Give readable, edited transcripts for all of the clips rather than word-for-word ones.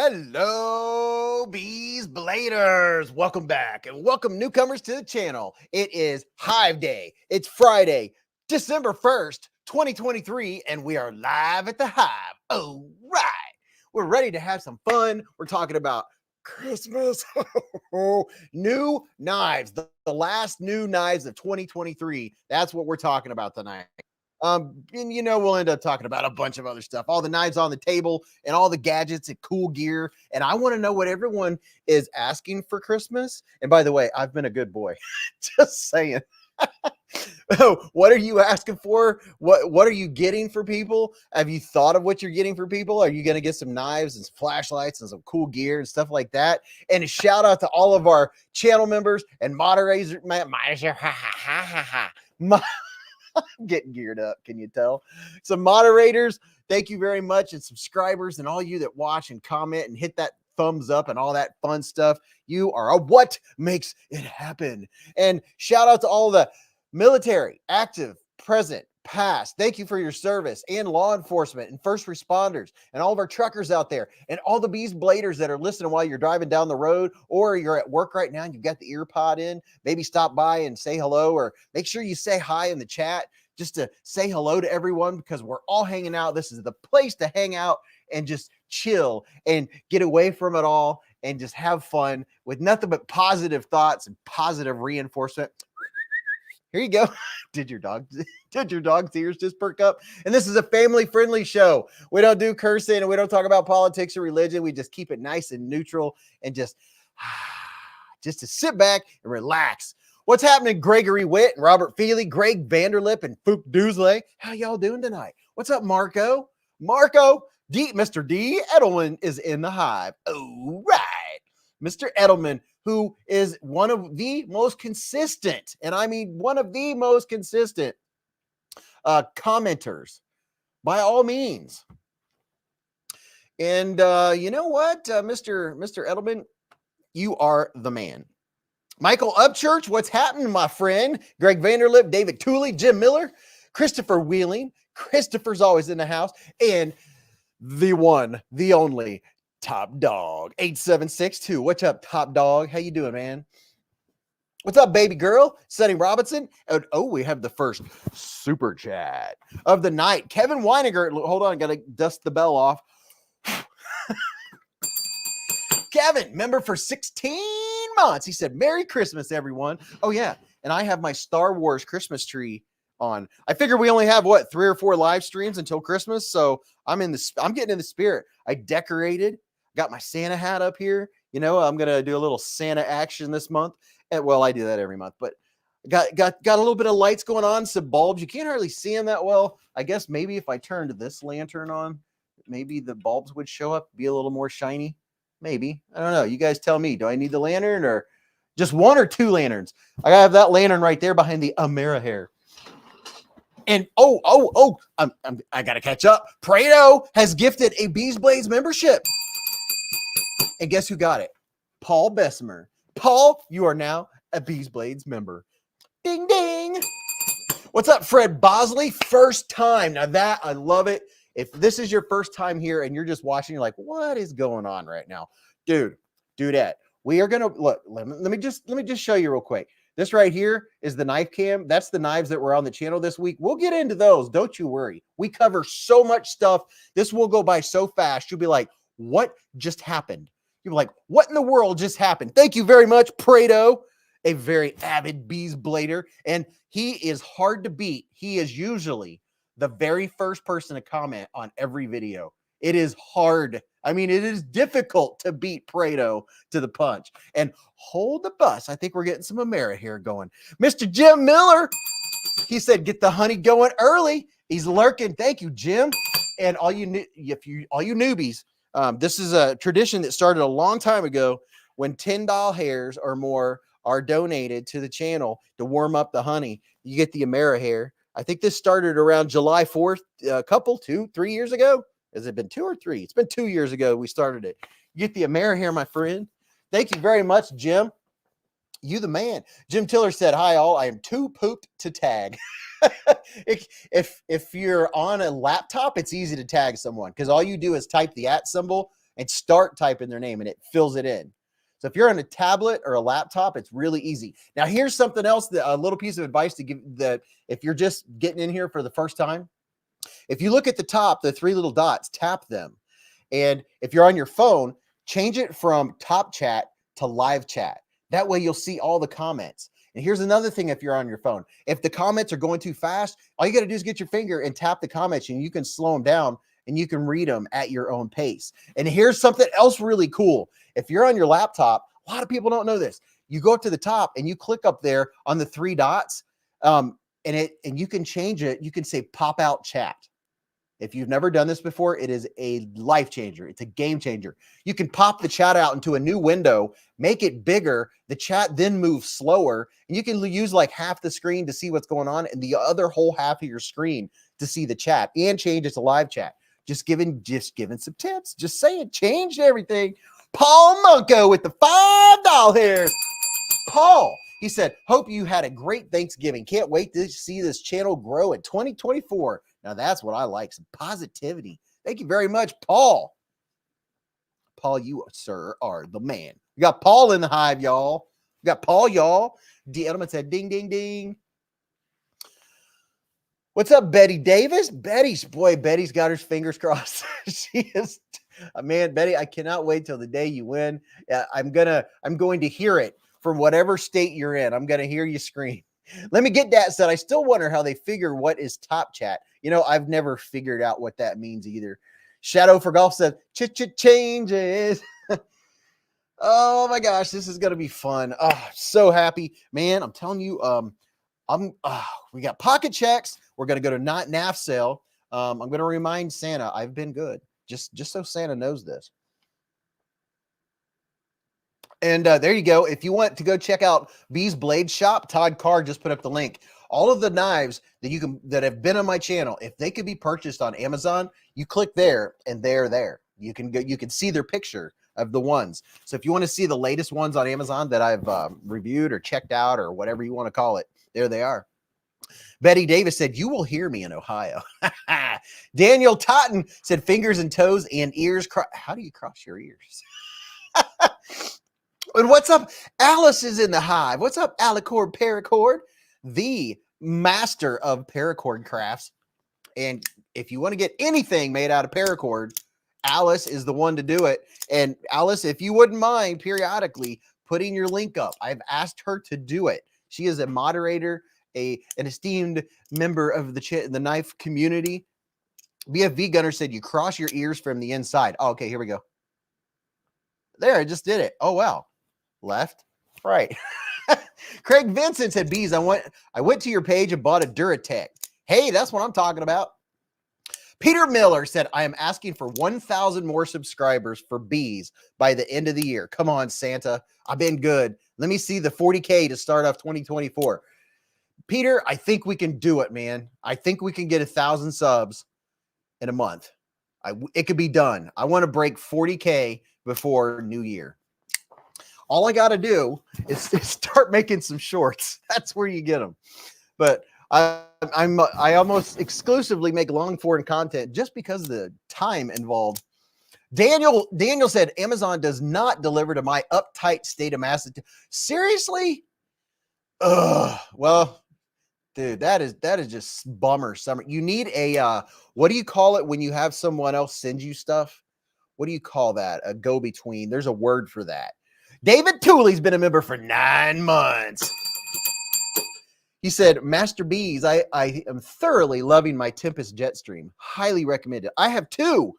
Hello, Beez Bladers. Welcome back and welcome newcomers to the channel. It is Hive Day. It's Friday, December 1st, 2023, and we are live at the Hive. All right. We're ready to have some fun. We're talking about Christmas. New knives, the last new knives of 2023. That's what we're talking about tonight. And we'll end up talking about a bunch of other stuff, all the knives on the table and all the gadgets and cool gear. And I want to know what everyone is asking for Christmas. And by the way, I've been a good boy. Just saying. Oh, what are you asking for? What are you getting for people? Have you thought of what you're getting for people? Are you going to get some knives and some flashlights and some cool gear and stuff like that? And a shout out to all of our channel members and moderators. I'm getting geared up. Can you tell? Some moderators, thank you very much. And subscribers and all you that watch and comment and hit that thumbs up and all that fun stuff. You are what makes it happen. And shout out to all the military, active, present, past. Thank you for your service, and law enforcement and first responders and all of our truckers out there and all the Beez Bladers that are listening while you're driving down the road, or you're at work right now and you've got the ear pod in. Maybe stop by and say hello, or make sure you say hi in the chat just to say hello to everyone, because we're all hanging out. This is the place to hang out and just chill and get away from it all and just have fun with nothing but positive thoughts and positive reinforcement. Here you go. Did your dog's ears just perk up? And this is a family-friendly show. We don't do cursing and we don't talk about politics or religion. We just keep it nice and neutral and just to sit back and relax. What's happening, Gregory Witt and Robert Feely, Greg Vanderlip and Fook Doosley? How y'all doing tonight? What's up, Marco? Mr. D. Edelman is in the hive. All right. Mr. Edelman, who is one of the most consistent, and I mean one of the most consistent commenters, by all means. And you know what, Mr. Edelman, you are the man. Michael Upchurch, what's happening, my friend? Greg Vanderlip, David Tooley, Jim Miller, Christopher Wheeling. Christopher's always in the house. And the one, the only, Top Dog 8762. What's up, Top Dog? How you doing, man? What's up, baby girl? Sonny Robinson. And, we have the first super chat of the night. Kevin Weiniger. Hold on, gotta dust the bell off. Kevin, member for 16 months. He said, Merry Christmas, everyone. Oh, yeah. And I have my Star Wars Christmas tree on. I figure we only have 3 or 4 live streams until Christmas. So I'm getting in the spirit. I decorated, got my Santa hat up here. I'm going to do a little Santa action this month. And well, I do that every month, but got a little bit of lights going on, some bulbs. You can't hardly see them that well. I guess maybe if I turned this lantern on, maybe the bulbs would show up, be a little more shiny. Maybe. I don't know. You guys tell me. Do I need the lantern or just 1 or 2 lanterns? I have that lantern right there behind the Amera hair. And I got to catch up. Prado has gifted a Beez Blades membership. And guess who got it? Paul Bessemer. Paul, you are now a Beez Blades member. Ding, ding. What's up, Fred Bosley? First time. Now that, I love it. If this is your first time here and you're just watching, you're like, what is going on right now? Dudette, we are going to look. Let me just show you real quick. This right here is the knife cam. That's the knives that were on the channel this week. We'll get into those. Don't you worry. We cover so much stuff. This will go by so fast. You'll be like, what just happened? You'll be like, what in the world just happened? Thank you very much, Prado, a very avid Beez Blader. And he is hard to beat. He is usually the very first person to comment on every video. It is hard. I mean, it is difficult to beat Prado to the punch. And hold the bus. I think we're getting some Amera here going. Mr. Jim Miller, he said, get the honey going early. He's lurking. Thank you, Jim. And all you newbies, this is a tradition that started a long time ago when $10 hairs or more are donated to the channel to warm up the honey. You get the Amera hair. I think this started around July 4th, a couple, 2-3 years ago. Has it been 2 or 3? It's been 2 years ago we started it. You get the Amera hair, my friend. Thank you very much, Jim. You the man. Jim Tiller said, hi, all. I am too pooped to tag. If you're on a laptop, it's easy to tag someone because all you do is type the @ symbol and start typing their name, and it fills it in. So if you're on a tablet or a laptop, it's really easy. Now, here's something else, a little piece of advice to give that if you're just getting in here for the first time. If you look at the top, the 3 little dots, tap them. And if you're on your phone, change it from top chat to live chat. That way you'll see all the comments. And here's another thing if you're on your phone. If the comments are going too fast, all you got to do is get your finger and tap the comments, and you can slow them down and you can read them at your own pace. And here's something else really cool. If you're on your laptop, a lot of people don't know this. You go up to the top and you click up there on the 3 dots, and you can change it. You can say pop out chat. If you've never done this before, it is a life changer. It's a game changer. You can pop the chat out into a new window, make it bigger. The chat then moves slower, and you can use like half the screen to see what's going on and the other whole half of your screen to see the chat, and change it to live chat. Just giving some tips. Just saying, changed everything. Paul Munko with the $5 here. Paul, he said, hope you had a great Thanksgiving. Can't wait to see this channel grow in 2024. Now that's what I like, some positivity. Thank you very much, Paul. Paul, you, sir, are the man. We got Paul in the hive, y'all. We got Paul, y'all. D. Edelman said, ding, ding, ding. What's up, Betty Davis? Betty's got her fingers crossed. She is, man, Betty, I cannot wait till the day you win. I'm going to hear it from whatever state you're in. I'm going to hear you scream. Let me get that said. I still wonder how they figure what is top chat. You know, I've never figured out what that means either. Shadow for Golf said, changes. Oh my gosh, this is going to be fun. Oh, so happy, man. I'm telling you, we got pocket checks. We're going to go to NAF sale. I'm going to remind Santa I've been good. Just so Santa knows this. And there you go. If you want to go check out Beez Blades shop, Todd Carr just put up the link. All of the knives that have been on my channel, if they could be purchased on Amazon, you click there and they're there. You can see their picture of the ones. So if you want to see the latest ones on Amazon that I've reviewed or checked out or whatever you want to call it, there they are. Betty Davis said, you will hear me in Ohio. Daniel Totten said, fingers and toes and ears. How do you cross your ears? And what's up? Alice is in the hive. What's up, Alicord Paracord, the master of paracord crafts. And if you want to get anything made out of paracord, Alice is the one to do it. And Alice, if you wouldn't mind periodically putting your link up, I've asked her to do it. She is a moderator, an esteemed member of the knife community. BFV Gunner said you cross your ears from the inside. Oh, okay, here we go. There, I just did it. Oh, wow. Left, right. Craig Vincent said, Beez, I went to your page and bought a Duratec. Hey, that's what I'm talking about. Peter Miller said, I am asking for 1,000 more subscribers for Beez by the end of the year. Come on, Santa. I've been good. Let me see the 40K to start off 2024. Peter, I think we can do it, man. I think we can get 1,000 subs in a month. It could be done. I want to break 40K before New Year. All I got to do is start making some shorts. That's where you get them. But I almost exclusively make long form content just because of the time involved. Daniel said Amazon does not deliver to my uptight state of Massachusetts. Seriously? Well, dude, that is just bummer. Summer. You need a what do you call it when you have someone else send you stuff? What do you call that? A go-between. There's a word for that. David Tooley's been a member for 9 months. He said, Master Beez, I am thoroughly loving my Tempest Jetstream. Highly recommended. I have 2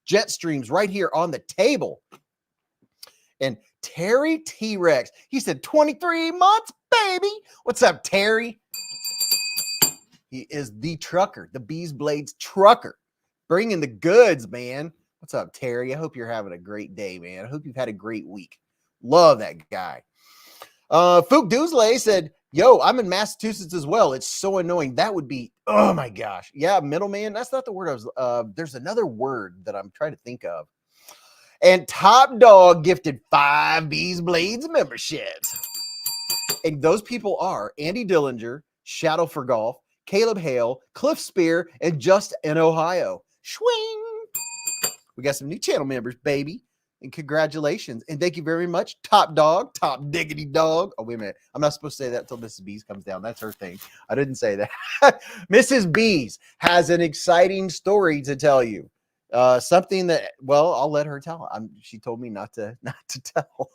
Jetstreams right here on the table. And Terry T-Rex, he said, 23 months, baby. What's up, Terry? He is the trucker, the Beez Blades trucker. Bringing the goods, man. What's up, Terry? I hope you're having a great day, man. I hope you've had a great week. Love that guy. Fook Doosley said, yo, I'm in Massachusetts as well. It's so annoying. That would be, oh my gosh. Yeah, middleman. That's not the word I was, there's another word that I'm trying to think of. And Top Dog gifted 5 Beez Blades memberships. And those people are Andy Dillinger, Shadow for Golf, Caleb Hale, Cliff Spear, and Just in Ohio. Swing. We got some new channel members, baby. And congratulations. And thank you very much. Top dog, top diggity dog. Oh, wait a minute. I'm not supposed to say that until Mrs. Beez comes down. That's her thing. I didn't say that. Mrs. Beez has an exciting story to tell you. Something that, well, I'll let her tell. She told me not to tell.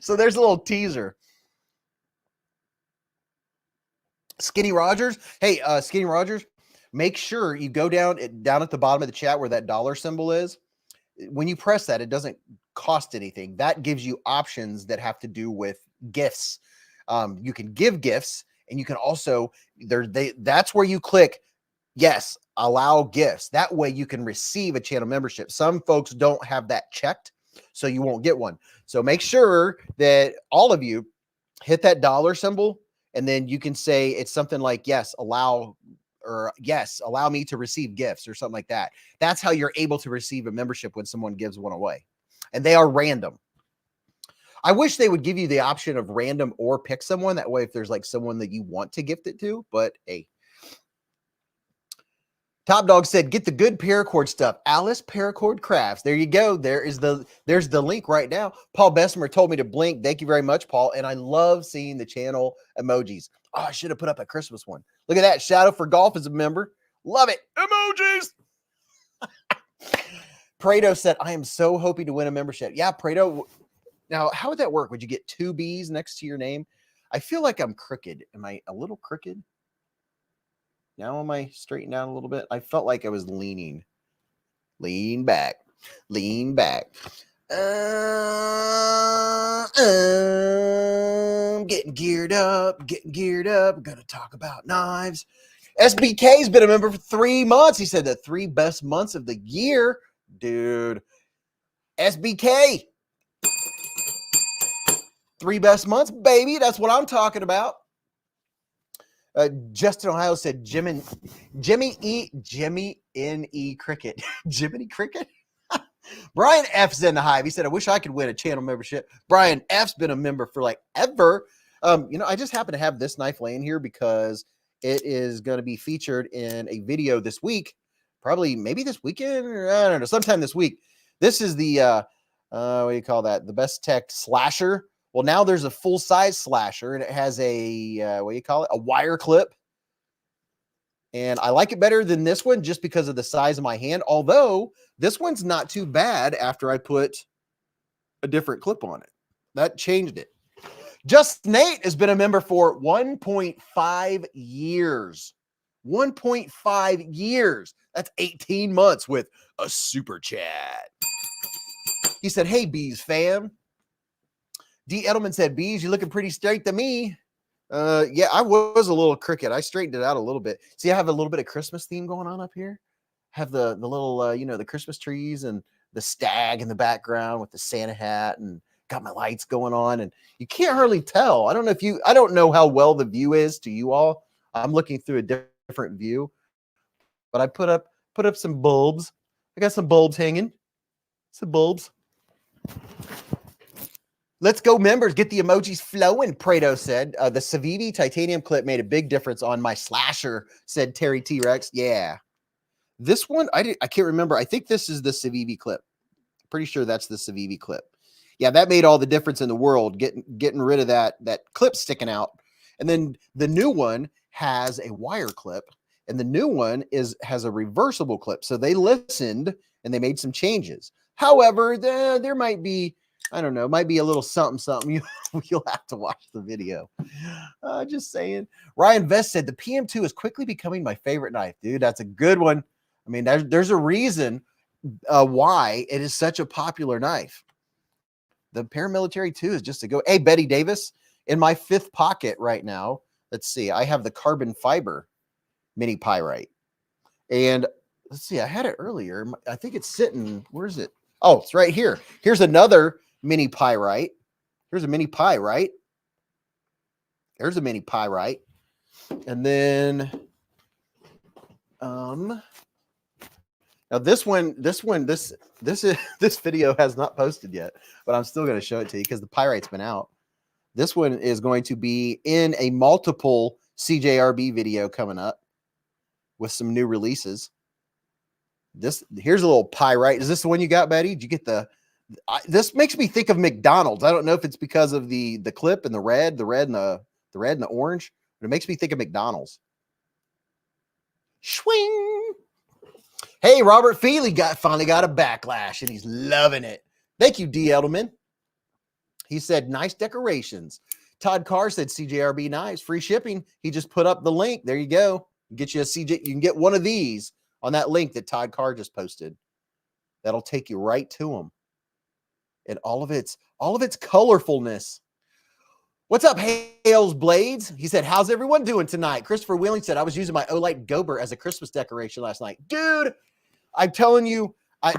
So there's a little teaser. Skinny Rogers. Hey, Skinny Rogers, make sure you go down at the bottom of the chat where that dollar symbol is. When you press that, it doesn't cost anything. That gives you options that have to do with gifts. You can give gifts, and you can also that's where you click yes, allow gifts. That way you can receive a channel membership. Some folks don't have that checked, so you won't get one. So make sure that all of you hit that dollar symbol, and then you can say it's something like yes, allow, or yes, allow me to receive gifts or something like that. That's how you're able to receive a membership when someone gives one away. And they are random. I wish they would give you the option of random or pick someone. That way, if there's like someone that you want to gift it to, but hey. Top Dog said, get the good paracord stuff. Alice Paracord Crafts. There you go. There's the link right now. Paul Bessemer told me to blink. Thank you very much, Paul. And I love seeing the channel emojis. Oh, I should have put up a Christmas one. Look at that. Shadow for Golf is a member. Love it. Emojis. Prado said, I am so hoping to win a membership. Yeah, Prado. Now, how would that work? Would you get 2 B's next to your name? I feel like I'm crooked. Am I a little crooked? Now am I straightened out a little bit? I felt like I was leaning. Lean back. Lean back. Getting geared up. Getting geared up. We're going to talk about knives. SBK's been a member for 3 months. He said the 3 best months of the year. Dude. SBK. 3 best months, baby. That's what I'm talking about. Justin Ohio said Jimmy N.E. Cricket. Jiminy Cricket? Brian F's in the hive. He said, I wish I could win a channel membership. Brian F's been a member for like ever. I just happen to have this knife laying here because it is going to be featured in a video this week. Probably maybe this weekend, or I don't know, sometime this week. This is the, what do you call that? The Best Tech Slasher. Well, now there's a full-size slasher, and it has a, what do you call it? A wire clip. And I like it better than this one just because of the size of my hand, although this one's not too bad after I put a different clip on it. That changed it. Just Nate has been a member for 1.5 years. 1.5 years. That's 18 months with a super chat. He said, hey, Beez fam. D. Edelman said, Beez, you're looking pretty straight to me. Yeah, I was a little crooked. I straightened it out a little bit. See, I have a little bit of Christmas theme going on up here. Have the little, the Christmas trees and the stag in the background with the Santa hat, and got my lights going on. And you can't hardly tell. I don't know how well the view is to you all. I'm looking through a different view, but I put up some bulbs. I got some bulbs hanging. Some bulbs. Let's go, members. Get the emojis flowing, Prado said. The Civivi titanium clip made a big difference on my slasher, said Terry T-Rex. Yeah. This one, I can't remember. I think this is the Civivi clip. Pretty sure that's the Civivi clip. Yeah, that made all the difference in the world, getting rid of that clip sticking out. And then the new one has a wire clip, and the new one has a reversible clip. So they listened, and they made some changes. However, there might be, I don't know, might be a little something. You'll have to watch the video. Just saying. Ryan Vest said, the PM2 is quickly becoming my favorite knife. Dude, that's a good one. I mean, there's a reason why it is such a popular knife. The Paramilitary 2 is just a go. Hey, Betty Davis, in my 5th pocket right now, let's see, I have the carbon fiber mini pyrite. And let's see, I had it earlier. I think it's sitting, where is it? Oh, it's right here. Here's another mini pyrite. Here's a mini pyrite. There's a mini pyrite. And then now this video has not posted yet, but I'm still going to show it to you because the pyrite's been out. This one is going to be in a multiple CJRB video coming up with some new releases. Here's a little pyrite. Is this the one you got, Betty? Did you get this makes me think of McDonald's. I don't know if it's because of the clip and the red and the orange, but it makes me think of McDonald's. Swing. Hey, Robert Feely finally got a backlash and he's loving it. Thank you, D. Edelman. He said, nice decorations. Todd Carr said, CJRB knives, free shipping. He just put up the link. There you go. Get you a CJ. You can get one of these on that link that Todd Carr just posted. That'll take you right to them. And all of its colorfulness. What's up, Hales Blades? He said, how's everyone doing tonight? Christopher Wheeling said, I was using my Olight Gober as a Christmas decoration last night. Dude, I'm telling you, I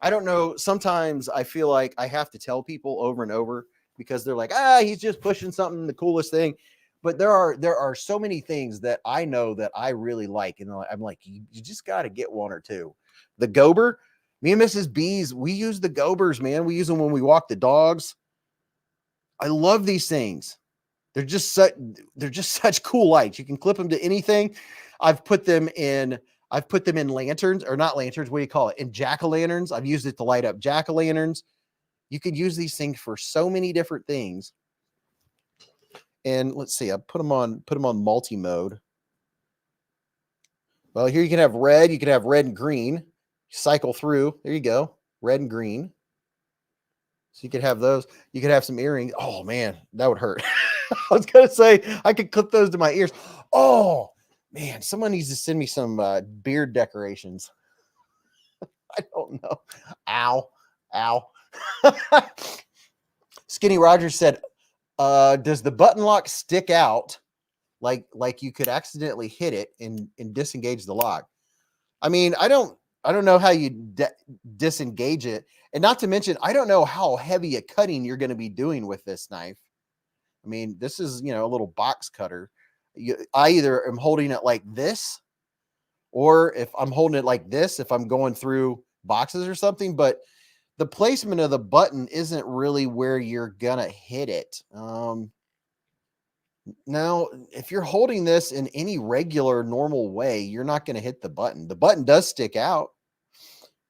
don't know. Sometimes I feel like I have to tell people over and over because they're like, he's just pushing something, the coolest thing. But there are so many things that I know that I really like. And I'm like, you just got to get one or two. The Gober, me and Mrs. Beez, we use the Gobers, man. We use them when we walk the dogs. I love these things. They're just such cool lights. You can clip them to anything. I've put them in lanterns, or not lanterns. What do you call it? In jack-o'-lanterns. I've used it to light up jack-o'-lanterns. You could use these things for so many different things. And let's see, I put them on multi-mode. Well, here you can have red and green. Cycle through. There you go. Red and green. So you could have those. You could have some earrings. Oh man, that would hurt. I was gonna say I could clip those to my ears. Oh man, someone needs to send me some beard decorations. I don't know. Ow. Skinny Rogers said, does the button lock stick out like you could accidentally hit it and disengage the lock? I mean, I don't know how you disengage it. And not to mention, I don't know how heavy a cutting you're going to be doing with this knife. I mean, this is, a little box cutter. I either am holding it like this, or if I'm holding it like this, if I'm going through boxes or something, but the placement of the button isn't really where you're going to hit it. Now, if you're holding this in any regular, normal way, you're not going to hit the button. The button does stick out.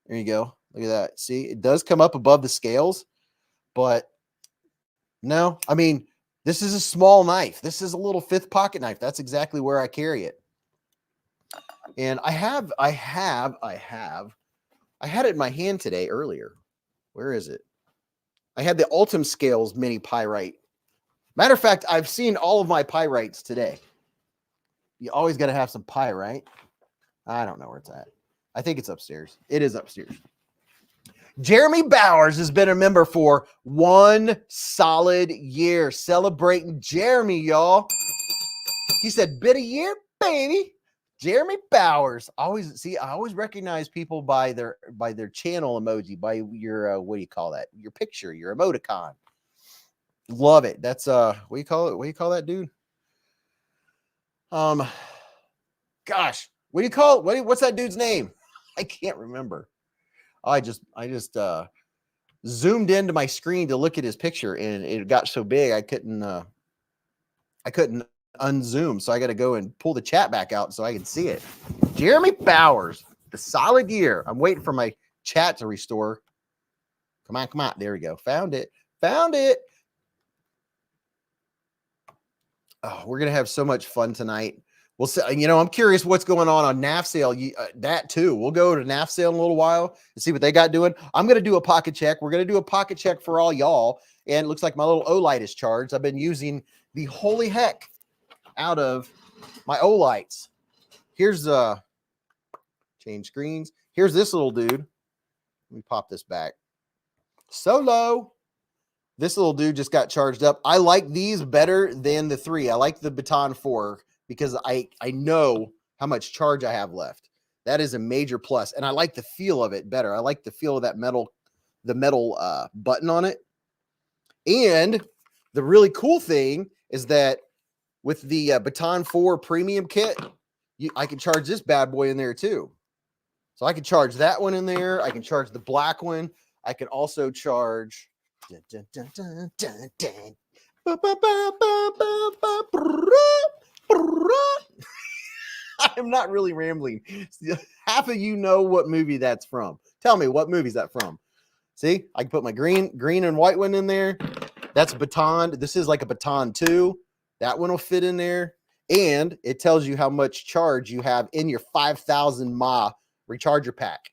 There you go. Look at that. See, it does come up above the scales, but no, I mean, this is a small knife. This is a little fifth pocket knife. That's exactly where I carry it. And I had it in my hand today earlier. Where is it? I had the Ultim Scales mini pyrite. Matter of fact, I've seen all of my pyrites today. You always got to have some pyrite. I don't know where it's at. I think it's upstairs. It is upstairs. Jeremy Bowers has been a member for 1 solid year. Celebrating Jeremy, y'all. He said, bit a year, baby. Jeremy Bowers. I always recognize people by their channel emoji, by your what do you call that? Your picture, your emoticon. Love it. That's what do you call it? What do you call that, dude? Gosh, what do you call it? What's that dude's name? I can't remember. I just zoomed into my screen to look at his picture, and it got so big I couldn't unzoom. So I got to go and pull the chat back out so I can see it. Jeremy Bowers, the solid year. I'm waiting for my chat to restore. Come on. There we go. Found it. Oh, we're gonna have so much fun tonight. We'll see. I'm curious what's going on NAF sale. That too. We'll go to NAF sale in a little while and see what they got doing. I'm gonna do a pocket check. We're gonna do a pocket check for all y'all. And it looks like my little Olight is charged. I've been using the holy heck out of my Olights. Here's change screens. Here's this little dude. Let me pop this back. Solo. This little dude just got charged up. I like these better than the 3. I like the Baton 4 because I know how much charge I have left. That is a major plus. And I like the feel of it better. I like the feel of that metal button on it. And the really cool thing is that with the Baton 4 premium kit, I can charge this bad boy in there too. So I can charge that one in there. I can charge the black one. I can also charge... I'm not really rambling. Half of you know what movie that's from. Tell me, what movie is that from? See, I can put my green and white one in there. That's a baton. This is like a baton 2. That one will fit in there. And it tells you how much charge you have in your 5,000 mAh recharger pack.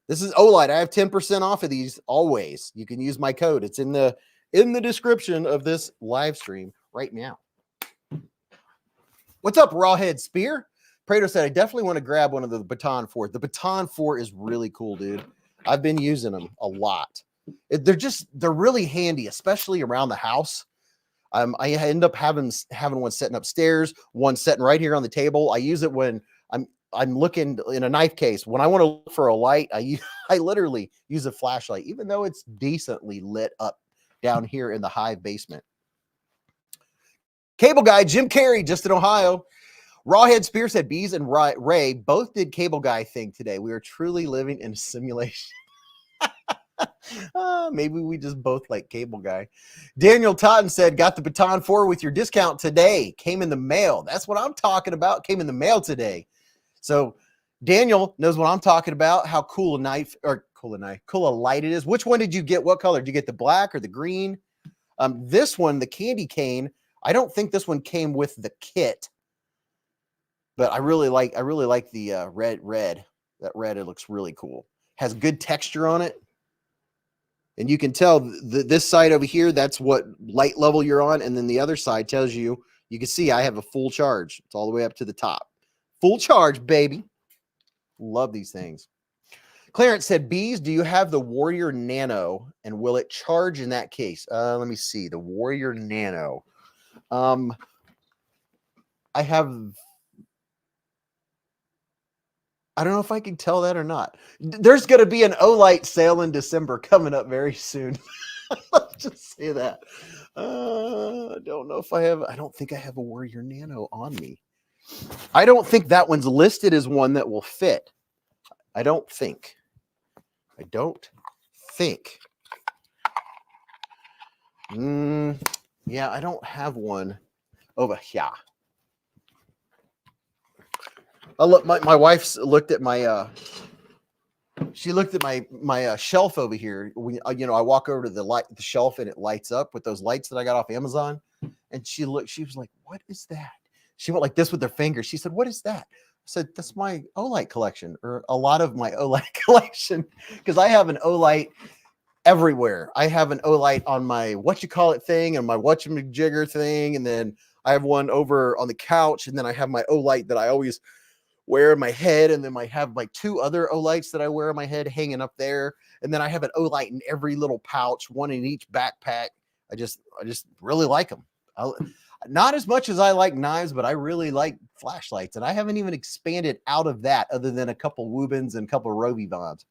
This is Olight. I have 10% off of these always. You can use my code. It's in the description of this live stream right now. What's up, Rawhead Spear? Prado said, I definitely want to grab one of the Baton 4. The Baton 4 is really cool, dude. I've been using them a lot. They're really handy, especially around the house. I end up having one sitting upstairs, one sitting right here on the table. I use it when I'm looking in a knife case. When I want to look for a light, I literally use a flashlight, even though it's decently lit up down here in the Hive basement. Cable Guy, Jim Carrey, just in Ohio. Rawhead Spear said, Beez and Ray both did Cable Guy thing today. We are truly living in a simulation. Maybe we just both like Cable Guy. Daniel Totten said, got the Baton 4 with your discount today. Came in the mail. That's what I'm talking about. Came in the mail today. So Daniel knows what I'm talking about. How cool a light it is. Which one did you get? What color? Did you get the black or the green? This one, the candy cane, I don't think this one came with the kit, but I really like the red. That red, it looks really cool. Has good texture on it. And you can tell this side over here, that's what light level you're on. And then the other side tells you can see I have a full charge. It's all the way up to the top. Full charge, baby. Love these things. Clarence said, Beez, do you have the Warrior Nano? And will it charge in that case? Let me see. The Warrior Nano. I don't know if I can tell that or not. There's going to be an Olight sale in December coming up very soon. Let's just say that. I don't know if I don't think I have a Warrior Nano on me. I don't think that one's listed as one that will fit. I don't think. Yeah, I don't have one over here. My wife looked at my shelf over here. I walk over to the shelf and it lights up with those lights that I got off Amazon. And she was like, what is that? She went like this with her finger. She said, what is that? I said, that's my Olight collection, or a lot of my Olight collection, because I have an Olight everywhere. I have an Olight on my thing and my whatchamajigger thing. And then I have one over on the couch. And then I have my Olight that I always wear in my head. And then I have like 2 other Olights that I wear in my head hanging up there. And then I have an Olight in every little pouch, one in each backpack. I just really like them. Not as much as I like knives, but I really like flashlights. And I haven't even expanded out of that other than a couple Wubins and a couple Roby Bonds.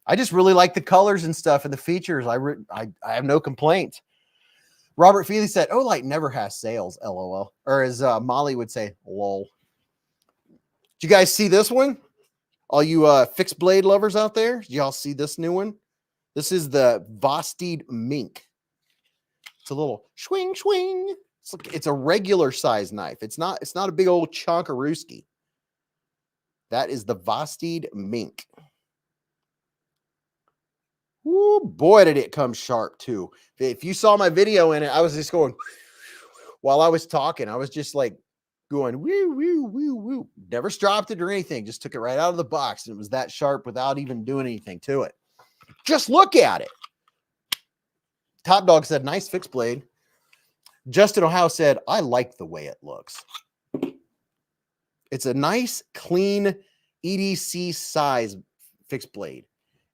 I just really like the colors and stuff and the features. I have no complaints. Robert Feely said, Olight never has sales, LOL. Or as Molly would say, lol. Did you guys see this one? All you fixed blade lovers out there? Did y'all see this new one? This is the Vosteed Mink. It's a little swing. It's a regular size knife. It's not a big old chonkarooski. That is the Vosteed Mink. Woo, boy, did it come sharp too. If you saw my video in it, I was just going, while I was talking, I was just like going, woo, woo, woo, woo. Never stropped it or anything. Just took it right out of the box. And it was that sharp without even doing anything to it. Just look at it. Top Dog said, nice fixed blade. Justin Ohio said, I like the way it looks. It's a nice, clean EDC size fixed blade.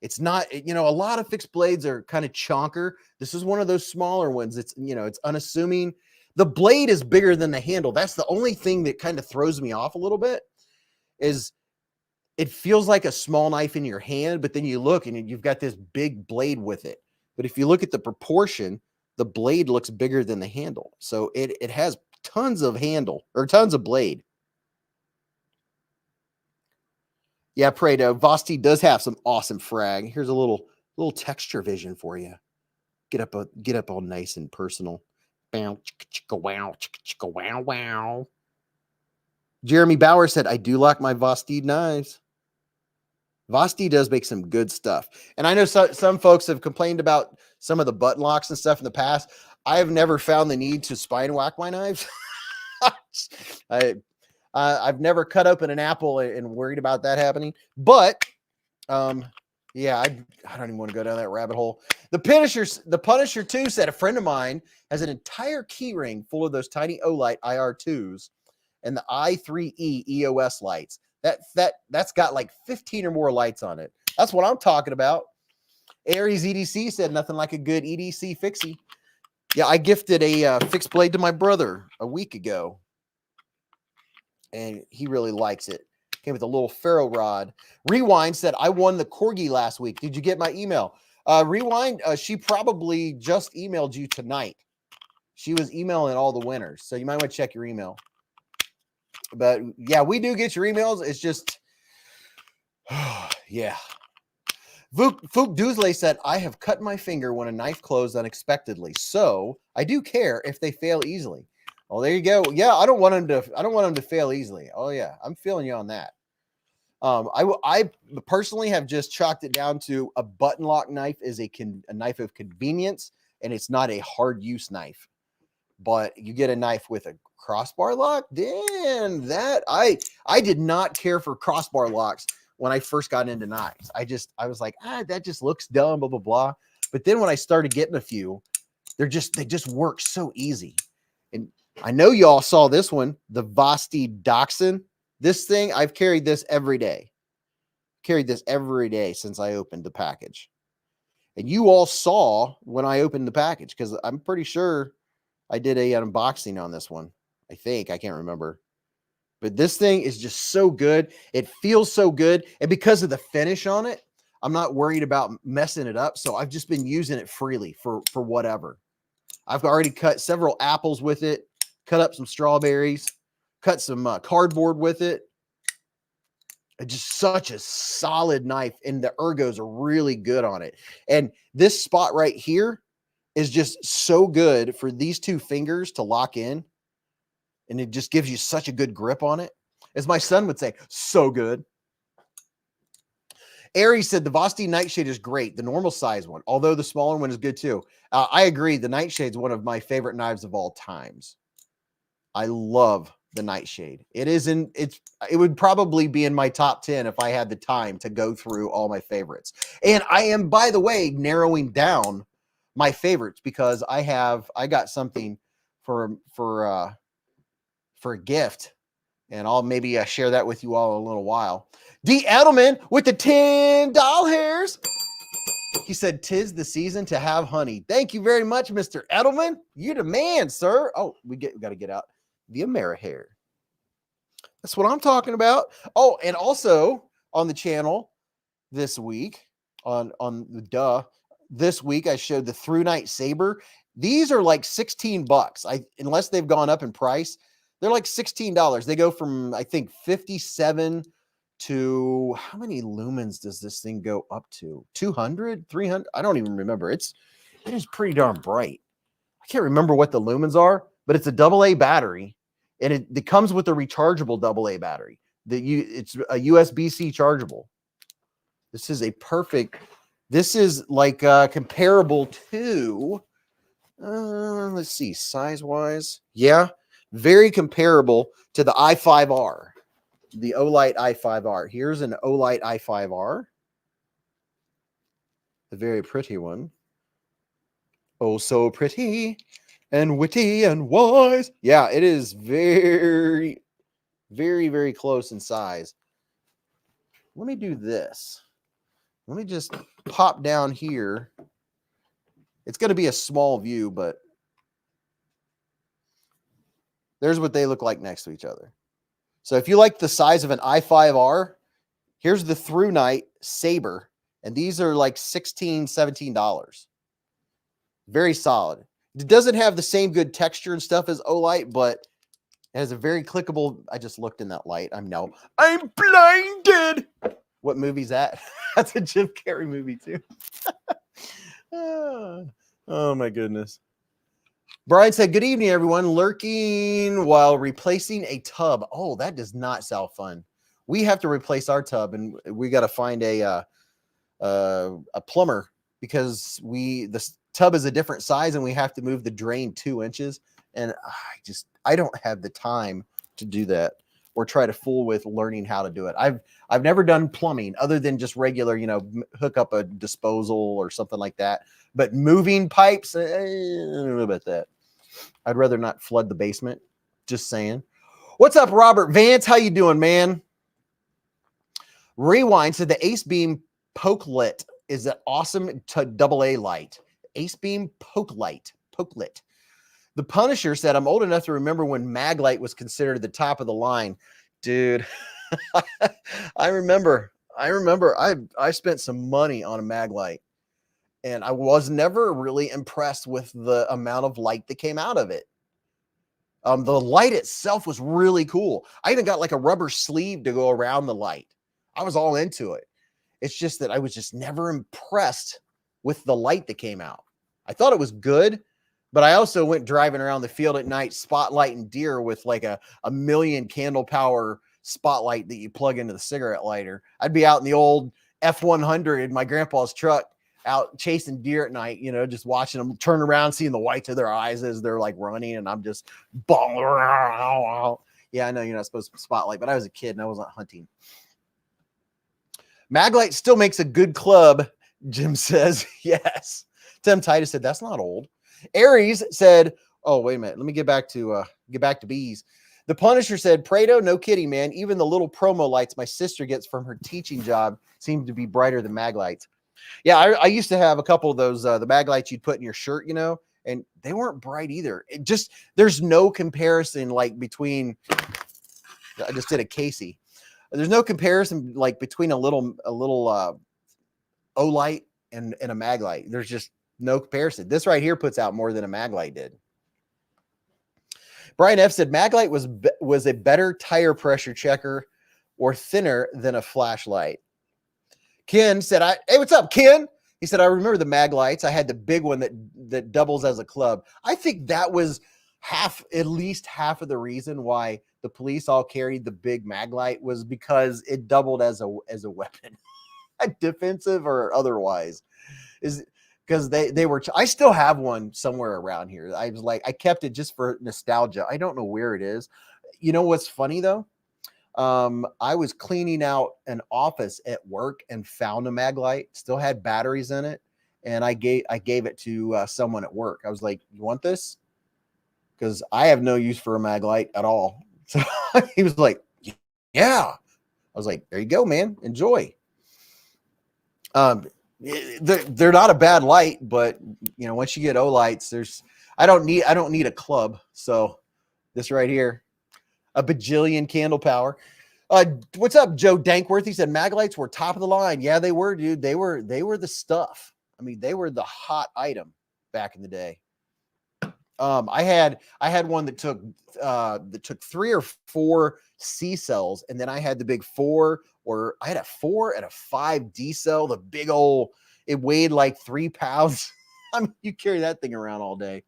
It's not, a lot of fixed blades are kind of chonker. This is one of those smaller ones. It's unassuming. The blade is bigger than the handle. That's the only thing that kind of throws me off a little bit, is it feels like a small knife in your hand, but then you look and you've got this big blade with it. But if you look at the proportion, the blade looks bigger than the handle. So it has tons of handle, or tons of blade. Yeah, Prado, Vosteed does have some awesome frag. Here's a little texture vision for you. Get up all nice and personal. Bow, chicka, chicka, wow, chicka, chicka, wow, wow. Jeremy Bauer said, I do like my Vosteed knives. Vosteed does make some good stuff. And I know some folks have complained about some of the button locks and stuff in the past. I have never found the need to spine whack my knives. I've never cut open an apple and worried about that happening. But yeah, I don't even want to go down that rabbit hole. The Punisher 2 said a friend of mine has an entire key ring full of those tiny Olight IR2s and the i3E EOS lights. That's got like 15 or more lights on it. That's what I'm talking about. Aries EDC said nothing like a good EDC fixie. Yeah, I gifted a fixed blade to my brother a week ago, and he really likes it. Came with a little ferro rod. Rewind said, I won the Corgi last week. Did you get my email? Rewind, she probably just emailed you tonight. She was emailing all the winners, so you might want to check your email. But yeah, we do get your emails. It's just, yeah. Fook Doosley said, I have cut my finger when a knife closed unexpectedly, so I do care if they fail easily. Oh, there you go. Yeah, I don't want them to fail easily. Oh yeah, I'm feeling you on that. I personally have just chalked it down to a button lock knife is a knife of convenience, and it's not a hard use knife. But you get a knife with a crossbar lock, then that I did not care for crossbar locks when I first got into knives. I was like, that just looks dumb, blah blah blah. But then when I started getting a few, they just work so easy. And I know y'all saw this one, the Vosteed Dachshund. This thing, I've carried this every day. Carried this every day since I opened the package. And you all saw when I opened the package, because I'm pretty sure I did an unboxing on this one. I think. I can't remember. But this thing is just so good. It feels so good. And because of the finish on it, I'm not worried about messing it up. So I've just been using it freely for whatever. I've already cut several apples with it, cut up some strawberries, cut some cardboard with it. It's just such a solid knife, and the ergos are really good on it. And this spot right here is just so good for these two fingers to lock in, and it just gives you such a good grip on it. As my son would say, so good. Aries said the Vosteed Nightshade is great, the normal size one, although the smaller one is good too. I agree. The Nightshade is one of my favorite knives of all times. I love the Nightshade. It would probably be in my top 10 if I had the time to go through all my favorites. And I am, by the way, narrowing down my favorites because I got something for a gift, and I'll maybe share that with you all in a little while. D. Edelman with the 10 doll hairs. He said, "'Tis the season to have honey." Thank you very much, Mr. Edelman. You the man, sir. Oh, we got to get out the Amerihair. That's what I'm talking about. Oh, and also on the channel this week, this week I showed the Through Night Saber. These are like $16. Unless they've gone up in price, they're like $16. They go from, I think, 57 to, how many lumens does this thing go up to? 200, 300? I don't even remember. It is pretty darn bright. I can't remember what the lumens are, but it's a AA battery, and it comes with a rechargeable AA battery. It's a USB-C chargeable. This is like comparable to, let's see, size-wise. Yeah, very comparable to the i5R, the Olight i5R. Here's an Olight i5R, a very pretty one. Oh, so pretty and witty and wise. Yeah, it is very, very, very close in size. Let me do this. Let me just pop down here. It's going to be a small view, but there's what they look like next to each other. So if you like the size of an i5R, here's the Through Night Saber, and these are like $16, $17. Very solid. It doesn't have the same good texture and stuff as Olight, but it has a very clickable. I just looked in that light. I'm blinded. What movie's that? That's a Jim Carrey movie too. Oh my goodness. Brian said, good evening, everyone. Lurking while replacing a tub. Oh, that does not sound fun. We have to replace our tub, and we got to find a plumber because the tub is a different size, and we have to move the drain 2 inches. And I don't have the time to do that or try to fool with learning how to do it. I've never done plumbing other than just regular, hook up a disposal or something like that. But moving pipes, I don't know about that. I'd rather not flood the basement. Just saying. What's up, Robert Vance? How you doing, man? Rewind said the Ace Beam Pokelit is an awesome AA light. Ace Beam Pokelit. The Punisher said, I'm old enough to remember when Maglite was considered the top of the line. Dude, I remember I spent some money on a Maglite. And I was never really impressed with the amount of light that came out of it. The light itself was really cool. I even got like a rubber sleeve to go around the light. I was all into it. It's just that I was just never impressed with the light that came out. I thought it was good, but I also went driving around the field at night, spotlighting deer with like a million candle power spotlight that you plug into the cigarette lighter. I'd be out in the old F-100 in my grandpa's truck, out chasing deer at night, just watching them turn around, seeing the whites of their eyes as they're like running. And I'm just, yeah, I know you're not supposed to spotlight, but I was a kid and I wasn't hunting. Maglite still makes a good club, Jim says. Yes. Tim Titus said, that's not old. Aries said, oh, wait a minute. Let me get back to Beez. The Punisher said, Prado, no kidding, man. Even the little promo lights my sister gets from her teaching job seem to be brighter than Maglites. Yeah, I used to have a couple of those, the Maglites you'd put in your shirt, and they weren't bright either. There's no comparison like between, I just did a Casey. There's no comparison like between a little O-light and a Maglite. There's just no comparison. This right here puts out more than a Maglite did. Brian F said Maglite was a better tire pressure checker or thinner than a flashlight. Ken said, hey, what's up, Ken? He said, I remember the Maglites. I had the big one that doubles as a club. I think that was at least half of the reason why the police all carried the big Maglite was because it doubled as a weapon, defensive or otherwise. Is because they were. I still have one somewhere around here. I was like, I kept it just for nostalgia. I don't know where it is. You know what's funny though? I was cleaning out an office at work and found a Maglite, still had batteries in it. And I gave it to someone at work. I was like, you want this? Because I have no use for a Maglite at all. So he was like, yeah. I was like, there you go, man. Enjoy. They're not a bad light, but once you get O-lights, I don't need a club. So this right here, a bajillion candle power. What's up, Joe Dankworth? He said Maglites were top of the line. Yeah, they were, dude. They were the stuff. I mean, they were the hot item back in the day. I had one that took 3 or 4 C cells, and then I had the big 4, or I had a 4 and a 5 D cell. The big old, it weighed like 3 pounds. I mean, you carry that thing around all day.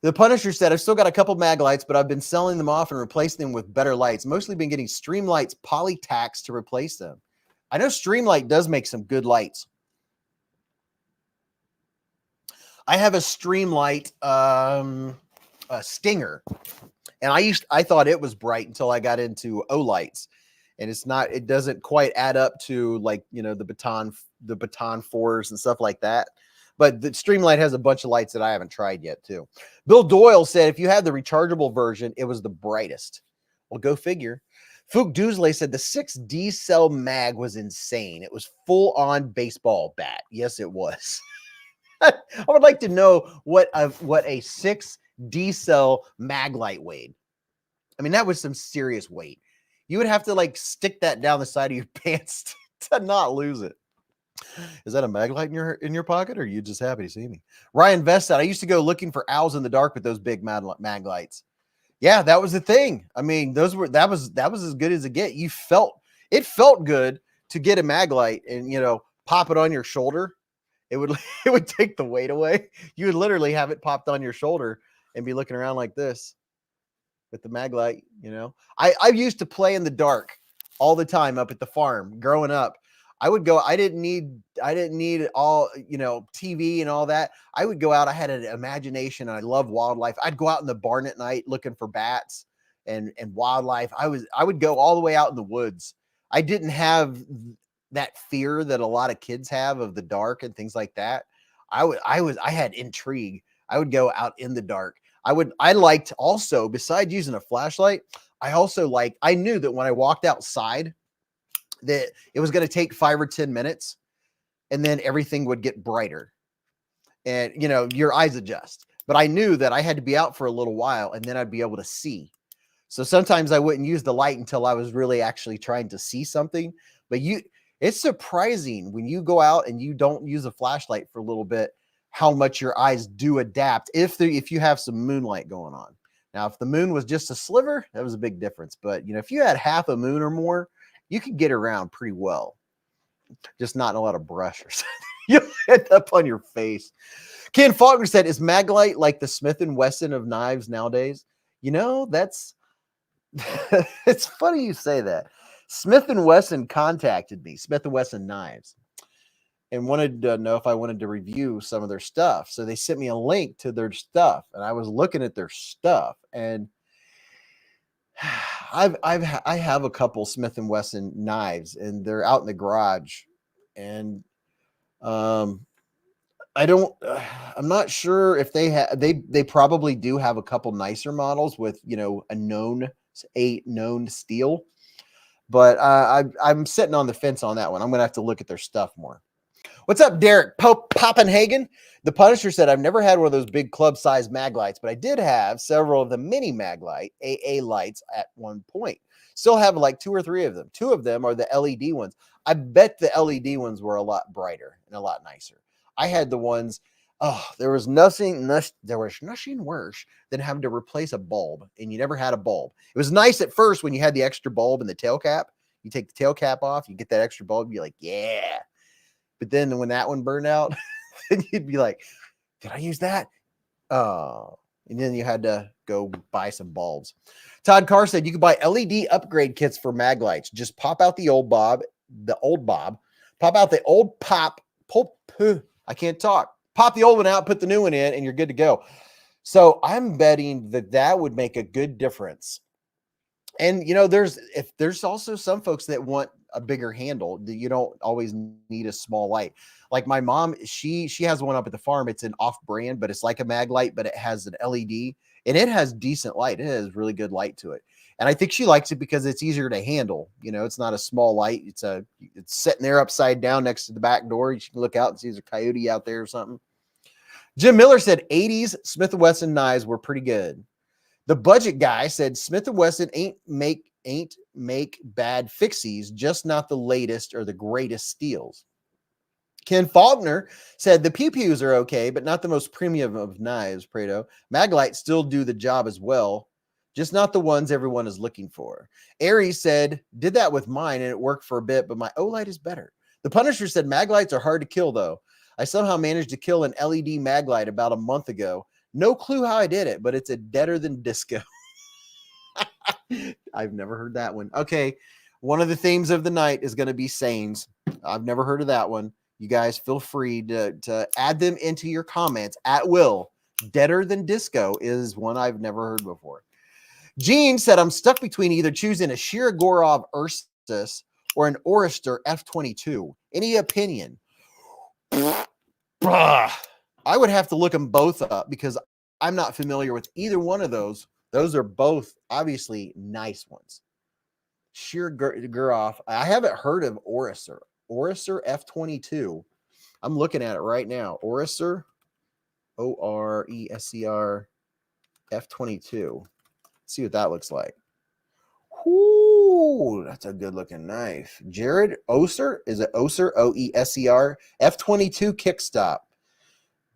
The Punisher said, I've still got a couple Maglites, but I've been selling them off and replacing them with better lights. Mostly been getting Streamlight's Polytax to replace them. I know Streamlight does make some good lights. I have a Streamlight Stinger, and I thought it was bright until I got into O-lights, and it doesn't quite add up to like, the Baton 4s and stuff like that. But the Streamlight has a bunch of lights that I haven't tried yet too. Bill Doyle said, if you had the rechargeable version, it was the brightest. Well, go figure. Fook Doosley said the 6D cell mag was insane. It was full on baseball bat. Yes, it was. I would like to know what a 6D cell mag light weighed. I mean, that was some serious weight. You would have to like stick that down the side of your pants to not lose it. Is that a Maglite in your pocket, or are you just happy to see me? Ryan Vest said, I used to go looking for owls in the dark with those big Maglites. Yeah, that was the thing. I mean, that was as good as it get. It felt good to get a Maglite and pop it on your shoulder it would it would take the weight away. You would literally have it popped on your shoulder and be looking around like this with the mag light, you know. I used to play in the dark all the time up at the farm growing up. I would go, I didn't need all, you know, TV and all that. I would go out, I had an imagination, and I love wildlife. I'd go out in the barn at night looking for bats and wildlife. I would go all the way out in the woods. I didn't have that fear that a lot of kids have of the dark and things like that. I had intrigue. I would go out in the dark. I liked also, besides using a flashlight, I knew that when I walked outside that it was going to take 5 or 10 minutes and then everything would get brighter and, you know, your eyes adjust. But I knew that I had to be out for a little while and then I'd be able to see. So sometimes I wouldn't use the light until I was really actually trying to see something. But it's surprising when you go out and you don't use a flashlight for a little bit, how much your eyes do adapt if you have some moonlight going on. Now, if the moon was just a sliver, that was a big difference. But, you know, if you had half a moon or more, you could get around pretty well. Just not a lot of brush or something. You'll end up on your face. Ken Faulkner said, is Maglite like the Smith & Wesson of knives nowadays? You know, that's it's funny you say that. Smith & Wesson contacted me, Smith & Wesson knives, and wanted to know if I wanted to review some of their stuff. So they sent me a link to their stuff, and I was looking at their stuff, and I have a couple Smith & Wesson knives, and they're out in the garage, and I'm not sure if they probably do have a couple nicer models with, you know, a known steel, but I'm sitting on the fence on that one. I'm gonna have to look at their stuff more. What's up, Derek Poppenhagen? The Punisher said, I've never had one of those big club size mag lights, but I did have several of the mini mag light AA lights at one point. Still have like 2 or 3 of them. 2 of them are the LED ones. I bet the LED ones were a lot brighter and a lot nicer. I had the ones, there was nothing worse than having to replace a bulb, and you never had a bulb. It was nice at first when you had the extra bulb in the tail cap. You take the tail cap off, you get that extra bulb, you're like, yeah. But then when that one burned out, then you'd be like, did I use that? Oh, and then you had to go buy some bulbs. Todd Carr said you could buy LED upgrade kits for mag lights. Just pop out the old bob, pop out the old I can't talk. Pop the old one out, put the new one in, and you're good to go. So I'm betting that would make a good difference. And, you know, there's also some folks that want a bigger handle. You don't always need a small light. Like my mom, she has one up at the farm. It's an off brand, but it's like a mag light, but it has an LED and it has decent light. It has really good light to it. And I think she likes it because it's easier to handle. You know, it's not a small light. It's sitting there upside down next to the back door. You can look out and see there's a coyote out there or something. Jim Miller said 80s Smith & Wesson knives were pretty good. The budget guy said Smith & Wesson ain't make bad fixies, just not the latest or the greatest steels. Ken Faulkner said the pew-pews are okay, but not the most premium of knives, Prado. Maglites still do the job as well, just not the ones everyone is looking for. Aries said, did that with mine and it worked for a bit, but my Olight is better. The Punisher said Maglites are hard to kill, though. I somehow managed to kill an LED Maglite about a month ago. No clue how I did it, but it's a deader than disco. I've never heard that one. Okay, one of the themes of the night is going to be sayings. I've never heard of that one. You guys feel free to add them into your comments at will. Deader than disco is one I've never heard before. Gene said, I'm stuck between either choosing a Shirogorov Ursus or an Orister F22. Any opinion? I would have to look them both up because I'm not familiar with either one of those. Those are both obviously nice ones. Shirogorov. I haven't heard of Orister. Orister F22. I'm looking at it right now. Orister, Orescr F22. See what that looks like. Ooh, that's a good looking knife. Jared Oser, is it Oser? Oescr F22 kickstop.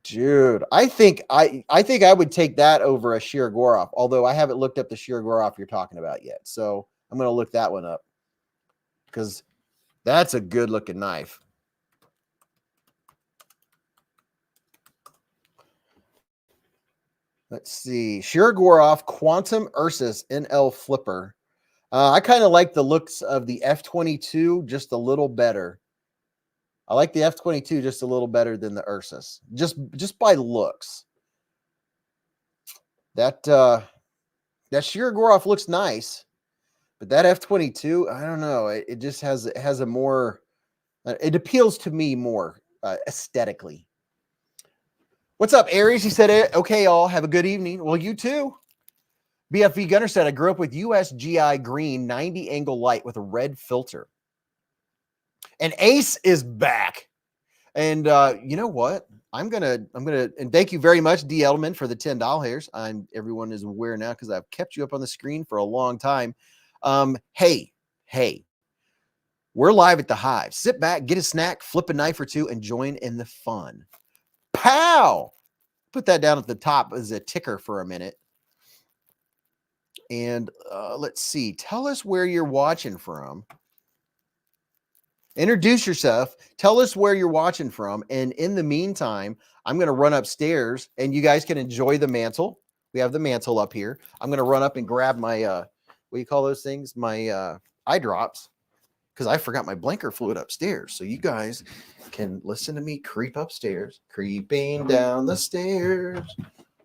Dude, I think I would take that over a Shirogorov, although I haven't looked up the Shirogorov you're talking about yet. So I'm going to look that one up because that's a good looking knife. Let's see. Shirogorov Quantum Ursus NL Flipper. I kind of like the looks of the F-22 just a little better. I like the F-22 just a little better than the Ursus, just by looks. That Shirogorov looks nice, but that F-22, I don't know. It just has a more. It appeals to me more aesthetically. What's up, Aries? He said, "Okay, all have a good evening." Well, you too. BFV Gunner said, "I grew up with USGI green 90 angle light with a red filter." And Ace is back. And you know what? I'm gonna, and thank you very much, D. Edelman, for the $10 hairs. Everyone is aware now because I've kept you up on the screen for a long time. Hey, we're live at the Hive. Sit back, get a snack, flip a knife or two, and join in the fun. Pow! Put that down at the top as a ticker for a minute. And let's see. Tell us where you're watching from. Introduce yourself. Tell us where you're watching from. And in the meantime, I'm going to run upstairs and you guys can enjoy the mantle. We have the mantle up here. I'm going to run up and grab my, what do you call those things? My eye drops, because I forgot my blanker fluid upstairs. So you guys can listen to me creep upstairs, creeping down the stairs.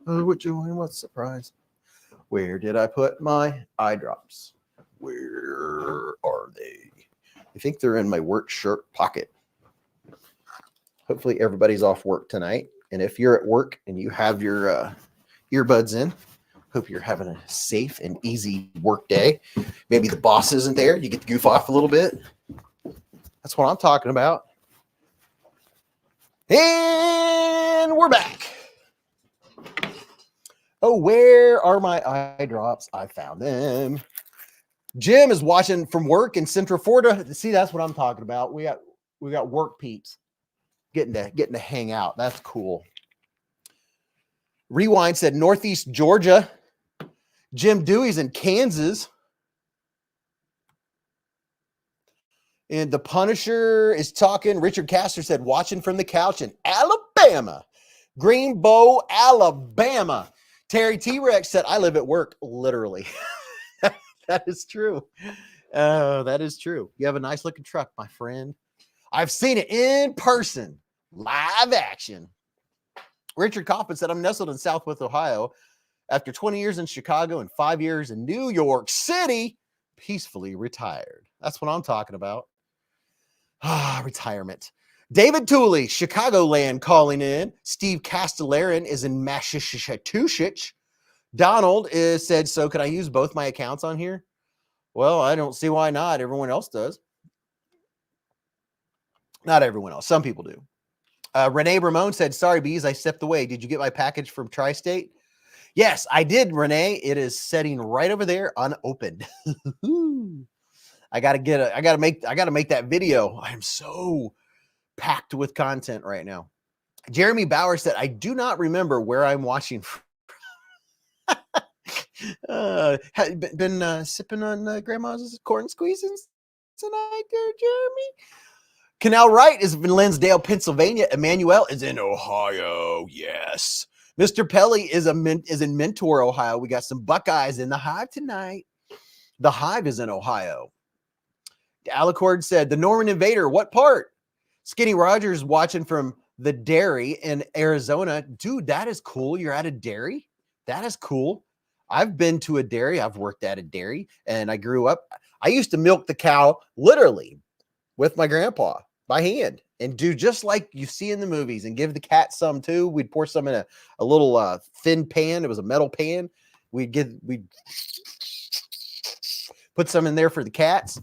Oh, what joy and what surprise. Where did I put my eye drops? Where are they? I think they're in my work shirt pocket. Hopefully everybody's off work tonight. And if you're at work and you have your earbuds in, hope you're having a safe and easy work day. Maybe the boss isn't there. You get to goof off a little bit. That's what I'm talking about. And we're back. Oh, where are my eye drops? I found them. Jim is watching from work in Central Florida. See, that's what I'm talking about. We got work peeps getting to hang out. That's cool. Rewind said Northeast Georgia. Jim Dewey's in Kansas. And the Punisher is talking. Richard Castor said watching from the couch in Alabama. Greenbow, Alabama. Terry T-Rex said I live at work, literally. That is true. That is true. You have a nice looking truck, my friend. I've seen it in person, live action. Richard Kaufman said, I'm nestled in Southwest Ohio. After 20 years in Chicago and 5 years in New York City, peacefully retired. That's what I'm talking about. Retirement. David Tooley, Chicagoland calling in. Steve Castellarin is in Massachusetts. Donald said, so can I use both my accounts on here? Well, I don't see why not. Everyone else does. Not everyone else. Some people do. Renee Ramon said, sorry, Beez, I stepped away. Did you get my package from Tri-State? Yes, I did, Renee. It is sitting right over there unopened. I gotta make that video. I am so packed with content right now. Jeremy Bauer said, I do not remember where I'm watching from. Been sipping on grandma's corn squeezes tonight there, Jeremy? Canal Wright is in Lansdale, Pennsylvania. Emmanuel is in Ohio. Yes. Mr. Pelly is in Mentor, Ohio. We got some Buckeyes in the Hive tonight. The Hive is in Ohio. Alicord said, the Norman Invader, what part? Skinny Rogers watching from the dairy in Arizona. Dude, that is cool. You're at a dairy? That is cool. I've been to a dairy. I've worked at a dairy, and I grew up. I used to milk the cow literally with my grandpa by hand and do just like you see in the movies and give the cat some too. We'd pour some in a little thin pan. It was a metal pan. We'd put some in there for the cats,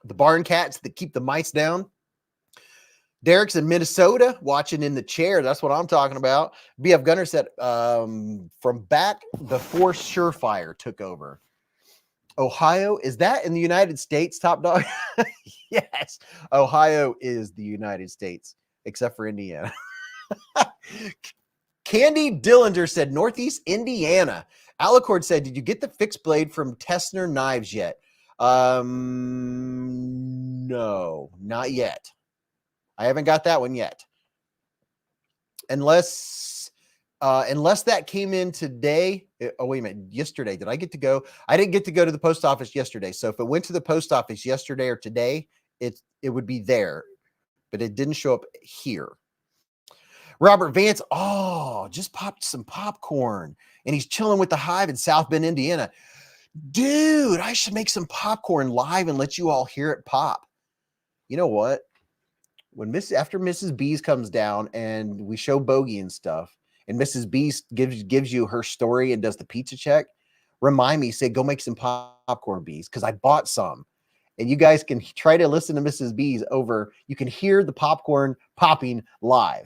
the barn cats that keep the mice down. Derek's in Minnesota watching in the chair. That's what I'm talking about. BF Gunner said from back before Surefire took over. Ohio, is that in the United States, Top Dog? Yes, Ohio is the United States, except for Indiana. Candy Dillinger said Northeast Indiana. Alicord said, did you get the fixed blade from Tessner Knives yet? No, not yet. I haven't got that one yet. Unless Unless that came in today. Oh, wait a minute. Yesterday, did I get to go? I didn't get to go to the post office yesterday. So if it went to the post office yesterday or today, it would be there, but it didn't show up here. Robert Vance, just popped some popcorn, and he's chilling with the Hive in South Bend, Indiana. Dude, I should make some popcorn live and let you all hear it pop. You know what? After Mrs. Beez comes down and we show Bogey and stuff, and Mrs. Beez gives you her story and does the pizza check, remind me, say, go make some popcorn, Beez, because I bought some. And you guys can try to listen to Mrs. Beez over. You can hear the popcorn popping live.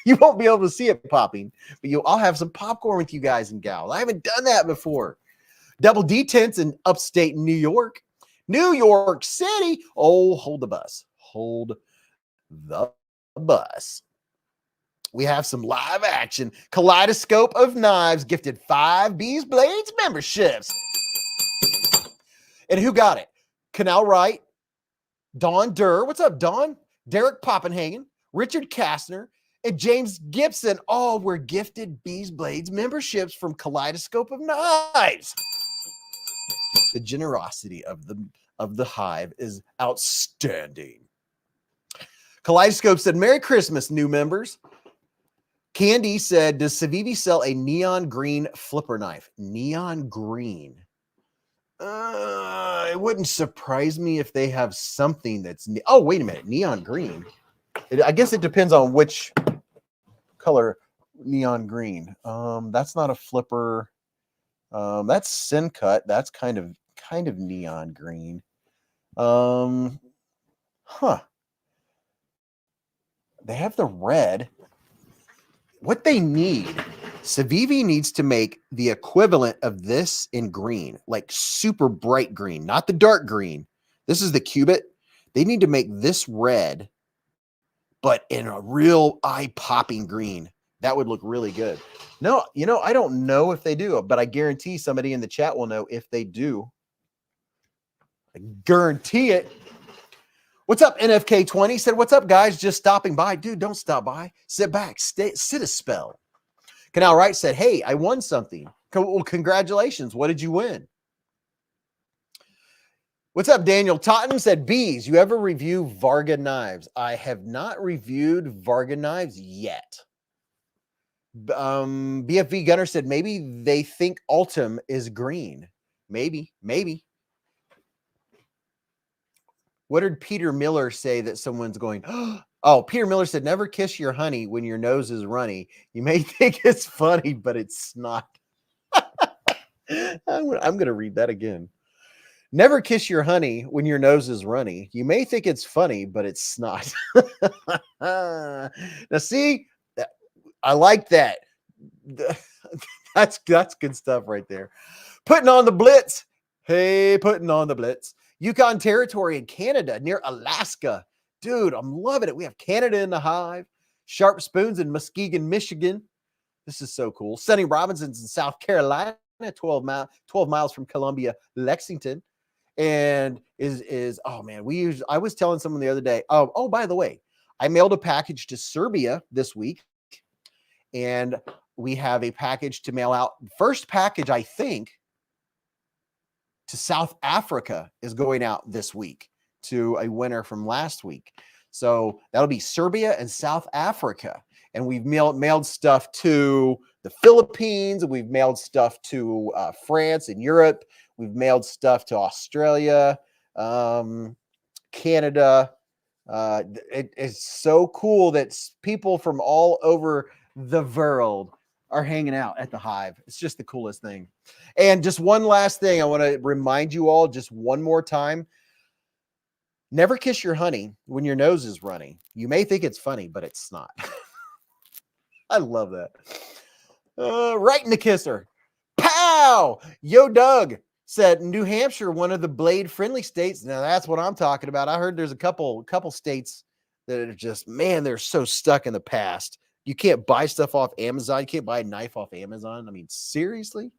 You won't be able to see it popping, but I'll have some popcorn with you guys and gals. I haven't done that before. Double D tents in upstate New York. New York City. Oh, hold the bus. Hold the bus. We have some live action. Kaleidoscope of Knives gifted 5 Beez Blades memberships. And who got it? Canal Wright, Don Durr. What's up, Don? Derek Poppenhagen, Richard Kastner, and James Gibson all were gifted Beez Blades memberships from Kaleidoscope of Knives. The generosity of the Hive is outstanding. Kaleidoscope said, Merry Christmas, new members. Candy said, does Civivi sell a neon green flipper knife? Neon green. It wouldn't surprise me if they have something that's... Oh, wait a minute. Neon green. I guess it depends on which color neon green. That's not a flipper. That's sin cut. That's kind of neon green. They have the red. What they need, Civivi needs to make the equivalent of this in green, like super bright green, not the dark green. This is the cubit. They need to make this red, but in a real eye-popping green. That would look really good. No, I don't know if they do, but I guarantee somebody in the chat will know if they do. I guarantee it. What's up, NFK20? Said, what's up, guys? Just stopping by. Dude, don't stop by. Sit back. Sit a spell. Canal Wright said, hey, I won something. Well, congratulations. What did you win? What's up, Daniel Totten? Said, Beez, you ever review Varga knives? I have not reviewed Varga knives yet. BFV Gunner said, maybe they think Ultim is green. Maybe. What did Peter Miller say that someone's going, oh, Peter Miller said, never kiss your honey when your nose is runny. You may think it's funny, but it's not. I'm going to read that again. Never kiss your honey when your nose is runny. You may think it's funny, but it's not. Now, see, I like that. That's good stuff right there. Putting on the blitz. Hey, putting on the blitz. Yukon Territory in Canada near Alaska. Dude, I'm loving it. We have Canada in the Hive. Sharp Spoons in Muskegon, Michigan. This is so cool. Sonny Robinson's in South Carolina, 12 miles from Columbia, Lexington. And oh man, I was telling someone the other day, oh, by the way, I mailed a package to Serbia this week, and we have a package to mail out. First package, I think, to South Africa is going out this week to a winner from last week. So that'll be Serbia and South Africa. And we've mailed stuff to the Philippines. We've mailed stuff to France and Europe. We've mailed stuff to Australia, Canada. It is so cool that people from all over the world are hanging out at the Hive. It's just the coolest thing. And just one last thing, I want to remind you all just one more time. Never kiss your honey when your nose is running. You may think it's funny, but it's not. I love that. Right in the kisser. Pow! Yo, Doug said New Hampshire, one of the blade friendly states. Now that's what I'm talking about. I heard there's a couple states that are just, man, they're so stuck in the past. You can't buy stuff off Amazon. You can't buy a knife off Amazon. I mean, seriously?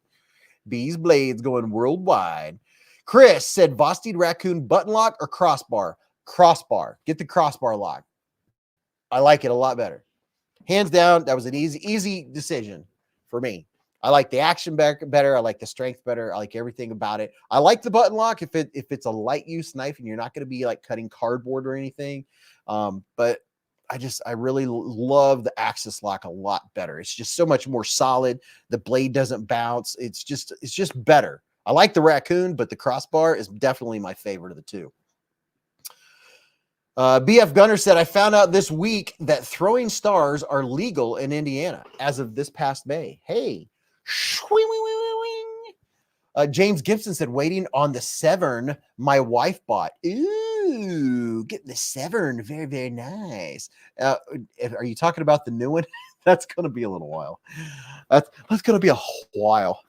Beez Blades going worldwide. Chris said, Vosteed Raccoon button lock or crossbar? Crossbar. Get the crossbar lock. I like it a lot better. Hands down, that was an easy decision. for me. I like the action better. I like the strength better. I like everything about it. I like the button lock if it's a light use knife and you're not going to be like cutting cardboard or anything. But I really love the axis lock a lot better. It's just so much more solid. The blade doesn't bounce. It's just better. I like the raccoon, but the crossbar is definitely my favorite of the two. BF Gunner said, I found out this week that throwing stars are legal in Indiana as of this past May. Hey. James Gibson said, waiting on the Severn my wife bought. Ooh, getting the Severn. Very, very nice. Are you talking about the new one? That's going to be a little while. That's going to be a while.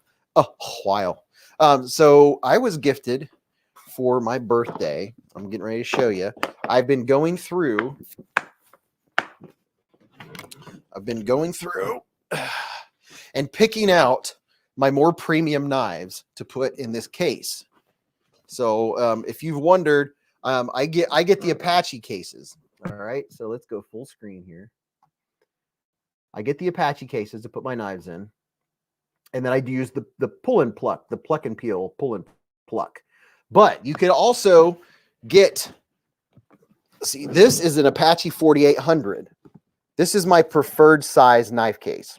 So I was gifted for my birthday. I'm getting ready to show you. I've been going through and picking out my more premium knives to put in this case. So if you've wondered, I get the Apache cases. All right, so let's go full screen here. I get the Apache cases to put my knives in, and then I use the pull and pluck, the pluck and peel, pull and pluck. But you could also get, see, this is an Apache 4800. This is my preferred size knife case.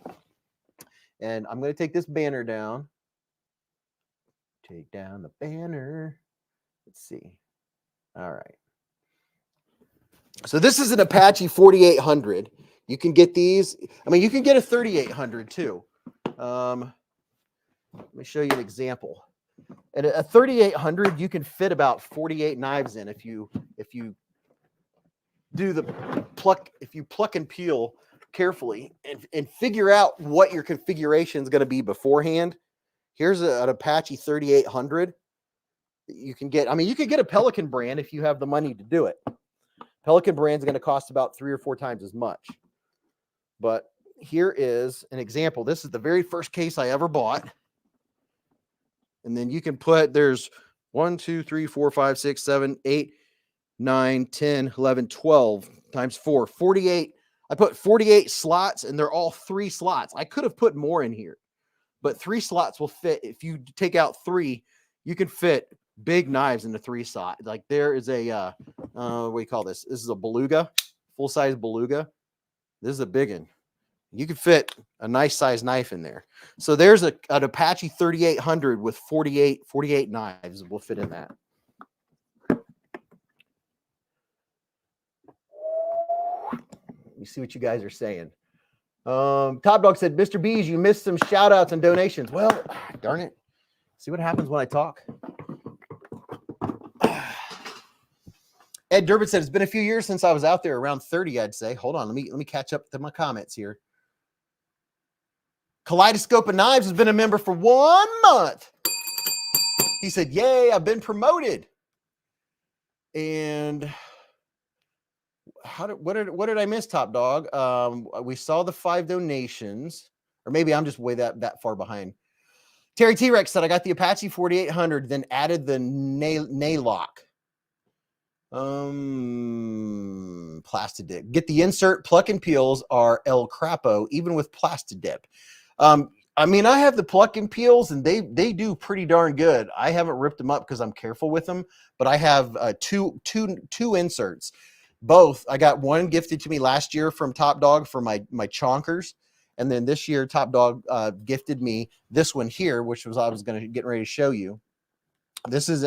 And I'm going to take this banner down. Take down the banner. Let's see. All right. So this is an Apache 4800. You can get these. I mean, you can get a 3800 too. Let me show you an example. At a 3800, you can fit about 48 knives in if you do the pluck, if you pluck and peel carefully and figure out what your configuration is going to be beforehand. Here's an Apache 3800. You can get, I mean, you could get a Pelican brand if you have the money to do it. Pelican brand is going to cost about 3 or 4 times as much. But here is an example. This is the very first case I ever bought. And then you can put, there's 1, 2, 3, 4, 5, 6, 7, 8, 9, 10, 11, 12 times 4, 48. I put 48 slots and they're all 3 slots. I could have put more in here, but 3 slots will fit. If you take out 3, you can fit big knives into 3 slots. Like there is a, what do you call this? This is a beluga, full-size beluga. This is a big one. You can fit a nice size knife in there. So there's an Apache 3800 with 48 knives will fit in that. You see what you guys are saying. Top Dog said, Mr. Beez, you missed some shout outs and donations. Well, darn it. See what happens when I talk. Ed Durbin said, it's been a few years since I was out there, around 30, I'd say. Hold on, let me catch up to my comments here. Kaleidoscope of Knives has been a member for 1 month. He said, yay, I've been promoted. And what did I miss, Top Dog? We saw the 5 donations, or maybe I'm just way that far behind. Terry T-Rex said, I got the Apache 4800, then added the Naylock. Plastidip. Get the insert, pluck and peels are El Crapo, even with Plastidip. I mean, I have the pluck and peels and they do pretty darn good. I haven't ripped them up because I'm careful with them, but I have two inserts. Both. I got one gifted to me last year from Top Dog for my chonkers. And then this year, Top Dog gifted me this one here, which was I was going to get ready to show you. This is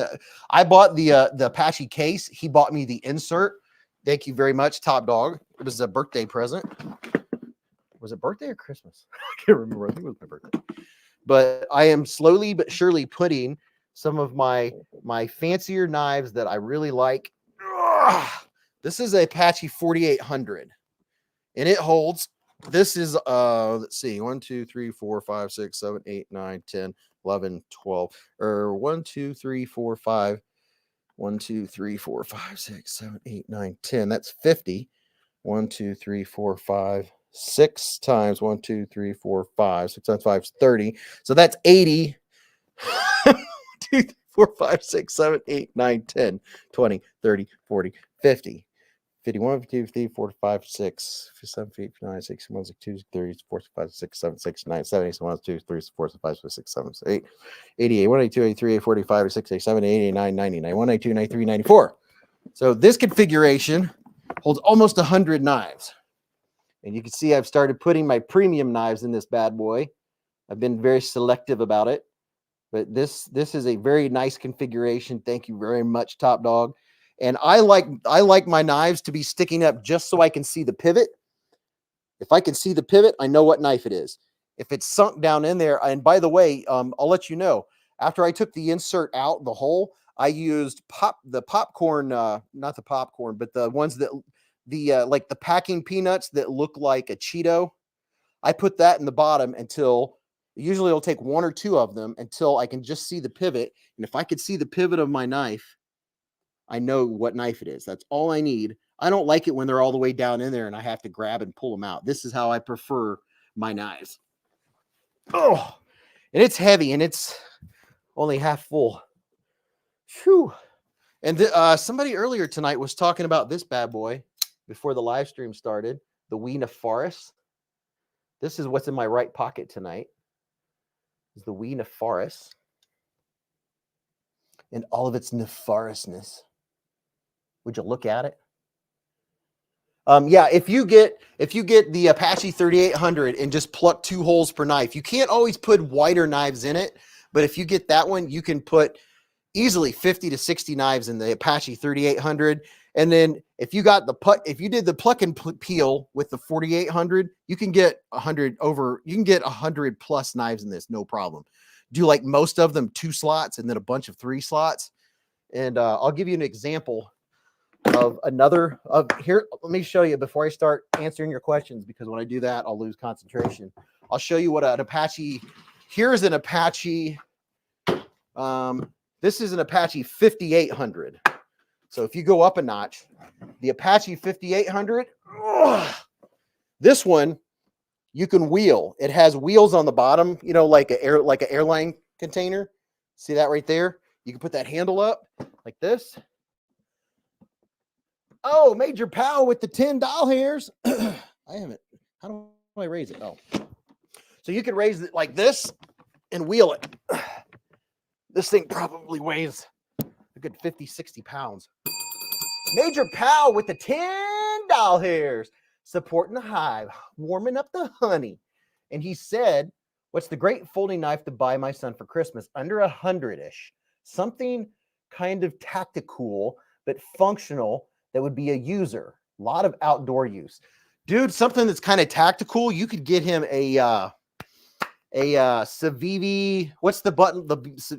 I bought the Apache case. He bought me the insert. Thank you very much, Top Dog. It was a birthday present. Was it birthday or Christmas? I can't remember. I think it was my birthday. But I am slowly but surely putting some of my fancier knives that I really like. This is a Apache 4800, and it holds. This is let's see, 1, 2, 3, 4, 5, 6, 7, 8, 9, 10, 11, 12, or 1, 2, 3, 4, 5. 1, 2, 3, 4, 5, 6, 7, 8, 9, 10. That's 50. 1, 2, 3, 4, 5. 6 times 1, 2, 3, 4, 5. 6 times 5 is 30. So that's 80. 2, 3, 4, 5, 6, 7, 8, 9, 10, 20, 30, 40, 50. 51, 52, 53, 4, 5, 6, 7, 8, 9, 6, 1, 6, 2, 3, 4, 5, 6, 7, 6, 9, 7, 8, 1, 2, 3, 4, 5, 6, 7, 8, 88, 182, 83, 45, 86, 87, 89, 99, 192, 93, 94. So this configuration holds almost 100 knives. And you can see I've started putting my premium knives in this bad boy. I've been very selective about it. But this is a very nice configuration. Thank you very much, Top Dog. And I like my knives to be sticking up just so I can see the pivot. If I can see the pivot, I know what knife it is. If it's sunk down in there, and by the way, I'll let you know, after I took the insert out, the hole, I used the popcorn, not the popcorn, but the ones that, like the packing peanuts that look like a Cheeto. I put that in the bottom until, usually it'll take one or two of them until I can just see the pivot. And if I could see the pivot of my knife, I know what knife it is. That's all I need. I don't like it when they're all the way down in there and I have to grab and pull them out. This is how I prefer my knives. Oh, and it's heavy and it's only half full. Whew. And somebody earlier tonight was talking about this bad boy before the live stream started, the Wee Nefaris. This is what's in my right pocket tonight. Is the Wee Nefaris and all of its nefariousness. Would you look at it? Yeah, if you get the Apache 3800 and just pluck 2 holes per knife, you can't always put wider knives in it, but if you get that one, you can put easily 50 to 60 knives in the Apache 3800. And then if you got if you did the pluck and peel with the 4800, you can get 100 plus knives in this, no problem. Do like most of them 2 slots and then a bunch of 3 slots. And I'll give you an example of another here. Let me show you before I start answering your questions, because when I do that, I'll lose concentration. I'll show you what an Apache, here's an Apache. This is an Apache 5800. So if you go up a notch, the Apache 5800, this one you can wheel. It has wheels on the bottom, you know, like an airline container. See that right there? You can put that handle up like this. Oh, Major Powell with the 10 doll hairs. I haven't. How do I raise it? Oh, so you can raise it like this and wheel it. This thing probably weighs a good 50, 60 pounds. Major Powell with the 10 doll hairs, supporting the hive, warming up the honey. And he said, what's the great folding knife to buy my son for Christmas? Under 100-ish. Something kind of tactical, but functional that would be a user. A lot of outdoor use. Dude, something that's kind of tactical, you could get him a Civivi. What's the button?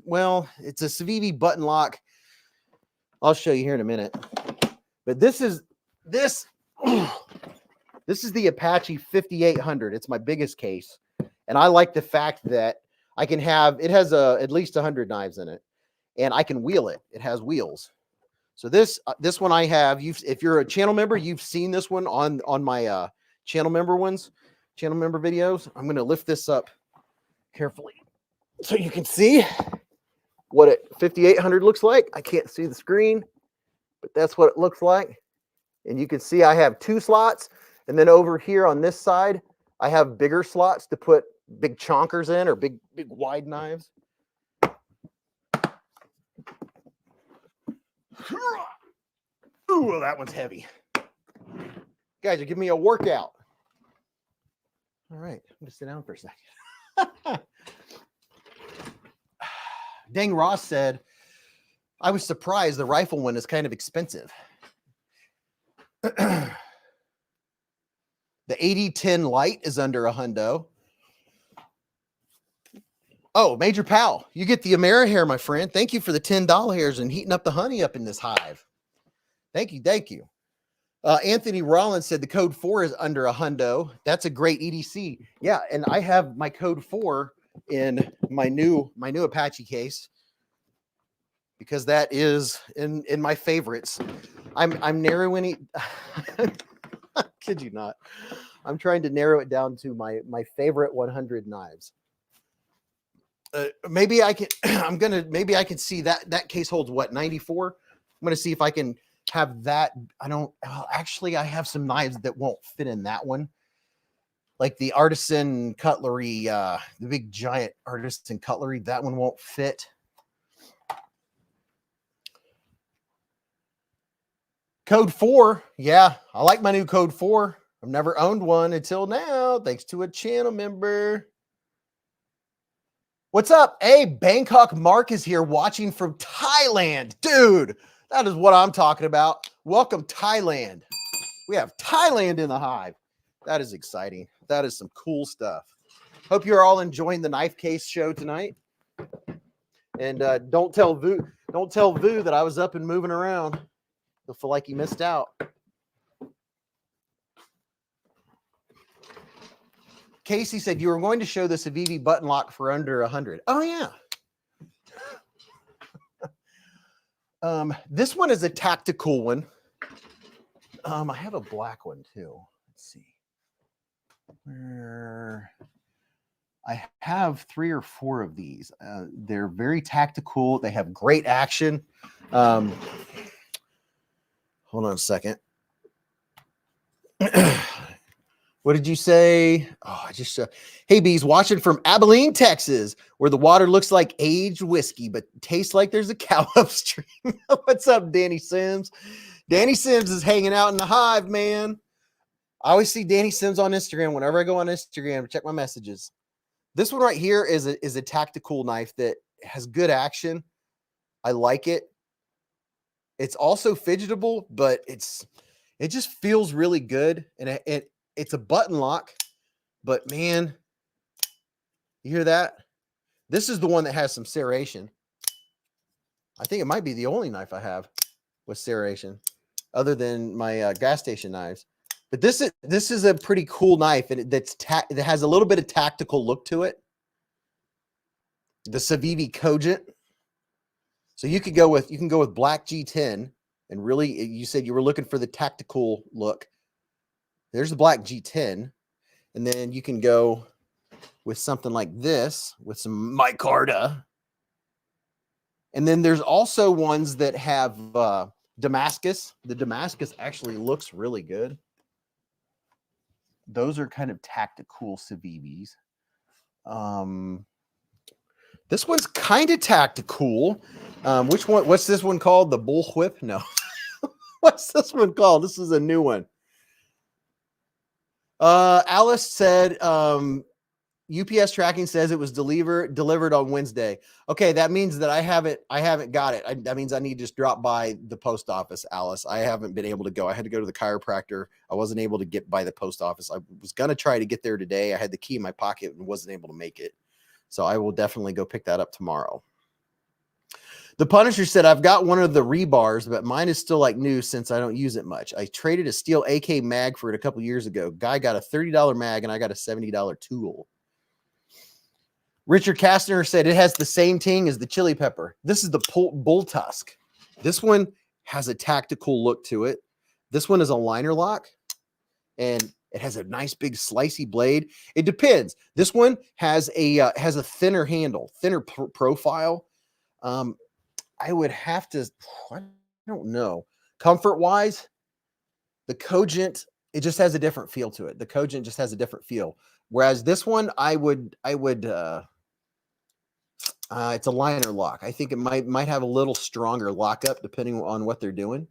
Well, it's a Civivi button lock. I'll show you here in a minute. But this is the Apache 5800. It's my biggest case. And I like the fact that I can have, it has at least 100 knives in it. And I can wheel it. It has wheels. So this one I have, if you're a channel member, you've seen this one on my channel member videos. I'm going to lift this up carefully so you can see what a 5800 looks like. I can't see the screen, but that's what it looks like. And you can see I have 2 slots. And then over here on this side, I have bigger slots to put big chonkers in, or big wide knives. Ooh, that one's heavy. Guys, you're giving me a workout. All right, I'm gonna sit down for a second. Dang Ross said, I was surprised the rifle one is kind of expensive. The 8010 light is under $100. Oh, Major Powell, you get the Amerihair, my friend. Thank you for the 10 doll hairs and heating up the honey up in this hive. Thank you, thank you. Anthony Rollins said the code 4 is under $100. That's a great EDC. Yeah, and I have my code 4 in my new Apache case, because that is in my favorites. I'm narrowing it. I kid you not. I'm trying to narrow it down to my favorite 100 knives. Maybe I can. Maybe I can see that case holds what, 94. I'm gonna see if I can have that. Actually, I have some knives that won't fit in that one. Like the artisan cutlery, the big giant artisan cutlery, that one won't fit. Code 4. Yeah, I like my new Code 4. I've never owned one until now, thanks to a channel member. What's up? Hey, Bangkok Mark is here watching from Thailand. Dude, that is what I'm talking about. Welcome, Thailand. We have Thailand in the hive. That is exciting. That is some cool stuff. Hope you're all enjoying the knife case show tonight. And don't tell Vu that I was up and moving around. He'll feel like he missed out. Casey said you were going to show the Civivi button lock for under 100. Oh yeah. This one is a tactical one. I have a black one too. Let's see. Where I have 3 or 4 of these. They're very tactical. They have great action. Hold on a second. What did you say? Oh, I just hey Beez, watching from Abilene, Texas, where the water looks like aged whiskey, but tastes like there's a cow upstream. What's up, Danny Sims? Danny Sims is hanging out in the hive, man. I always see Danny Sims on Instagram. Whenever I go on Instagram to check my messages. This one right here is a tactical knife that has good action. I like it. It's also fidgetable, but it just feels really good, and it's a button lock, but man, you hear that? This is the one that has some serration. I think it might be the only knife I have with serration other than my gas station knives. But this is a pretty cool knife, and that has a little bit of tactical look to it. The Civivi Cogent. So you can go with black G10, and really, you said you were looking for the tactical look. There's the black G10, and then you can go with something like this with some micarta. And then there's also ones that have Damascus. The Damascus actually looks really good. Those are kind of tactical Civivis. This one's kind of tactical. Which one? What's this one called? The Bullwhip? No. What's this one called? This is a new one. Alice said, UPS tracking says it was delivered on Wednesday. Okay, that means that I haven't got it. That means I need to just drop by the post office, Alice. I haven't been able to go. I had to go to the chiropractor. I wasn't able to get by the post office. I was going to try to get there today. I had the key in my pocket and wasn't able to make it. So I will definitely go pick that up tomorrow. The Punisher said, I've got one of the rebars, but mine is still like new since I don't use it much. I traded a steel AK mag for it a couple years ago. Guy got a $30 mag and I got a $70 tool. Richard Kastner said it has the same ting as the chili pepper. This is the bull tusk. This one has a tactical look to it. This one is a liner lock, and it has a nice big slicey blade. It depends. This one has a thinner handle, thinner profile. I would have to, I don't know. Comfort-wise, the Cogent, it just has a different feel to it. The Cogent just has a different feel. Whereas this one, it's a liner lock. I think it might have a little stronger lockup depending on what they're doing.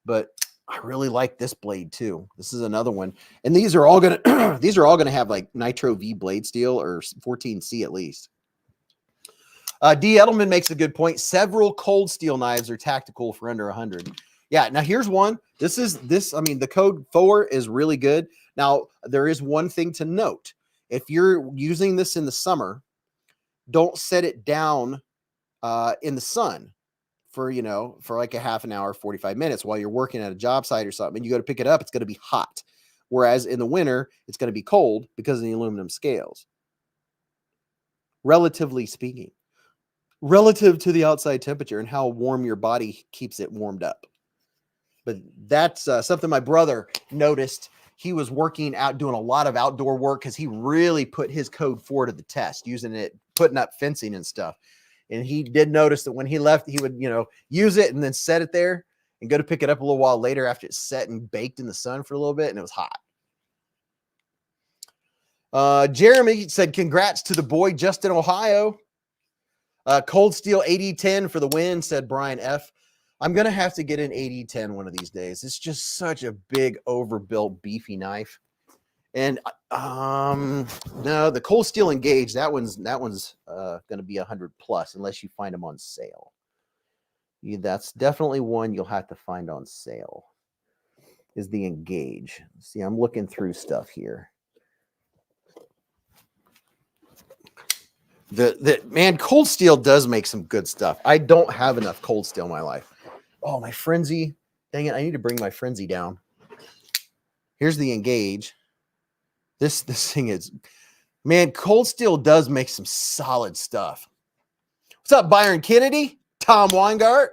But I really like this blade too. This is another one. And these are all gonna have like Nitro V blade steel or 14C at least. D. Edelman makes a good point. Several cold steel knives are tactical for under 100. Yeah, now here's one. I mean, the Code 4 is really good. Now, there is one thing to note. If you're using this in the summer, don't set it down in the sun for like a half an hour, 45 minutes while you're working at a job site or something. And you go to pick it up, it's going to be hot. Whereas in the winter, it's going to be cold because of the aluminum scales. Relatively speaking. Relative to the outside temperature and how warm your body keeps it warmed up. But that's something my brother noticed. He was working out, doing a lot of outdoor work because he really put his Code 4 to the test, using it, putting up fencing and stuff. And he did notice that when he left, he would, use it and then set it there. and go to pick it up a little while later after it's set and baked in the sun for a little bit, and it was hot. Jeremy said, congrats to the boy just in Ohio. Cold Steel 8010 for the win, said Brian F. I'm going to have to get an 8010 one of these days. It's just such a big, overbuilt, beefy knife. And no, the Cold Steel Engage, that one's going to be 100 plus unless you find them on sale. That's definitely one you'll have to find on sale, is the Engage. See, I'm looking through stuff here. Man, Cold Steel does make some good stuff. I don't have enough Cold Steel in my life. Oh, my Frenzy. Dang it, I need to bring my Frenzy down. Here's the Engage. This thing is, man, Cold Steel does make some solid stuff. What's up, Byron Kennedy? Tom Weingart?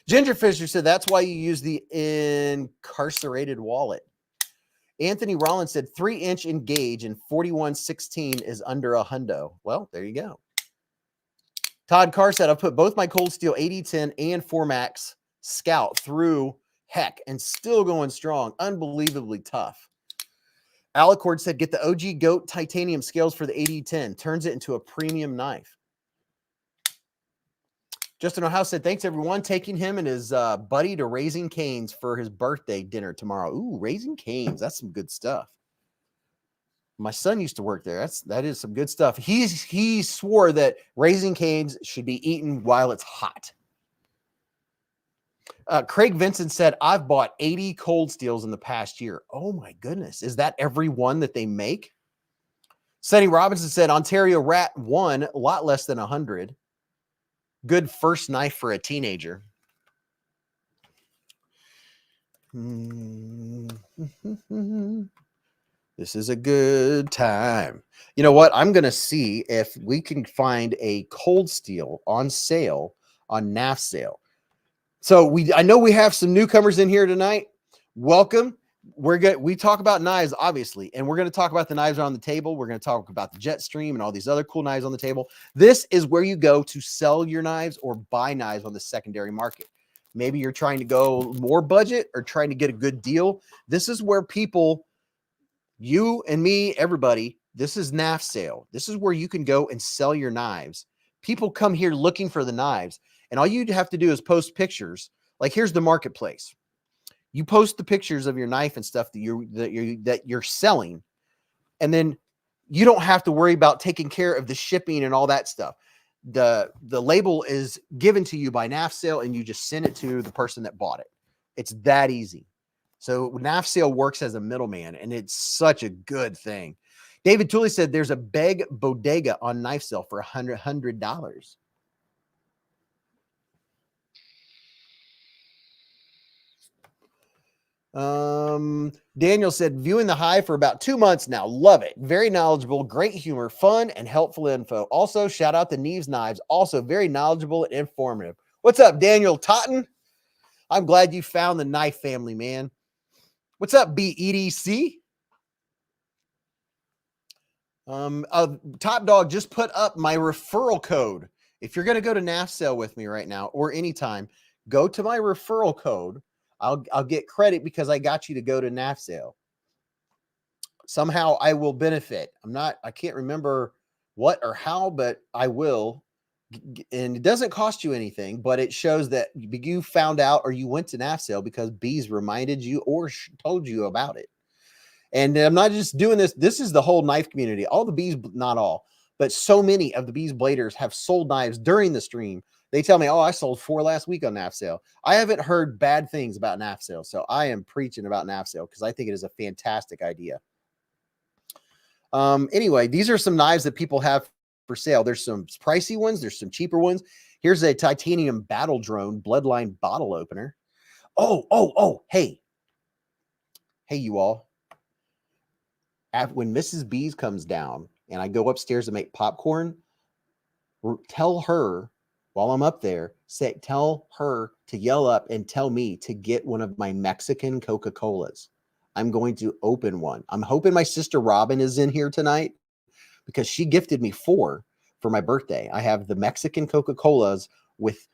Ginger Fisher said, that's why you use the incarcerated wallet. Anthony Rollins said 3-inch Engage and 4116 is under a hundo. Well, there you go. Todd Carr said, I've put both my Cold Steel 8010 and 4MAX Scout through heck and still going strong. Unbelievably tough. Alicord said, get the OG GOAT titanium scales for the 8010. Turns it into a premium knife. Justin O'House said, thanks, everyone. Taking him and his buddy to Raising Cane's for his birthday dinner tomorrow. Ooh, Raising Cane's. That's some good stuff. My son used to work there. That is some good stuff. He swore that Raising Cane's should be eaten while it's hot. Craig Vincent said, I've bought 80 Cold Steels in the past year. Oh, my goodness. Is that every one that they make? Sonny Robinson said, Ontario Rat 1, a lot less than 100. Good first knife for a teenager. This is a good time. You know what? I'm going to see if we can find a Cold Steel on sale on NAF sale. So I know we have some newcomers in here tonight. Welcome. We talk about knives, obviously, and we're going to talk about the knives on the table. We're going to talk about the Jetstream and all these other cool knives on the table. This is where you go to sell your knives or buy knives on the secondary market. Maybe you're trying to go more budget or trying to get a good deal. This is where people, you and me, everybody, this is NAF sale. This is where you can go and sell your knives. People come here looking for the knives, and all you have to do is post pictures. Like, here's the marketplace. You post the pictures of your knife and stuff that you're selling, and then you don't have to worry about taking care of the shipping and all that stuff. The label is given to you by NAF sale, and you just send it to the person that bought it. It's that easy. So NAF sale works as a middleman, and it's such a good thing. David Tooley said there's a Beg Bodega on knife sale for $100. Daniel said, viewing the Hive for about 2 months now. Love it. Very knowledgeable, great humor, fun, and helpful info. Also, shout out to Neves Knives. Also, very knowledgeable and informative. What's up, Daniel Totten? I'm glad you found the knife family, man. What's up, BEDC? Top Dog just put up my referral code. If you're going to go to NAF sale with me right now or anytime, go to my referral code. I'll get credit because I got you to go to NAF sale. Somehow I will benefit. I can't remember what or how, but I will. And it doesn't cost you anything, but it shows that you found out or you went to NAF sale because Beez reminded you or told you about it. And I'm not just doing this. This is the whole knife community. All the Beez, not all, but so many of the Beez Bladers have sold knives during the stream. They tell me, oh, I sold 4 last week on NAF sale. I haven't heard bad things about NAF sale, so I am preaching about NAF sale because I think it is a fantastic idea. Anyway, these are some knives that people have for sale. There's some pricey ones. There's some cheaper ones. Here's a titanium battle drone bloodline bottle opener. Hey, you all. When Mrs. Beez comes down and I go upstairs to make popcorn, tell her while I'm up there, tell her to yell up and tell me to get one of my Mexican Coca-Colas. I'm going to open one. I'm hoping my sister Robin is in here tonight because she gifted me 4 for my birthday. I have the Mexican Coca-Colas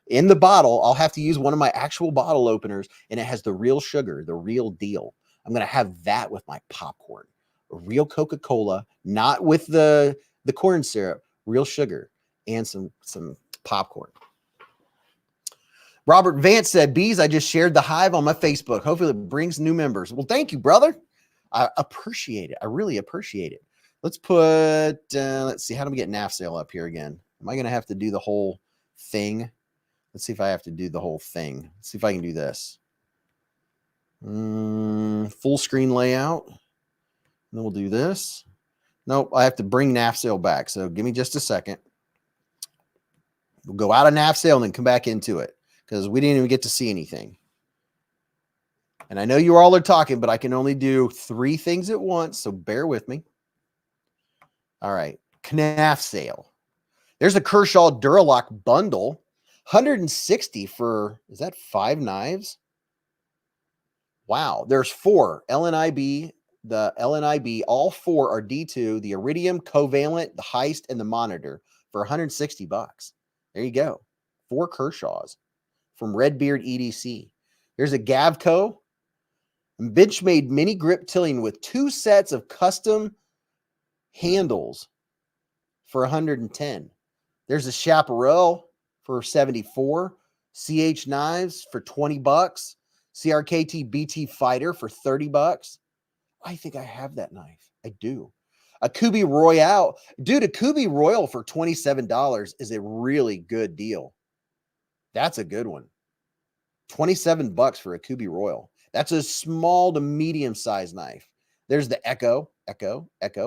in the bottle. I'll have to use one of my actual bottle openers, and it has the real sugar, the real deal. I'm going to have that with my popcorn. A real Coca-Cola, not with the corn syrup, real sugar, and some popcorn. Robert Vance said, Beez, I just shared the hive on my Facebook. Hopefully it brings new members. Well, thank you, brother. I appreciate it. I really appreciate it. Let's put, let's see, how do we get NAF sale up here again? Am I going to have to do the whole thing? Let's see if I have to do the whole thing. Let's see if I can do this. Full screen layout. And then we'll do this. Nope, I have to bring NAF sale back. So give me just a second. We'll go out of NAF sale and then come back into it because we didn't even get to see anything. And I know you all are talking, but I can only do 3 things at once, so bear with me. All right, NAF sale. There's a Kershaw Duralock bundle, $160 for, is that 5 knives? Wow, there's 4 LNIB. The LNIB, all 4 are D2, the Iridium, Covalent, the Heist, and the Monitor for $160. There you go. 4 Kershaws from Redbeard EDC. There's a Gavco Benchmade mini grip tilling with 2 sets of custom handles for $110. There's a Chaparral for $74. CH Knives for $20. CRKT BT Fighter for $30. I think I have that knife. I do. A Kubi Royale. Dude, a Kubi Royal for $27 is a really good deal. That's a good one. $27 for a Kubi Royal. That's a small to medium size knife. There's the Echo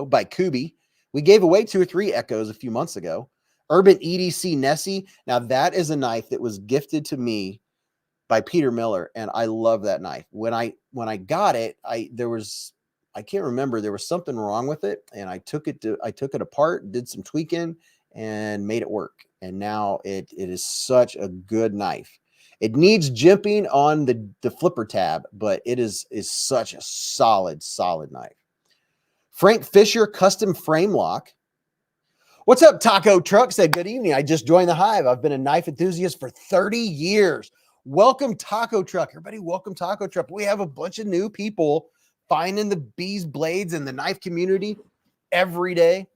by Kubi. We gave away 2 or 3 Echoes a few months ago. Urban EDC Nessie. Now that is a knife that was gifted to me by Peter Miller, and I love that knife. When I got it, I can't remember, there was something wrong with it, and I took it apart, did some tweaking, and made it work. And now it is such a good knife. It needs jimping on the flipper tab, but it is such a solid knife. Frank Fisher Custom Frame Lock. What's up, Taco Truck? Said, good evening. I just joined the hive. I've been a knife enthusiast for 30 years. Welcome, Taco Truck. Everybody, welcome, Taco Truck. We have a bunch of new people finding the Beez Blades in the knife community every day.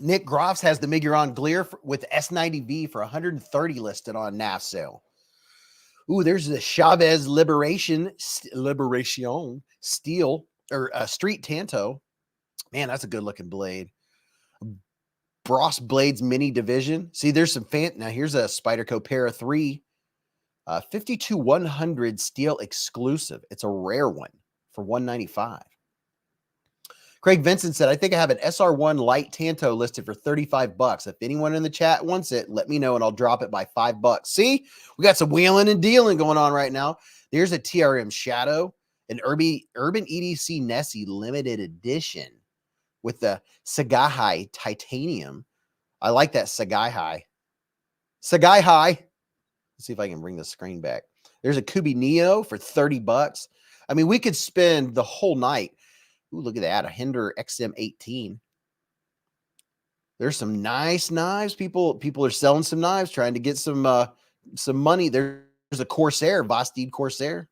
Nick Groffs has the Miguron Glear with S90V for $130 listed on NAF sale. Ooh, there's the Chavez Liberation Steel or Street Tanto. Man, that's a good looking blade. Bros Blades Mini Division. See, there's some now here's a Spyderco Para 3 52-100 steel exclusive. It's a rare one for $195. Craig Vincent said, I think I have an SR1 Light Tanto listed for $35. If anyone in the chat wants it, let me know and I'll drop it by $5. See, we got some wheeling and dealing going on right now. There's a TRM Shadow, an Urban EDC Nessie limited edition with the Sagai titanium. I like that Sagai High. Let's see if I can bring the screen back. There's a Kubi Neo for $30. I mean, we could spend the whole night. Ooh, look at that, a Hinder XM18. There's some nice knives. People are selling some knives, trying to get some money. There's a Corsair, Vosteed Corsair.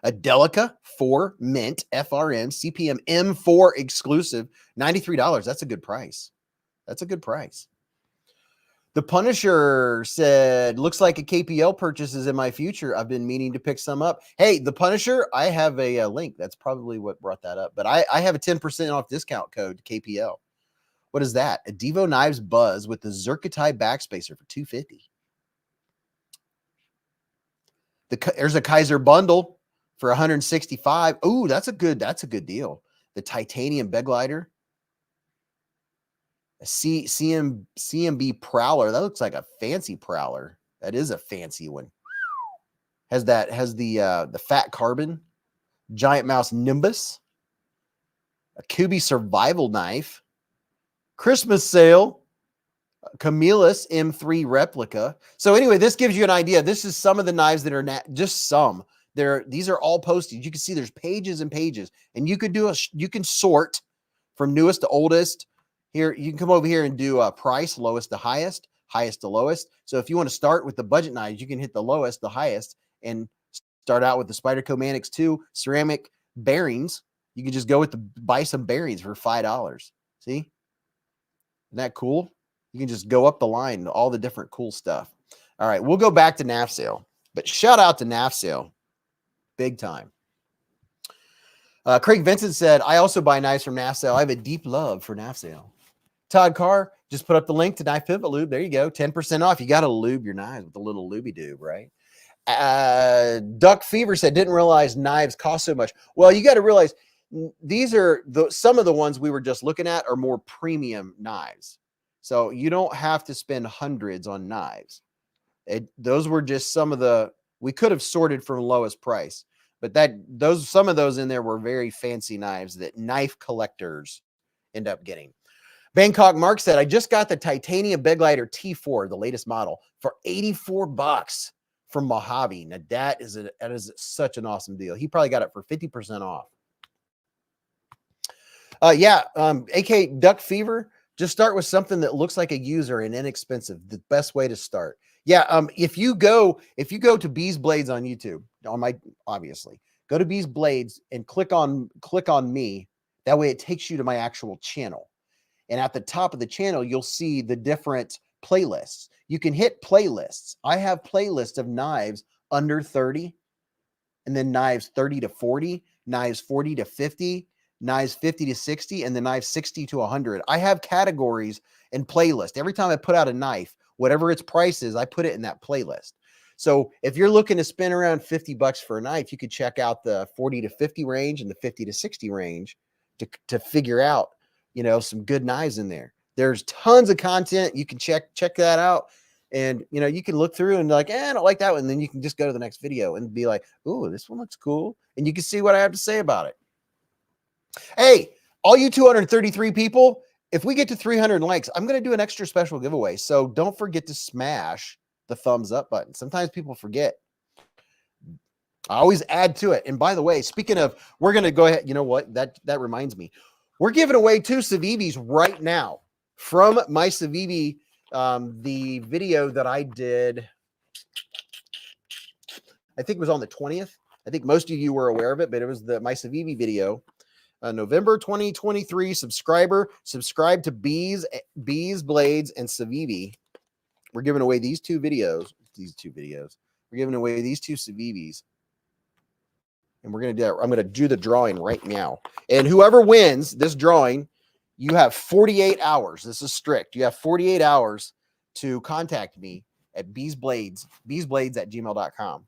A Delica 4 Mint FRM CPM M4 exclusive, $93. That's a good price. That's a good price. The Punisher said, looks like a KPL purchase is in my future. I've been meaning to pick some up. Hey, the Punisher, I have a link. That's probably what brought that up. But I have a 10% off discount code, KPL. What is that? A Devo Knives Buzz with the Zerkatai backspacer for $250. There's a Kaiser bundle for $165. Ooh, that's a good deal. The titanium bed glider. A CMB Prowler. That looks like a fancy Prowler. That is a fancy one. Has the fat carbon. Giant Mouse Nimbus. A Kubi Survival Knife. Christmas sale. Camillus M3 replica. So anyway, this gives you an idea. This is some of the knives that are just some. These are all posted. You can see there's pages and pages, and you can sort from newest to oldest. Here, you can come over here and do a price, lowest to highest, highest to lowest. So if you want to start with the budget knives, you can hit the lowest, the highest, and start out with the Spyderco Manix 2 ceramic bearings. You can just go with buy some bearings for $5. See? Isn't that cool? You can just go up the line, all the different cool stuff. All right, we'll go back to NAF sale, but shout out to NAF sale. Big time. Craig Vincent said, I also buy knives from NAF sale. I have a deep love for NAF sale. Todd Carr just put up the link to Knife Pivot Lube. There you go. 10% off. You got to lube your knives with a little lubey doob, right? Duck Fever said, didn't realize knives cost so much. Well, you got to realize these are some of the ones we were just looking at are more premium knives. So you don't have to spend hundreds on knives. Those were just some of the, we could have sorted from lowest price, but some of those in there were very fancy knives that knife collectors end up getting. Bangkok Mark said, I just got the titanium Beglighter T4, the latest model, for $84 from Mojave. Now that is such an awesome deal. He probably got it for 50% off. AK Duck Fever, just start with something that looks like a user and inexpensive. The best way to start. Yeah, if you go to Beez Blades on YouTube, obviously, go to Beez Blades and click on me. That way it takes you to my actual channel. And at the top of the channel, you'll see the different playlists. You can hit playlists. I have playlists of knives under 30, and then knives 30 to 40, knives 40 to 50, knives 50 to 60, and the knives 60 to 100. I have categories and playlists. Every time I put out a knife, whatever its price is, I put it in that playlist. So if you're looking to spend around $50 for a knife, you could check out the 40 to 50 range and the 50 to 60 range to figure out, some good knives in there. There's tons of content. You can check that out. And, you can look through and like, I don't like that one. And then you can just go to the next video and be like, oh, this one looks cool. And you can see what I have to say about it. Hey, all you 233 people, if we get to 300 likes, I'm going to do an extra special giveaway. So don't forget to smash the thumbs up button. Sometimes people forget. I always add to it. And by the way, speaking of, we're going to go ahead. You know what? That reminds me. We're giving away 2 Civivis right now from my Civivi, the video that I did. I think it was on the 20th. I think most of you were aware of it, but it was my Civivi video. November 2023, subscribe to Beez Blades and Civivi. We're giving away these two videos. We're giving away these 2 Civivis. And we're going to do that. I'm going to do the drawing right now. And whoever wins this drawing, you have 48 hours. This is strict. You have 48 hours to contact me at beezblades@gmail.com.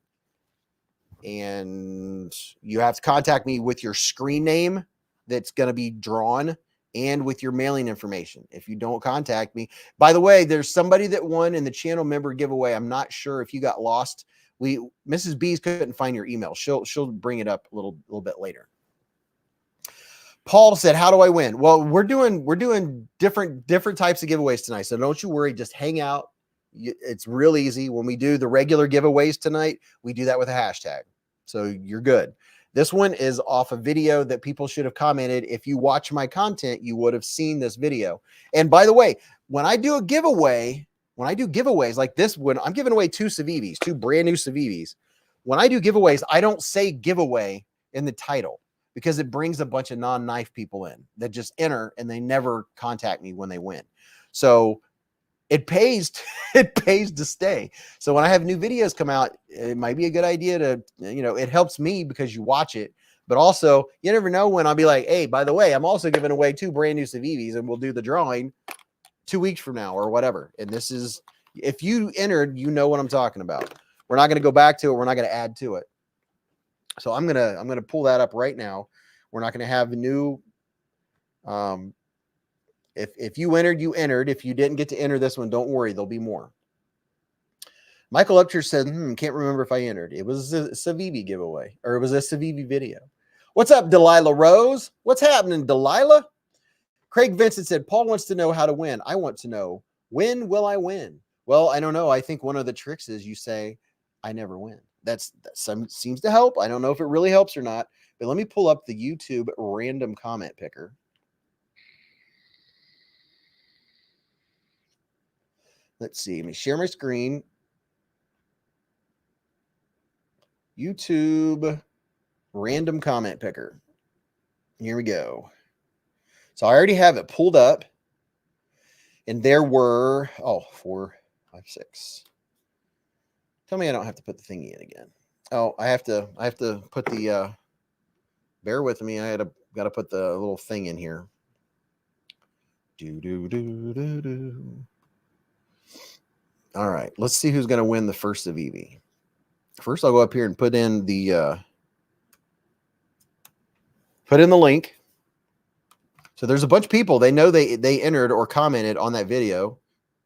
And you have to contact me with your screen name that's going to be drawn and with your mailing information. If you don't contact me, by the way, there's somebody that won in the channel member giveaway. I'm not sure if you got lost. Mrs. Beez couldn't find your email. She'll bring it up a little bit later. Paul said, how do I win? Well, we're doing different types of giveaways tonight. So don't you worry, just hang out. It's real easy. When we do the regular giveaways tonight, we do that with a hashtag. So you're good. This one is off a video that people should have commented. If you watch my content, you would have seen this video. And by the way, when I do a giveaway, when I do giveaways like this one, I'm giving away 2 Civivis, 2 brand new Civivis. When I do giveaways, I don't say giveaway in the title because it brings a bunch of non-knife people in that just enter and they never contact me when they win. So it pays to stay. So when I have new videos come out, it might be a good idea to, it helps me because you watch it, but also you never know when I'll be like, hey, by the way, I'm also giving away 2 brand new Civivis and we'll do the drawing 2 weeks from now or whatever. And this is, if you entered, you know what I'm talking about. We're not going to go back to it. We're not going to add to it. So I'm going to pull that up right now. We're not going to have a new, if you entered, you entered. If you didn't get to enter this one, don't worry. There'll be more. Michael Upchurch said, can't remember if I entered. It was a Civivi giveaway, or it was a Civivi video. What's up, Delilah Rose? What's happening, Delilah? Craig Vincent said, Paul wants to know how to win. I want to know, when will I win? Well, I don't know. I think one of the tricks is you say, I never win. That seems to help. I don't know if it really helps or not, but let me pull up the YouTube random comment picker. Let's see. Let me share my screen. YouTube random comment picker. Here we go. So I already have it pulled up. And there were, 4, 5, 6. Tell me I don't have to put the thingy in again. Oh, I have to put the, bear with me. I got to put the little thing in here. All right, let's see who's going to win the first of Eevee. First, I'll go up here and put in the link. So there's a bunch of people. They know they entered or commented on that video.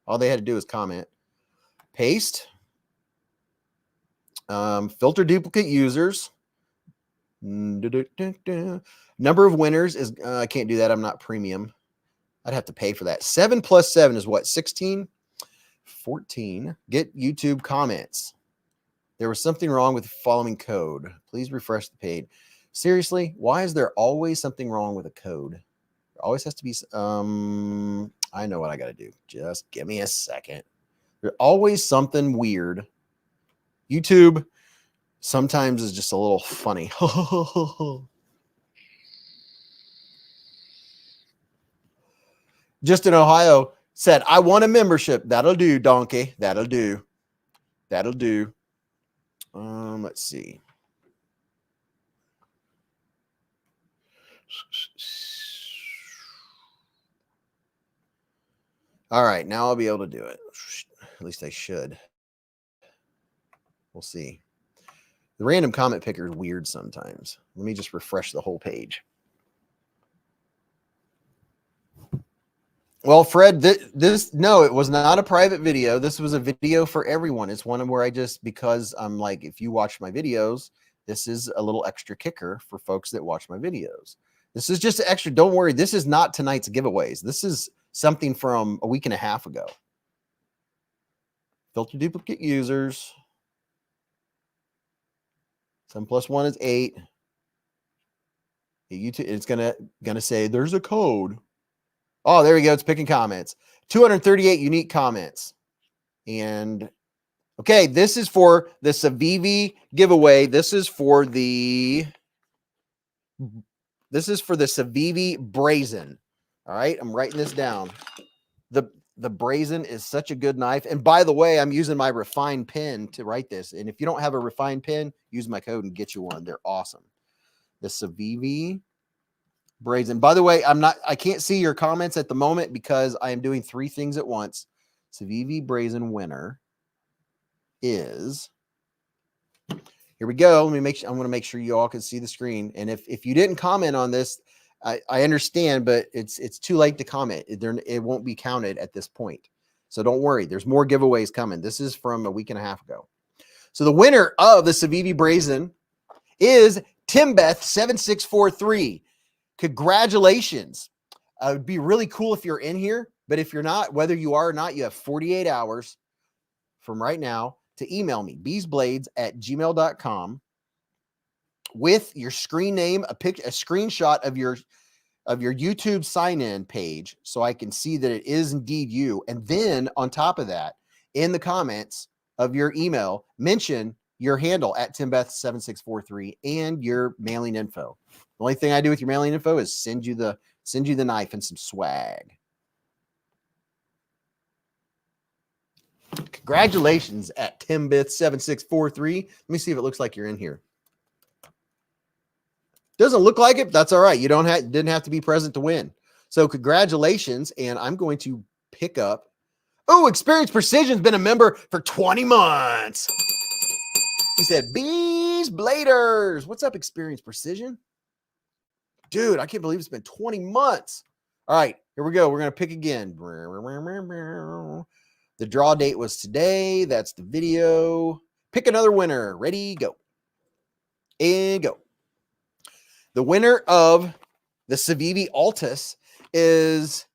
All they had to do is comment. Paste. Filter duplicate users. Number of winners is I can't do that. I'm not premium. I'd have to pay for that. 7 plus 7 is what? 16? 14. Get YouTube comments. There was something wrong with the following code. Please refresh the page. Seriously, why is there always something wrong with a code? There always has to be. I know what I got to do. Just give me a second. There's always something weird. YouTube sometimes is just a little funny. Just in Ohio said, I want a membership. That'll do, donkey. That'll do. That'll do. Let's see. All right, now I'll be able to do it. At least I should. We'll see. The random comment picker is weird sometimes. Let me just refresh the whole page. Well, Fred, no, it was not a private video. This was a video for everyone. It's one where I just, because I'm like, if you watch my videos, this is a little extra kicker for folks that watch my videos. This is just extra. Don't worry. This is not tonight's giveaways. This is something from a week and a half ago. Filter duplicate users. 7 plus 1 is 8. YouTube, it's gonna say there's a code. Oh, there we go. It's picking comments. 238 unique comments. And okay, this is for the Civivi giveaway. This is for the Civivi Brazen. All right, I'm writing this down. The Brazen is such a good knife. And by the way, I'm using my refined pen to write this. And if you don't have a refined pen, use my code and get you one. They're awesome. The Civivi Brazen. By the way, I can't see your comments at the moment because I am doing 3 things at once. Civivi Brazen winner is, here we go. Let me make sure, I'm going to make sure you all can see the screen. And if you didn't comment on this, I understand, but it's too late to comment. It won't be counted at this point. So don't worry. There's more giveaways coming. This is from a week and a half ago. So the winner of the Civivi Brazen is Timbeth7643. Congratulations. It would be really cool if you're in here, but if you're not, whether you are or not, you have 48 hours from right now to email me, beezblades@gmail.com, with your screen name, a screenshot of your YouTube sign-in page so I can see that it is indeed you. And then on top of that, in the comments of your email, mention your handle at Timbeth7643 and your mailing info. The only thing I do with your mailing info is send you the knife and some swag. Congratulations at Timbeth7643. Let me see if it looks like you're in here. Doesn't look like it. That's all right. You didn't have to be present to win. So congratulations. And I'm going to pick up. Oh, Experience Precision's been a member for 20 months. He said, Beez Bladers. What's up, Experience Precision? Dude, I can't believe it's been 20 months. All right, here we go. We're going to pick again. The draw date was today. That's the video. Pick another winner. Ready, go. And go. The winner of the Civivi Altus is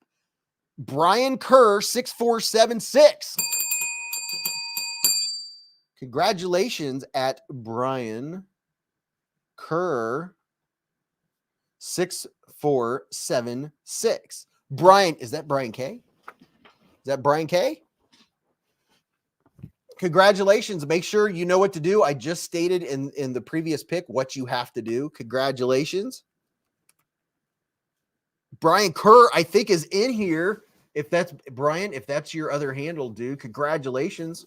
Brian Kerr 6476. Congratulations at Brian Kerr 6476. Brian, is that Brian K? Is that Brian K? Congratulations. Make sure you know what to do. I just stated in the previous pick what you have to do. Congratulations. Brian Kerr, I think, is in here. If that's Brian, if that's your other handle, dude, congratulations.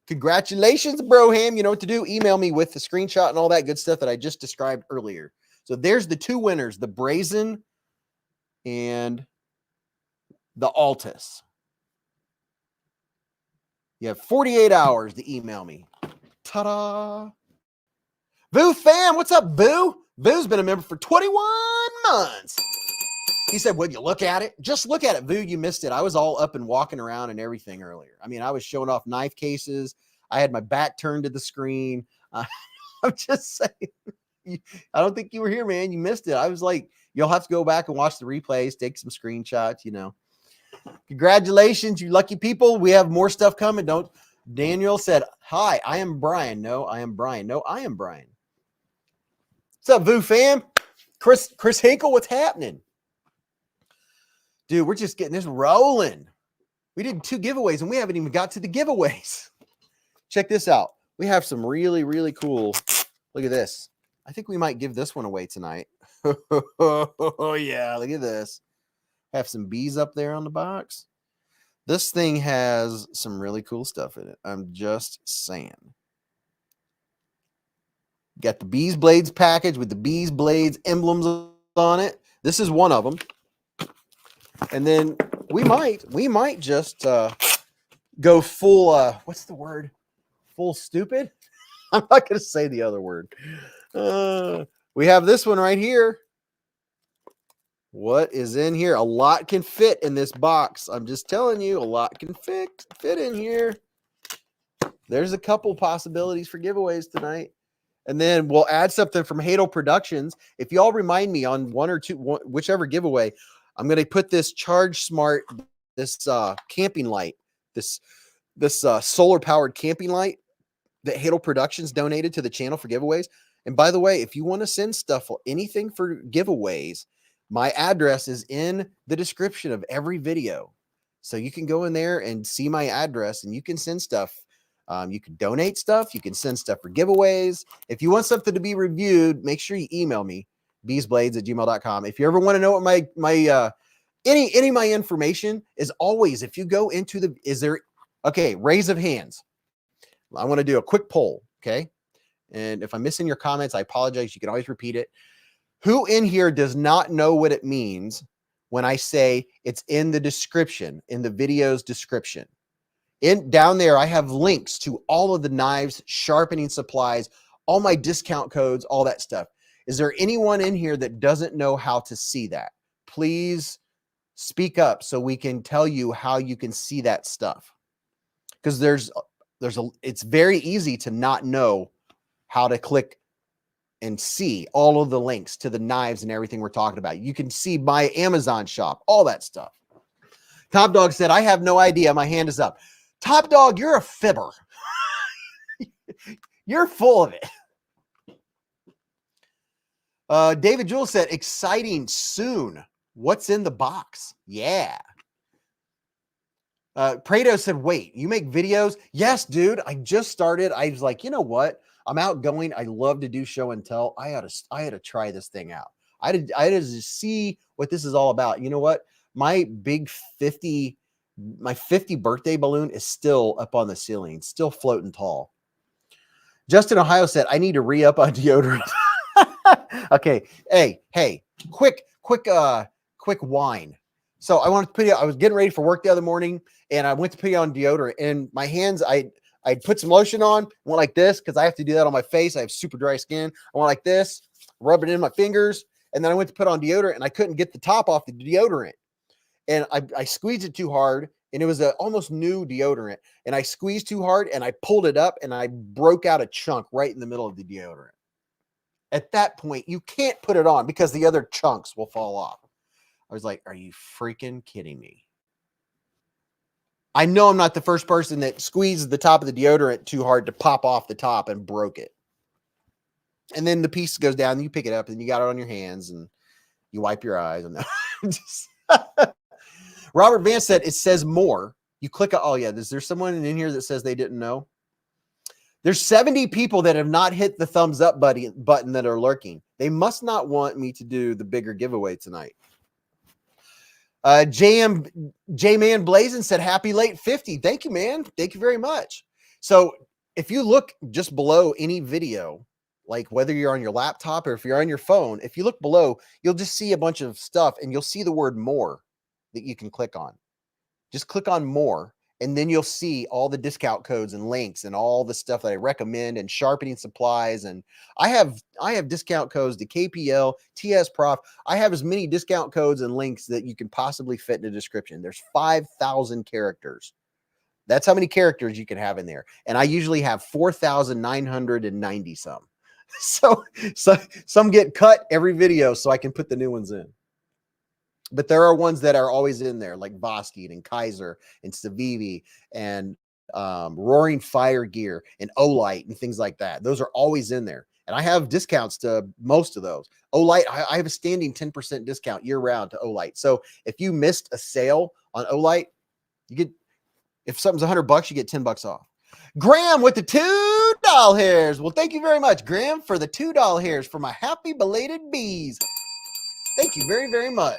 Congratulations, Broham. You know what to do. Email me with the screenshot and all that good stuff that I just described earlier. So there's the two winners, the Brazen and the Altus. You have 48 hours to email me. Ta-da. Boo fam, what's up, Boo? Boo's been a member for 21 months. He said, would you look at it? Just look at it, Boo. You missed it. I was all up and walking around and everything earlier. I mean, I was showing off knife cases. I had my back turned to the screen. I'm just saying. I don't think you were here, man. You missed it. I was like, you'll have to go back and watch the replays, take some screenshots, you know. Congratulations, you lucky people. We have more stuff coming. Daniel said, hi, I am Brian. No, I am Brian. No, I am Brian. What's up, Voo fam? Chris Hinkle, what's happening? Dude, we're just getting this rolling. We did 2 giveaways and we haven't even got to the giveaways. Check this out. We have some really, really cool. Look at this. I think we might give this one away tonight. Oh, yeah. Look at this. Have some bees up there on the box. This thing has some really cool stuff in it. I'm just saying. Got the Beez Blades package with the Beez Blades emblems on it. This is one of them. And then we might just go full, what's the word? Full stupid? I'm not going to say the other word. We have this one right here. What is in here? A lot can fit in this box. I'm just telling you, a lot can fit in here. There's a couple possibilities for giveaways tonight. And then we'll add something from Hadel Productions. If y'all remind me on whichever giveaway, I'm going to put this Charge Smart, this camping light, this solar powered camping light that Hadel Productions donated to the channel for giveaways. And by the way, if you want to send stuff, anything for giveaways, my address is in the description of every video. So you can go in there and see my address and you can send stuff. You can donate stuff. You can send stuff for giveaways. If you want something to be reviewed, make sure you email me, beezblades@gmail.com. If you ever want to know what any of my information is, always, if you go into raise of hands. I want to do a quick poll. Okay. And if I'm missing your comments, I apologize. You can always repeat it. Who in here does not know what it means when I say it's in the description, in the video's description? Down there, I have links to all of the knives, sharpening supplies, all my discount codes, all that stuff. Is there anyone in here that doesn't know how to see that? Please speak up so we can tell you how you can see that stuff. Because it's very easy to not know how to click and see all of the links to the knives and everything we're talking about. You can see my Amazon shop, all that stuff. Top Dog said, I have no idea. My hand is up. Top Dog, you're a fibber. You're full of it. David Jewell said, exciting soon. What's in the box? Yeah. Prado said, wait, you make videos? Yes, dude. I just started. I was like, you know what? I'm outgoing. I love to do show and tell. I had to try this thing out. I had to just see what this is all about. You know what? My 50 birthday balloon is still up on the ceiling, still floating tall. Justin Ohio said, I need to re-up on deodorant. Okay. Hey, quick wine. So I wanted to put you, I was getting ready for work the other morning and I went to put you on deodorant and my hands, I put some lotion on, went like this because I have to do that on my face. I have super dry skin. I went like this, rub it in my fingers. And then I went to put on deodorant and I couldn't get the top off the deodorant. And I squeezed it too hard and it was a almost new deodorant. And I squeezed too hard and I pulled it up and I broke out a chunk right in the middle of the deodorant. At that point, you can't put it on because the other chunks will fall off. I was like, are you freaking kidding me? I know I'm not the first person that squeezed the top of the deodorant too hard to pop off the top and broke it. And then the piece goes down and you pick it up and you got it on your hands and you wipe your eyes. And Robert Vance said, it says more. You click, oh yeah, is there someone in here that says they didn't know? There's 70 people that have not hit the thumbs up button that are lurking. They must not want me to do the bigger giveaway tonight. J-Man Blazing said, happy late 50. Thank you, man. Thank you very much. So if you look just below any video, like whether you're on your laptop or if you're on your phone, if you look below, you'll just see a bunch of stuff and you'll see the word more that you can click on. Just click on more. And then you'll see all the discount codes and links and all the stuff that I recommend and sharpening supplies. And I have discount codes to KPL, TS Prof. I have as many discount codes and links that you can possibly fit in the description. There's 5,000 characters. That's how many characters you can have in there. And I usually have 4,990 some. So some get cut every video so I can put the new ones in. But there are ones that are always in there, like Voskid and Kaiser and Civivi and Roaring Fire Gear and Olight and things like that. Those are always in there. And I have discounts to most of those. Olight, I have a standing 10% discount year round to Olight. So if you missed a sale on Olight, you get, if something's $100, you get $10 off. Graham with the $2 hairs. Well, thank you very much, Graham, for the $2 hairs for my happy belated bees. Thank you very, very much.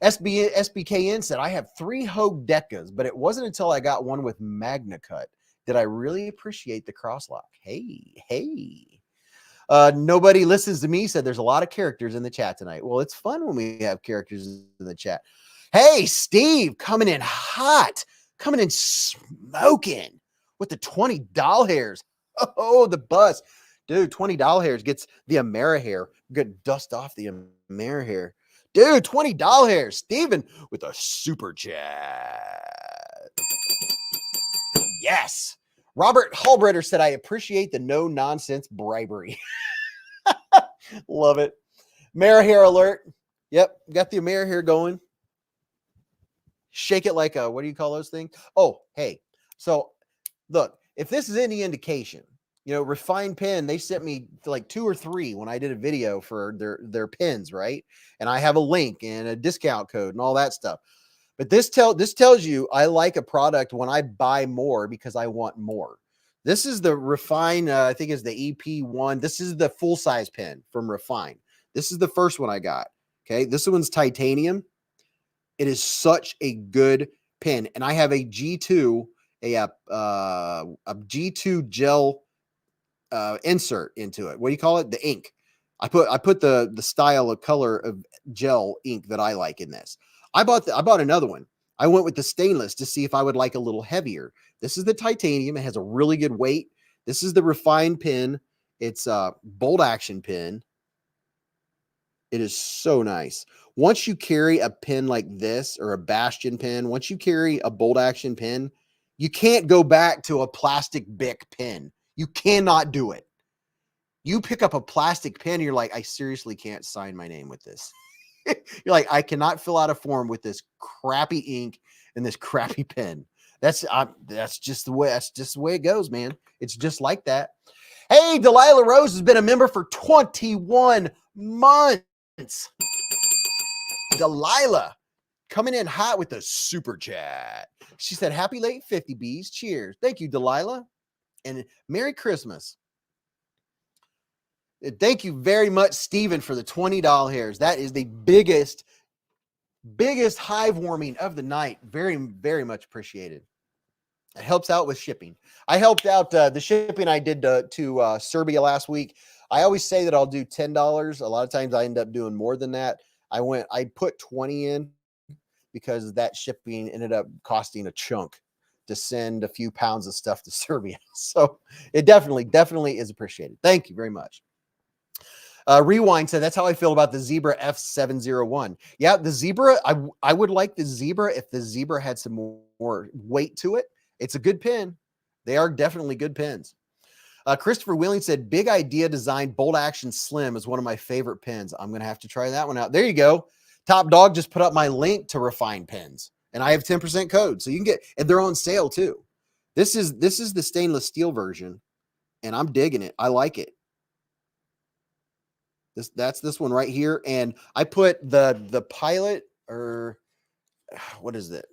SBKN said, I have 3 Hogue Decas, but it wasn't until I got one with Magna Cut did I really appreciate the crosslock. Hey. Nobody listens to me said there's a lot of characters in the chat tonight. Well, it's fun when we have characters in the chat. Hey, Steve, coming in hot, coming in smoking with the $20 hairs. Oh, the bus. Dude, $20 hairs gets the Amera hair. Good dust off the Amera hair. Dude, $20 hairs. Steven with a super chat. Yes. Robert Hallbretter said, I appreciate the no-nonsense bribery. Love it. Amera hair alert. Yep, got the Amera hair going. Shake it like a, what do you call those things? Oh, hey. So, look, if this is any indication, you know, Refined Pen, they sent me like 2 or 3 when I did a video for their pens, right? And I have a link and a discount code and all that stuff. But this tells you I like a product when I buy more because I want more. This is the Refine, I think is the EP1. This is the full-size pen from Refine. This is the first one I got, okay? This one's titanium. It is such a good pen. And I have a G2, a G2 gel insert into it. What do you call it? The ink. I put the style of color of gel ink that I like in this. I bought another one. I went with the stainless to see if I would like a little heavier. This is the titanium. It has a really good weight. This is the Refined pen. It's a bolt action pen. It is so nice. Once you carry a pen like this or a Bastion pen, once you carry a bolt action pen, you can't go back to a plastic Bic pen. You cannot do it. You pick up a plastic pen and you're like, I seriously can't sign my name with this. You're like, I cannot fill out a form with this crappy ink and this crappy pen. That's just the way it goes, man. It's just like that. Hey, Delilah Rose has been a member for 21 months. Delilah coming in hot with a super chat. She said, happy late 50 bees. Cheers. Thank you, Delilah. And Merry Christmas. Thank you very much, Steven, for the $20 hairs. That is the biggest hive warming of the night. Very, very much appreciated. It helps out with shipping. I helped out the shipping I did to Serbia last week. I always say that I'll do $10. A lot of times I end up doing more than that. I put 20 in because that shipping ended up costing a chunk to send a few pounds of stuff to Serbia. So it definitely is appreciated. Thank you very much. Rewind said, that's how I feel about the Zebra F701. Yeah, the Zebra, I would like the Zebra if the Zebra had some more weight to it. It's a good pen. They are definitely good pens. Christopher Wheeling said, big idea design bolt action slim is one of my favorite pens. I'm going to have to try that one out. There you go. Top Dog just put up my link to Refine pens, and I have 10% code. So you can get, and they're on sale too. This is the stainless steel version, and I'm digging it. I like it. That's this one right here. And I put the Pilot, or what is it?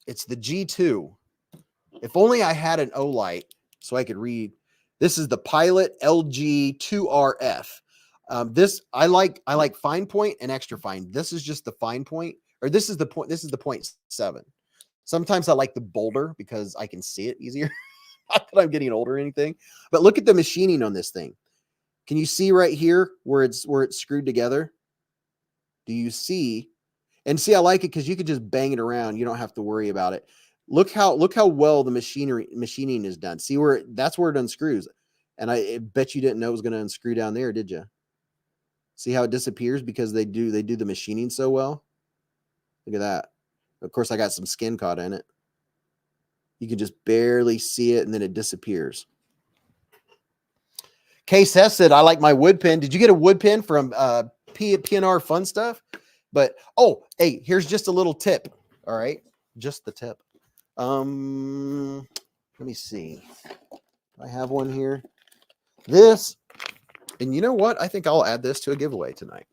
It's the G2. If only I had an O light so I could read. This is the Pilot LG2RF. This I like fine point and extra fine. This is just the fine point, or this is the point. This is the 0.7. Sometimes I like the bolder because I can see it easier. Not that I'm getting older or anything, but look at the machining on this thing. Can you see right here where it's screwed together? Do you see? And see, I like it because you could just bang it around. You don't have to worry about it. Look how well the machining is done. See where that's where it unscrews. And I bet you didn't know it was going to unscrew down there, did you? See how it disappears because they do the machining so well. Look at that. Of course, I got some skin caught in it. You can just barely see it, and then it disappears. Case S said, I like my wood pen. Did you get a wood pen from PNR Fun Stuff? But, oh, hey, here's just a little tip. All right, just the tip. Let me see. I have one here. This, and you know what? I think I'll add this to a giveaway tonight.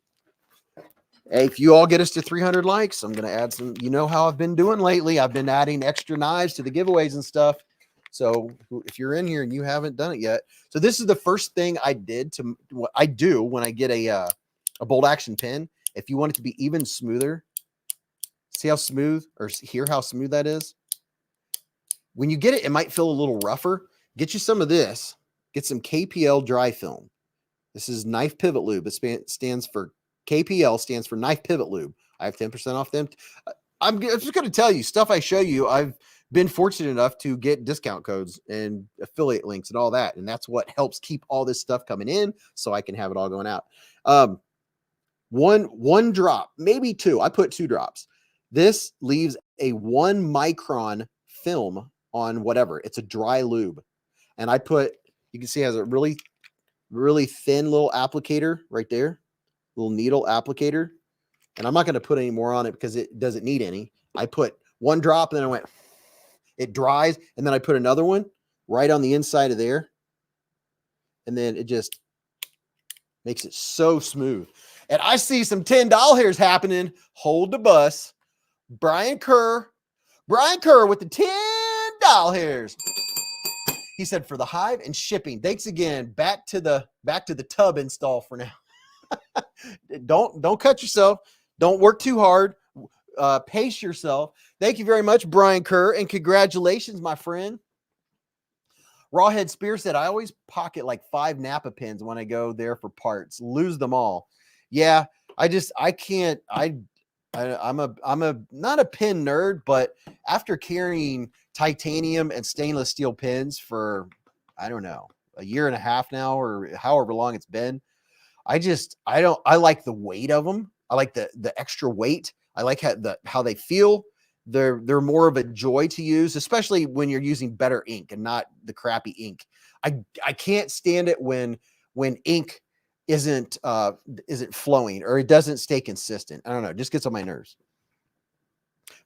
Hey, if you all get us to 300 likes, I'm going to add some. You know how I've been doing lately. I've been adding extra knives to the giveaways and stuff. So if you're in here and you haven't done it yet. So this is the first thing I did to what I do when I get a bolt action pin. If you want it to be even smoother, see how smooth, or hear how smooth that is? When you get it, it might feel a little rougher. Get you some of this. Get some KPL dry film. This is knife pivot lube. It stands for KPL, stands for knife pivot lube. I have 10% off them. I'm just going to tell you, stuff I show you, I've been fortunate enough to get discount codes and affiliate links and all that. And that's what helps keep all this stuff coming in so I can have it all going out. One drop, maybe two. I put 2 drops. This leaves a 1 micron film on whatever. It's a dry lube. And I put, you can see it has a really, really thin little applicator right there, little needle applicator. And I'm not going to put any more on it because it doesn't need any. I put 1 drop and then I went, it dries. And then I put another one right on the inside of there. And then it just makes it so smooth. And I see some $10 hairs happening. Hold the bus. Brian Kerr with the $10 hairs. He said for the hive and shipping. Thanks again. Back to the tub install for now. Don't cut yourself. Don't work too hard. Pace yourself. Thank you very much, Brian Kerr, and congratulations, my friend. Rawhead Spear said, I always pocket like 5 Napa pins when I go there for parts. Lose them all. Yeah, I can't. I'm not a pin nerd, but after carrying titanium and stainless steel pins for, I don't know, a year and a half now, or however long it's been, I like the weight of them. I like the extra weight. I like how they feel. They're more of a joy to use, especially when you're using better ink and not the crappy ink. I can't stand it when ink isn't flowing or it doesn't stay consistent. I don't know, it just gets on my nerves.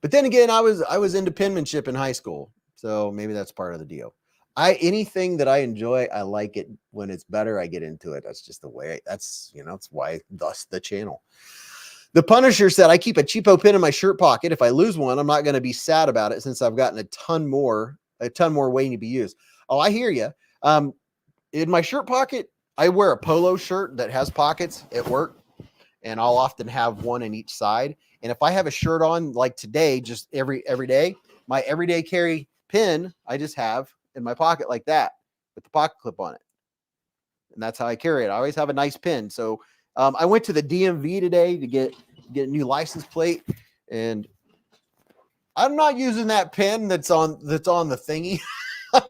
But then again, I was into penmanship in high school, so maybe that's part of the deal. Anything that I enjoy, I like it when it's better. I get into it. That's just the way. That's why. Thus the channel. The Punisher said, I keep a cheapo pin in my shirt pocket. If I lose one, I'm not going to be sad about it since I've gotten a ton more waiting to be used. Oh, I hear you. In my shirt pocket, I wear a polo shirt that has pockets at work, and I'll often have one in each side. And if I have a shirt on like today, just every day, my everyday carry pin, I just have in my pocket like that with the pocket clip on it. And that's how I carry it. I always have a nice pin. So I went to the DMV today to get a new license plate, and I'm not using that pen that's on the thingy. I'm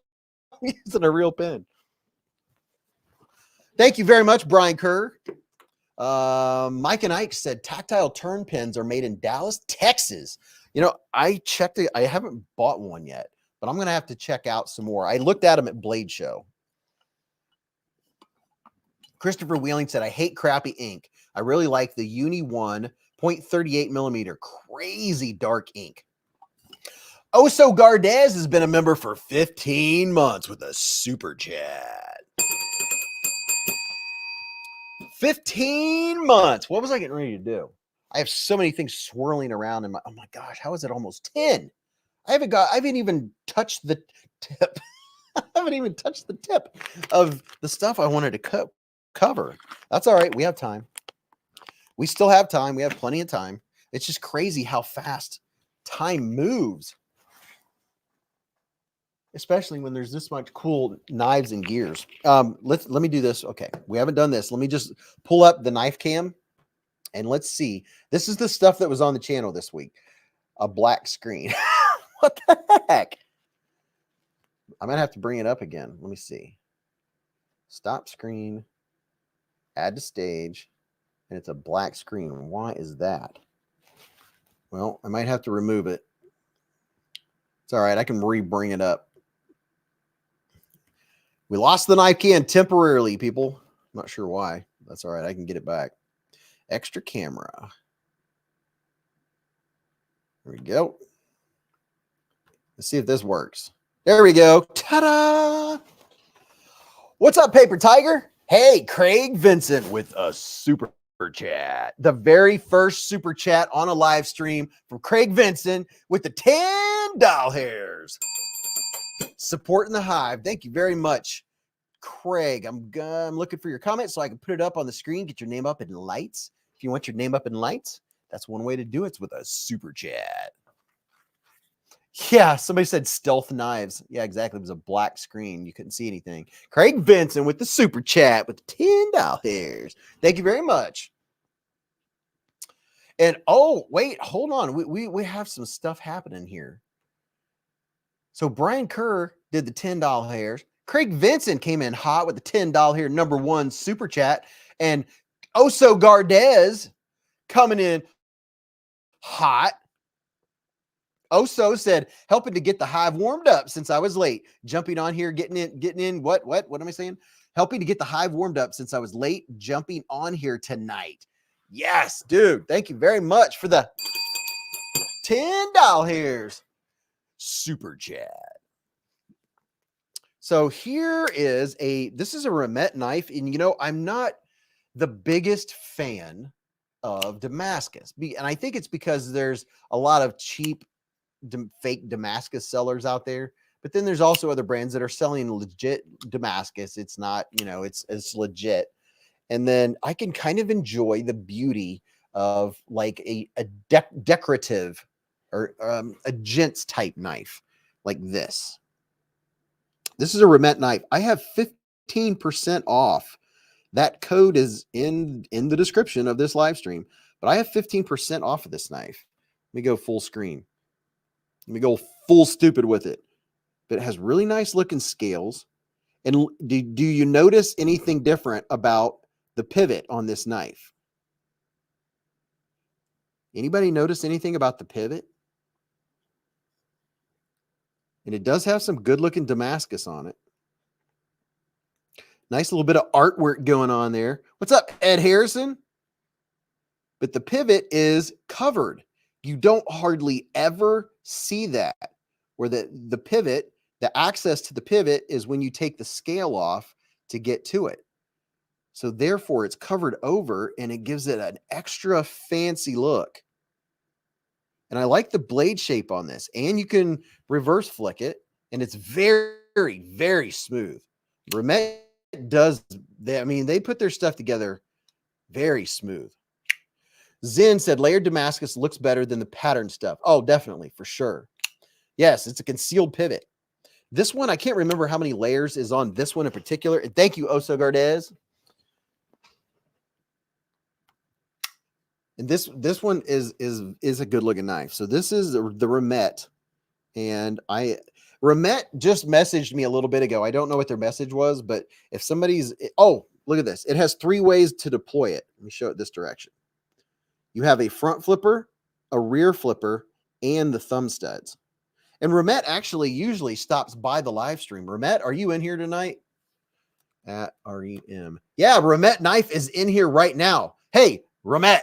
using a real pen. Thank you very much, Brian Kerr. Mike and Ike said tactile turn pins are made in Dallas, Texas. I checked it. I haven't bought one yet, but I'm going to have to check out some more. I looked at them at Blade Show. Christopher Wheeling said, I hate crappy ink. I really like the Uni 1 0.38 millimeter crazy dark ink. Oso Gardez has been a member for 15 months with a super chat. 15 months. What was I getting ready to do? I have so many things swirling around in my, oh my gosh, how is it almost 10? I haven't even touched the tip. I haven't even touched the tip of the stuff I wanted to cover. That's all right. We have time. We still have time. We have plenty of time. It's just crazy how fast time moves, especially when there's this much cool knives and gears. Let me do this. Okay, we haven't done this. Let me just pull up the knife cam and let's see. This is the stuff that was on the channel this week. A black screen. What the heck? I might have to bring it up again. Let me see. Stop screen. Add to stage. And it's a black screen. Why is that? Well, I might have to remove it. It's all right. I can bring it up. We lost the knife can temporarily, people. I'm not sure why. That's all right. I can get it back. Extra camera. There we go. Let's see if this works. There we go. Ta-da! What's up, Paper Tiger? Hey, Craig Vincent with a super chat. The very first super chat on a live stream from Craig Vincent with the 10 doll hairs. Supporting the hive. Thank you very much, Craig. I'm looking for your comment so I can put it up on the screen, get your name up in lights. If you want your name up in lights, that's one way to do it. It's with a super chat. Yeah, somebody said stealth knives. Yeah, exactly. It was a black screen. You couldn't see anything. Craig Vincent with the super chat with the $10 hairs. Thank you very much. And oh, wait, hold on. We have some stuff happening here. So Brian Kerr did the $10 hairs. Craig Vincent came in hot with the $10 hair #1 super chat. And Oso Gardez coming in hot. Oso said, helping to get the hive warmed up since I was late. Jumping on here, getting in. What am I saying? Helping to get the hive warmed up since I was late, jumping on here tonight. Yes, dude. Thank you very much for the $10 hairs super chat. So here is this is a Remet knife. And you know, I'm not the biggest fan of Damascus. And I think it's because there's a lot of cheap fake Damascus sellers out there, but then there's also other brands that are selling legit Damascus. It's not, you know, it's legit. And then I can kind of enjoy the beauty of like a decorative or a gents type knife like this. This is a Remet knife. I have 15% off. That code is in the description of this live stream, but I have 15% off of this knife. Let me go full screen. Let me go full stupid with it. But it has really nice looking scales. And do you notice anything different about the pivot on this knife? Anybody notice anything about the pivot? And it does have some good looking Damascus on it. Nice little bit of artwork going on there. What's up, Ed Harrison? But the pivot is covered. You don't hardly ever see that, where the pivot, the access to the pivot is when you take the scale off to get to it. So therefore it's covered over and it gives it an extra fancy look. And I like the blade shape on this, and you can reverse flick it, and it's very, very smooth. Remet does, they put their stuff together very smooth. Zen said layered Damascus looks better than the pattern stuff. Oh, definitely, for sure. Yes, it's a concealed pivot. This one, I can't remember how many layers is on this one in particular. Thank you, Oso Gardez. And this one is a good looking knife. So this is the Remet, and Remet just messaged me a little bit ago. I don't know what their message was, but if somebody's, oh, look at this. It has 3 ways to deploy it. Let me show it this direction. You have a front flipper, a rear flipper, and the thumb studs. And Remet actually usually stops by the live stream. Remet, are you in here tonight? At REM. Yeah, Remet knife is in here right now. Hey, Remet.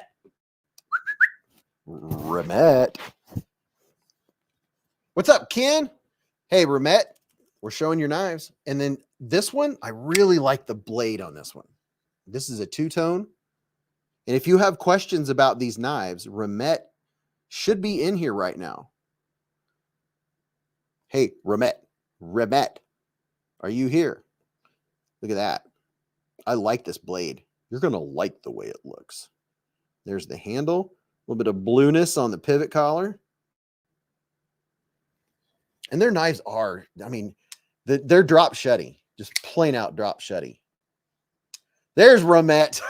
Remet. What's up, Ken? Hey, Remet. We're showing your knives. And then this one, I really like the blade on this one. This is a 2-tone. And if you have questions about these knives, Remet should be in here right now. Hey, Remet, are you here? Look at that. I like this blade. You're going to like the way it looks. There's the handle, a little bit of blueness on the pivot collar. And their knives are, I mean, they're drop shutty, just plain out drop shutty. There's Remet.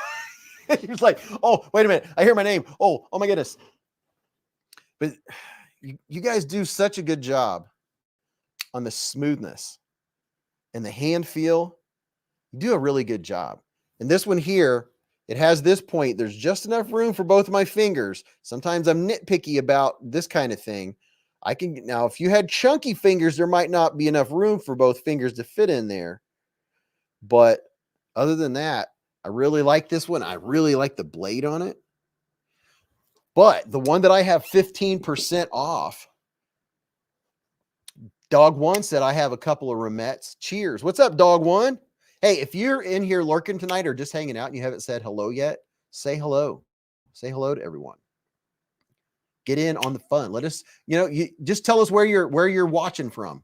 He's like, oh, wait a minute. I hear my name. Oh my goodness. But you guys do such a good job on the smoothness and the hand feel. You do a really good job. And this one here, it has this point. There's just enough room for both of my fingers. Sometimes I'm nitpicky about this kind of thing. Now, if you had chunky fingers, there might not be enough room for both fingers to fit in there. But other than that, I really like this one. I really like the blade on it. But the one that I have 15% off, Dog One said I have a couple of Remets. Cheers. What's up, Dog One? Hey, if you're in here lurking tonight or just hanging out and you haven't said hello yet, say hello. Say hello to everyone. Get in on the fun. Let us, you just tell us where you're watching from.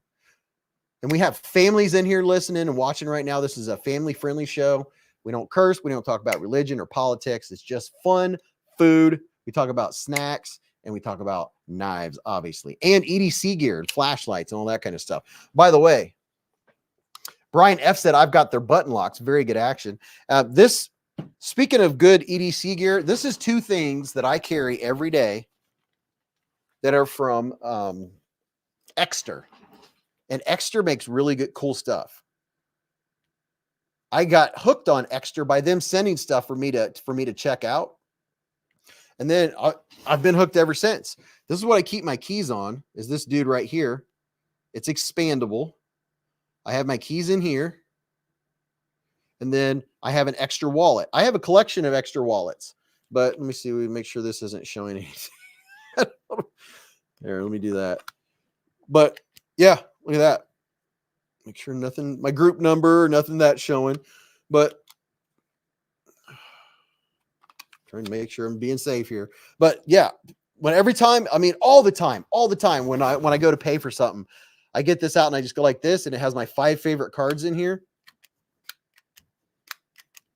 And we have families in here listening and watching right now. This is a family-friendly show. We don't curse. We don't talk about religion or politics. It's just fun, food. We talk about snacks and we talk about knives, obviously, and EDC gear and flashlights and all that kind of stuff. By the way, Brian F said, I've got their button locks. Very good action. Speaking of good EDC gear, this is two things that I carry every day that are from Exter. And Exter makes really good, cool stuff. I got hooked on Exter by them sending stuff for me to check out. And then I've been hooked ever since. This is what I keep my keys on, is this dude right here. It's expandable. I have my keys in here. And then I have an extra wallet. I have a collection of extra wallets. But let me see. We make sure this isn't showing anything. There, let me do that. But yeah, look at that. Make sure nothing, my group number, nothing that's showing. But trying to make sure I'm being safe here. But yeah, every time, I mean, all the time when I go to pay for something, I get this out and I just go like this, and it has my 5 favorite cards in here.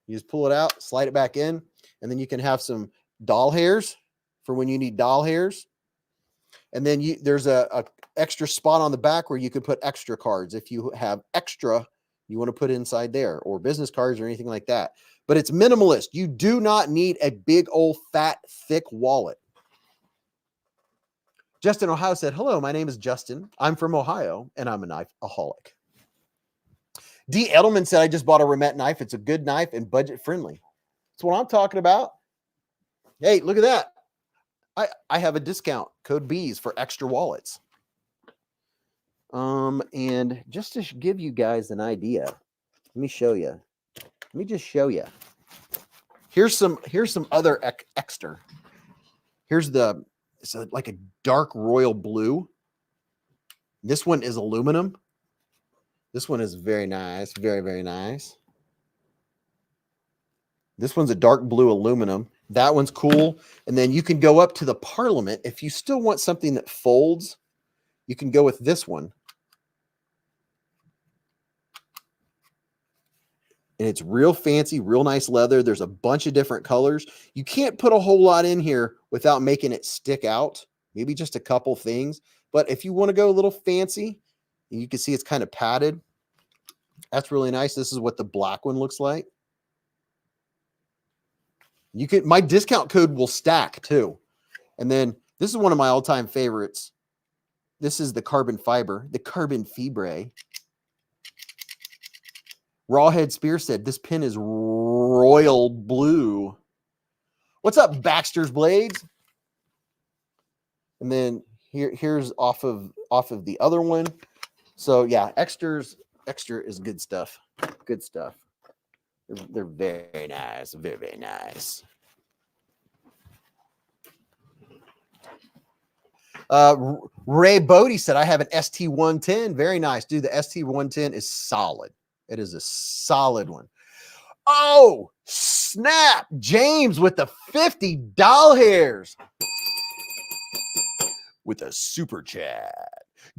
You just pull it out, slide it back in, and then you can have some doll hairs for when you need doll hairs. And then there's a extra spot on the back where you can put extra cards. If you have extra, you want to put inside there, or business cards or anything like that. But it's minimalist. You do not need a big old fat thick wallet. Justin Ohio said, hello, my name is Justin. I'm from Ohio and I'm a knife-aholic. D. Edelman said, I just bought a Remet knife. It's a good knife and budget friendly. That's what I'm talking about. Hey, look at that. I have a discount code Beez for extra wallets. And just to give you guys an idea, let me show you. Let me just show you. Here's some other Exter. Here's it's like a dark royal blue. This one is aluminum. This one is very nice. Very, very nice. This one's a dark blue aluminum. That one's cool. And then you can go up to the Parliament. If you still want something that folds, you can go with this one. And it's real fancy, real nice leather. There's a bunch of different colors. You can't put a whole lot in here without making it stick out. Maybe just a couple things. But if you want to go a little fancy, you can see it's kind of padded. That's really nice. This is what the black one looks like. My discount code will stack too. And then this is one of my all-time favorites. This is the carbon fiber, the carbon fibre. Rawhead Spear said, this pin is royal blue. What's up, Baxter's Blades? And then here's off of the other one. So yeah, Extra is good stuff. Good stuff. They're very nice. Very, very nice. Ray Bodie said, I have an ST110. Very nice. Dude, the ST110 is solid. It is a solid one. Oh, snap. James with the 50 doll hairs. With a super chat.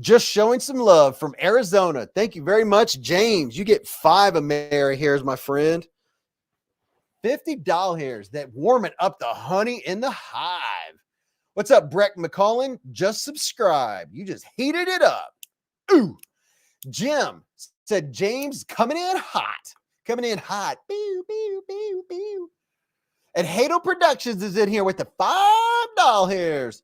Just showing some love from Arizona. Thank you very much, James. You get 5 Ameri hairs, my friend. 50 doll hairs that warming up the honey in the hive. What's up, Breck McCollin? Just subscribe. You just heated it up. Ooh. Jim said, James coming in hot. Coming in hot. Pew, pew, pew, pew. And Hato Productions is in here with the 5 doll hairs.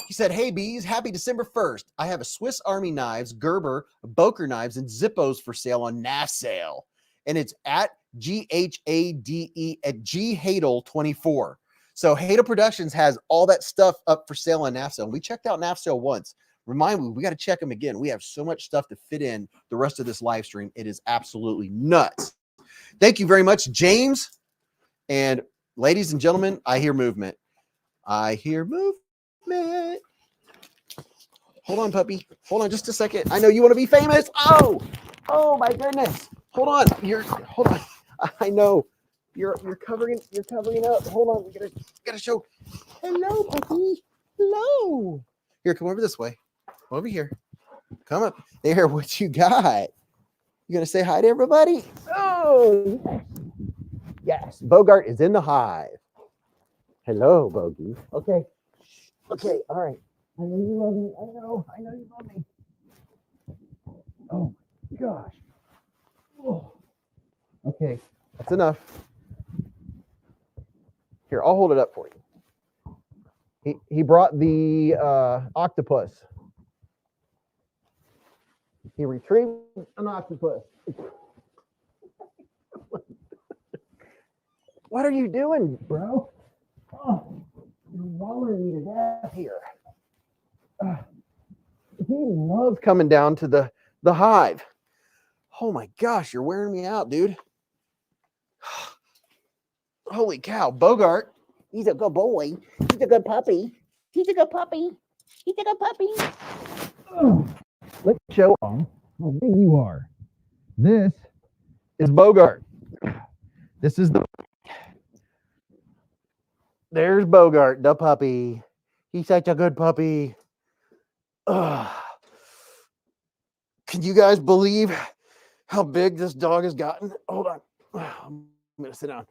He said, hey, Bees, happy December 1st. I have a Swiss Army knives, Gerber, Boker knives, and Zippos for sale on NAF sale. And it's at GHADE at GHadel24. So Hato Productions has all that stuff up for sale on NAF sale. We checked out NAF sale once. Remind me, we got to check them again. We have so much stuff to fit in the rest of this live stream. It is absolutely nuts. Thank you very much, James. And ladies and gentlemen, I hear movement. I hear movement. Hold on, puppy. Hold on just a second. I know you want to be famous. Oh my goodness. Hold on. Hold on. I know. You're covering up. Hold on. We gotta show. Hello, puppy. Hello. Here, come over this way. Come over here. Come up. There, what you got? You gonna say hi to everybody? Oh, yes. Bogart is in the hive. Hello, Bogey. Okay. Okay, all right. I know you love me. I know you love me. Oh my gosh. Oh. Okay, that's enough. Here, I'll hold it up for you. He brought the octopus. He retrieved an octopus. What are you doing, bro? Oh, you're wallowing me to death here. He loves coming down to the hive. Oh my gosh, you're wearing me out, dude. Holy cow, Bogart. He's a good boy. He's a good puppy. He's a good puppy. He's a good puppy. Let's show them how big you are. This is Bogart. This is There's Bogart, the puppy. He's such a good puppy. Can you guys believe how big this dog has gotten? Hold on. I'm going to sit down.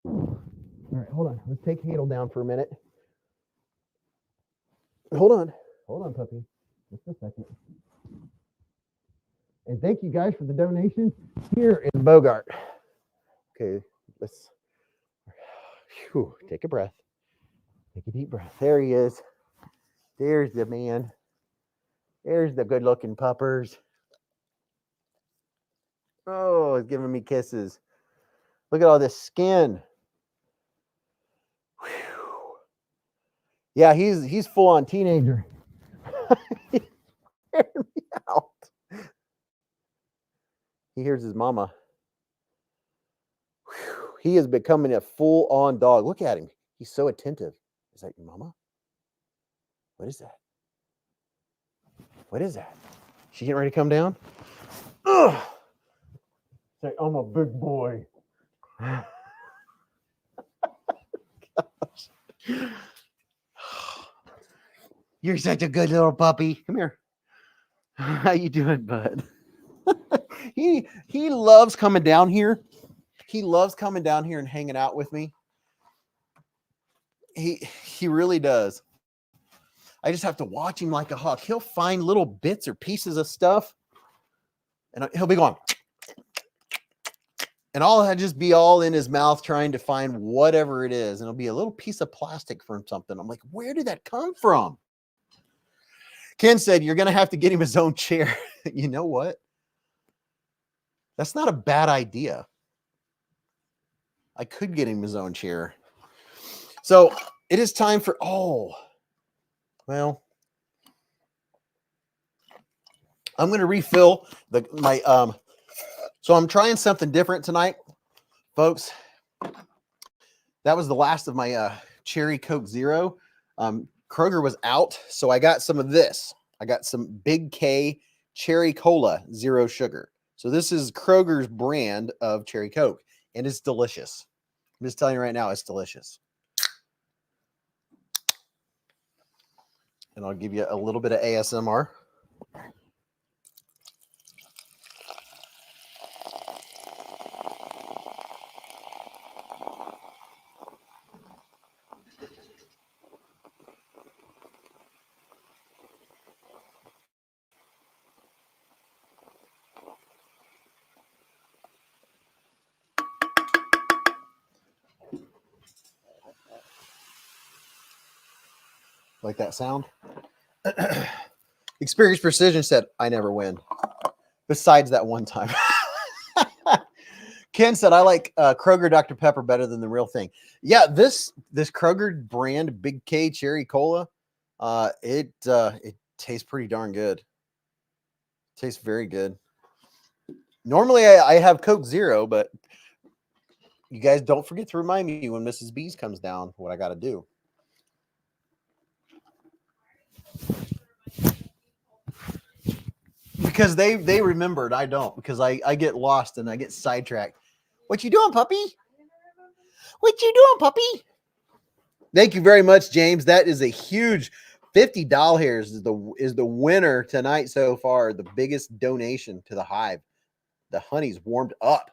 All right, hold on. Let's take Hadel down for a minute. Hold on, puppy. Just a second. And thank you guys for the donation. Here is Bogart. Okay, let's take a breath. Take a deep breath. There he is. There's the man. There's the good-looking puppers. Oh, he's giving me kisses. Look at all this skin. Whew. Yeah, he's full-on teenager. He out. He hears his mama. Whew. He is becoming a full-on dog. Look at him. He's so attentive. Is that your mama? What is that? What is that? She getting ready to come down? Ugh. Say, I'm a big boy. Gosh. You're such a good little puppy. Come here. How you doing, bud? He loves coming down here. He loves coming down here and hanging out with me. He really does. I just have to watch him like a hawk. He'll find little bits or pieces of stuff, and he'll be going, and I'll just be all in his mouth trying to find whatever it is, and it'll be a little piece of plastic from something. I'm like, where did that come from? Ken said, you're going to have to get him his own chair. You know what? That's not a bad idea. I could get him his own chair. So it is time for, well, I'm going to refill so I'm trying something different tonight, folks. That was the last of my Cherry Coke Zero. Kroger was out, so I got some of this. I got some Big K Cherry Cola Zero Sugar. So this is Kroger's brand of Cherry Coke, and it's delicious. I'm just telling you right now, it's delicious. And I'll give you a little bit of ASMR. Like that sound? Experience Precision said, I never win. Besides that one time. Ken said, I like Kroger Dr. Pepper better than the real thing. Yeah, this Kroger brand Big K Cherry Cola, it tastes pretty darn good. Tastes very good. Normally I have Coke Zero, but you guys don't forget to remind me when Mrs. Beez comes down what I got to do. Because they remembered, I don't, because I get lost and I get sidetracked. What you doing, puppy? What you doing, puppy? Thank you very much, James. That is a huge $50 hairs is the winner tonight so far. The biggest donation to the hive. The honey's warmed up.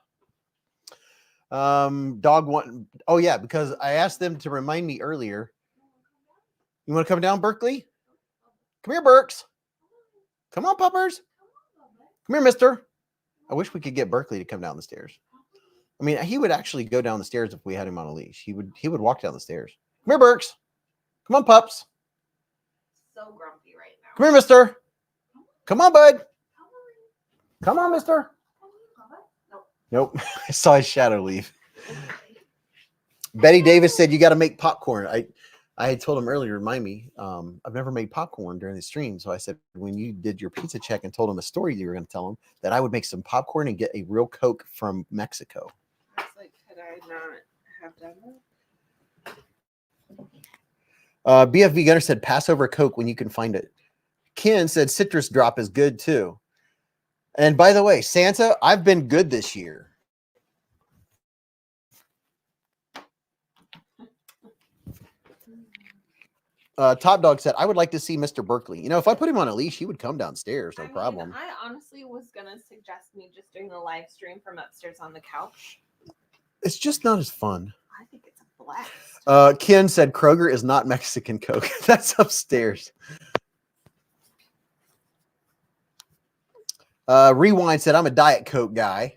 Dog one. Oh yeah, because I asked them to remind me earlier. You want to come down, Berkeley? Come here, Berks. Come on, puppers. Come here, mister. I wish we could get Berkeley to come down the stairs. I mean, he would actually go down the stairs if we had him on a leash. He would walk down the stairs. Come here, Berks. Come on, pups. So grumpy right now. Come here, mister. Come on, bud. Come on, mister. Nope. I saw his shadow leave. Betty Davis said, you got to make popcorn. I had told him earlier, remind me, I've never made popcorn during the stream. So I said, when you did your pizza check and told him a story you were going to tell him, that I would make some popcorn and get a real Coke from Mexico. I was like, could I not have done that? BFV Gunner said, pass over Coke when you can find it. Ken said, citrus drop is good too. And by the way, Santa, I've been good this year. Top Dog said, I would like to see Mr. Berkeley. You know, if I put him on a leash, he would come downstairs. No problem. I honestly was going to suggest me just doing a live stream from upstairs on the couch. It's just not as fun. I think it's a blast. Ken said, Kroger is not Mexican Coke. That's upstairs. Rewind said, I'm a Diet Coke guy.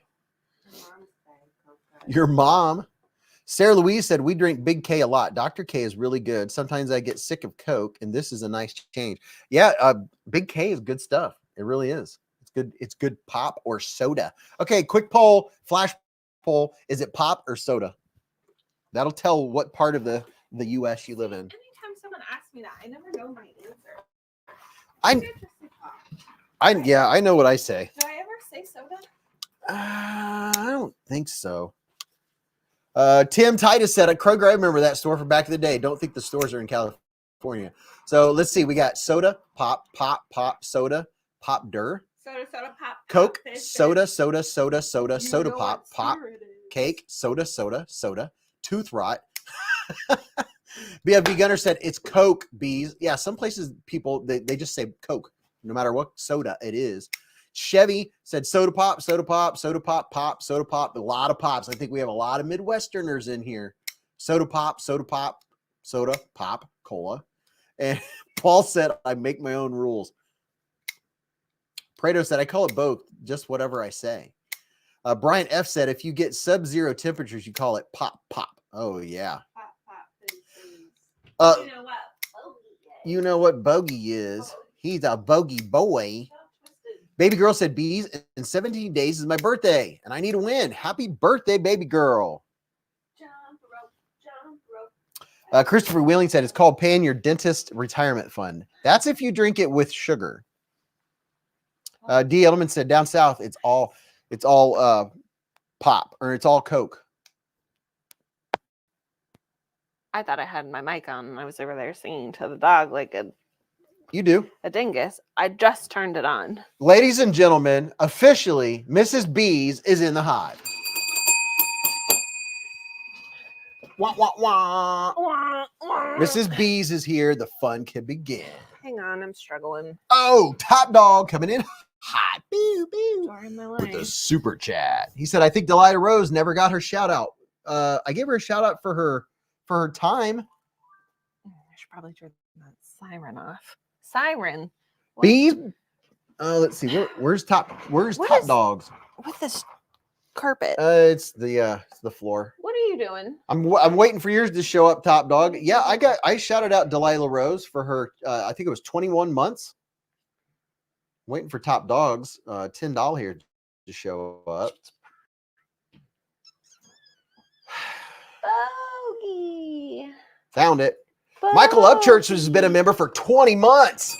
Your mom. Sarah Louise said, we drink Big K a lot. Dr. K is really good. Sometimes I get sick of Coke, and this is a nice change. Yeah, Big K is good stuff. It really is. It's good. It's good pop or soda. Okay, quick poll, flash poll. Is it pop or soda? That'll tell what part of the U.S. you live in. Anytime someone asks me that, I never know my answer. I know what I say. Do I ever say soda? I don't think so. Tim Titus said at Kroger, I remember that store from back in the day. Don't think the stores are in California. So let's see. We got soda, pop, soda, pop, soda, pop, Coke, pop, soda, soda, pop, cake, soda, tooth rot. BFB Gunner said it's Coke, Bees. Yeah, some places people they just say Coke, no matter what soda it is. Chevy said soda pop, pop. A lot of pops. I think we have a lot of Midwesterners in here. Soda pop, cola. And Paul said, I make my own rules. Prado said, I call it both, just whatever I say. Brian F said, if you get sub-zero temperatures, you call it pop. Oh, yeah. Pop, you know what bogey is. He's a bogey boy. Baby girl said, Bees, in 17 days is my birthday, and I need a win. Happy birthday, baby girl. Jump rope. Christopher Wheeling said, it's called paying your dentist retirement fund. That's if you drink it with sugar. D. Edelman said, down south, it's all pop, or it's all Coke. I thought I had my mic on, and I was over there singing to the dog like a dingus. I just turned it on. Ladies and gentlemen, officially, Mrs. Beez is in the hive. Wah, wah, wah. Mrs. Beez is here. The fun can begin. Hang on. I'm struggling. Oh, Top Dog coming in hot. Story of my With the life. super chat. He said, I think Delilah Rose never got her shout out. I gave her a shout out for her time. I should probably turn that siren off. Siren. Beez. Let's see. Where's Top Dogs? With this carpet. It's the floor. What are you doing? I'm waiting for yours to show up, Top Dog. Yeah, I shouted out Delilah Rose for her. I think it was 21 months. Waiting for Top Dog's $10 here to show up. Bogey. Found it. Michael Upchurch has been a member for 20 months.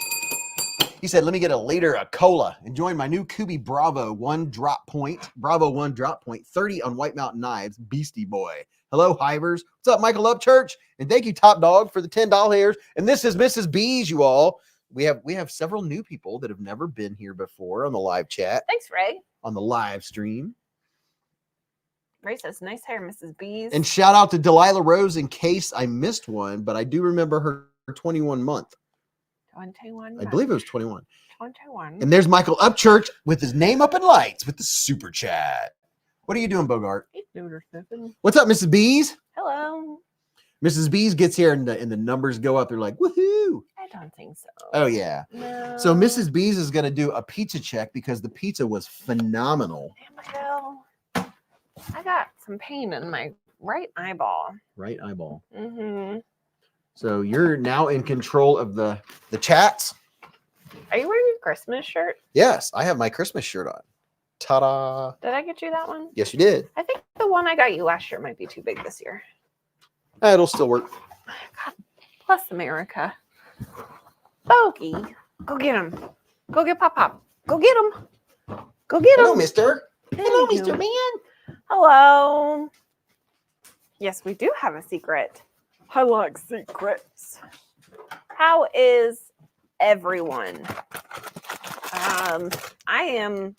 He said, let me get a liter of cola. Enjoying my new Kubi Bravo 1 drop point. 30 on White Mountain Knives. Beastie Boy. Hello, Hivers. What's up, Michael Upchurch? And thank you, Top Dog, for the $10. And this is Mrs. Beez, you all. We have several new people that have never been here before on the live chat. Thanks, Ray. On the live stream. Ray says, nice hair, Mrs. Beez. And shout out to Delilah Rose in case I missed one, but I do remember her 21 month. 21. I believe it was 21. 21. And there's Michael Upchurch with his name up in lights with the super chat. What are you doing, Bogart? What's up, Mrs. Beez? Hello. Mrs. Beez gets here and the numbers go up. They're like, woohoo. I don't think so. Oh, yeah. No. So Mrs. Beez is going to do a pizza check because the pizza was phenomenal. I got some pain in my right eyeball. Right eyeball. Mm-hmm. So you're now in control of the chats. Are you wearing your Christmas shirt? Yes, I have my Christmas shirt on. Ta-da. Did I get you that one? Yes, you did. I think the one I got you last year might be too big this year. It'll still work. God bless America. Bogey, go get him. Go get Pop. Go get him. Go get him. Hello, mister. Hello, Thank you. Mr. Man. Hello. Yes, we do have a secret. I like secrets. How is everyone? I am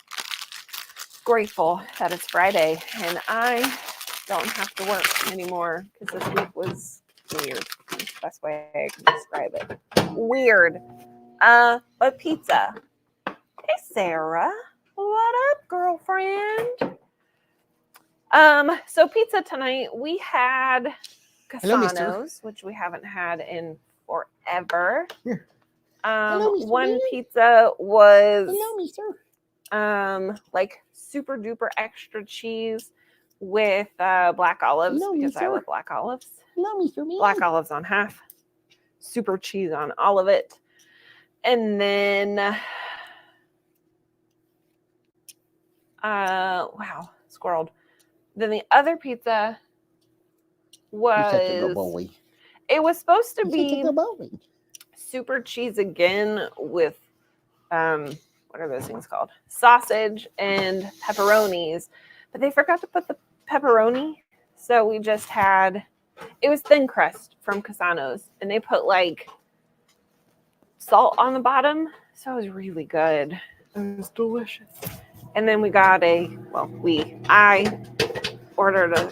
grateful that it's Friday and I don't have to work anymore because this week was weird. That's the best way I can describe it. Weird. But pizza. Hey, Sarah. What up, girlfriend? So pizza tonight, we had Casanos, which we haven't had in forever. Here. Hello, one pizza was Mr. like super duper extra cheese with black olives because I love black olives. Hello, Mr. Man. Black olives on half, super cheese on all of it. And then wow, squirreled. Then the other pizza was it was supposed to be super cheese again with what are those things called? Sausage and pepperonis, but they forgot to put the pepperoni. So we just had, it was thin crust from Casanos and they put like salt on the bottom. So it was really good. It was delicious. And then we got I ordered a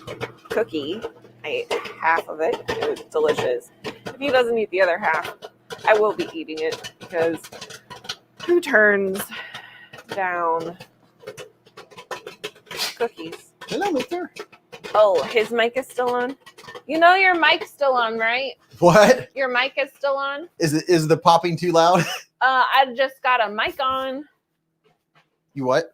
cookie. I ate half of it. It was delicious. If he doesn't eat the other half, I will be eating it because who turns down cookies? Hello, mister. Oh, his mic is still on? You know your mic's still on, right? What? Your mic is still on? Is the popping too loud? I just got a mic on. You what?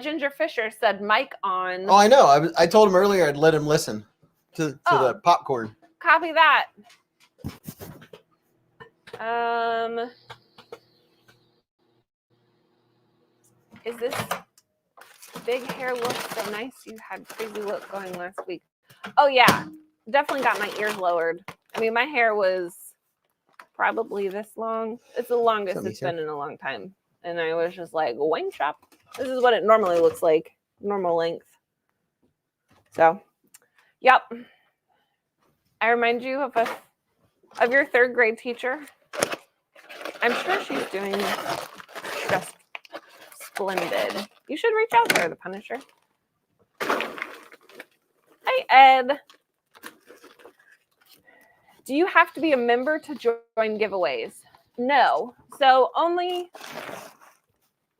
Ginger Fisher said mic on. Oh, I know. I told him earlier I'd let him listen to the popcorn. Copy that. Is this big hair look so nice? You had crazy look going last week. Oh yeah, definitely got my ears lowered. I mean, my hair was probably this long. It's the longest it's been in a long time. And I was just like, wine shop. This is what it normally looks like, normal length. So, yep. I remind you of your third grade teacher. I'm sure she's doing just splendid. You should reach out to her, the Punisher. Hey, Ed. Do you have to be a member to join giveaways? No. So only,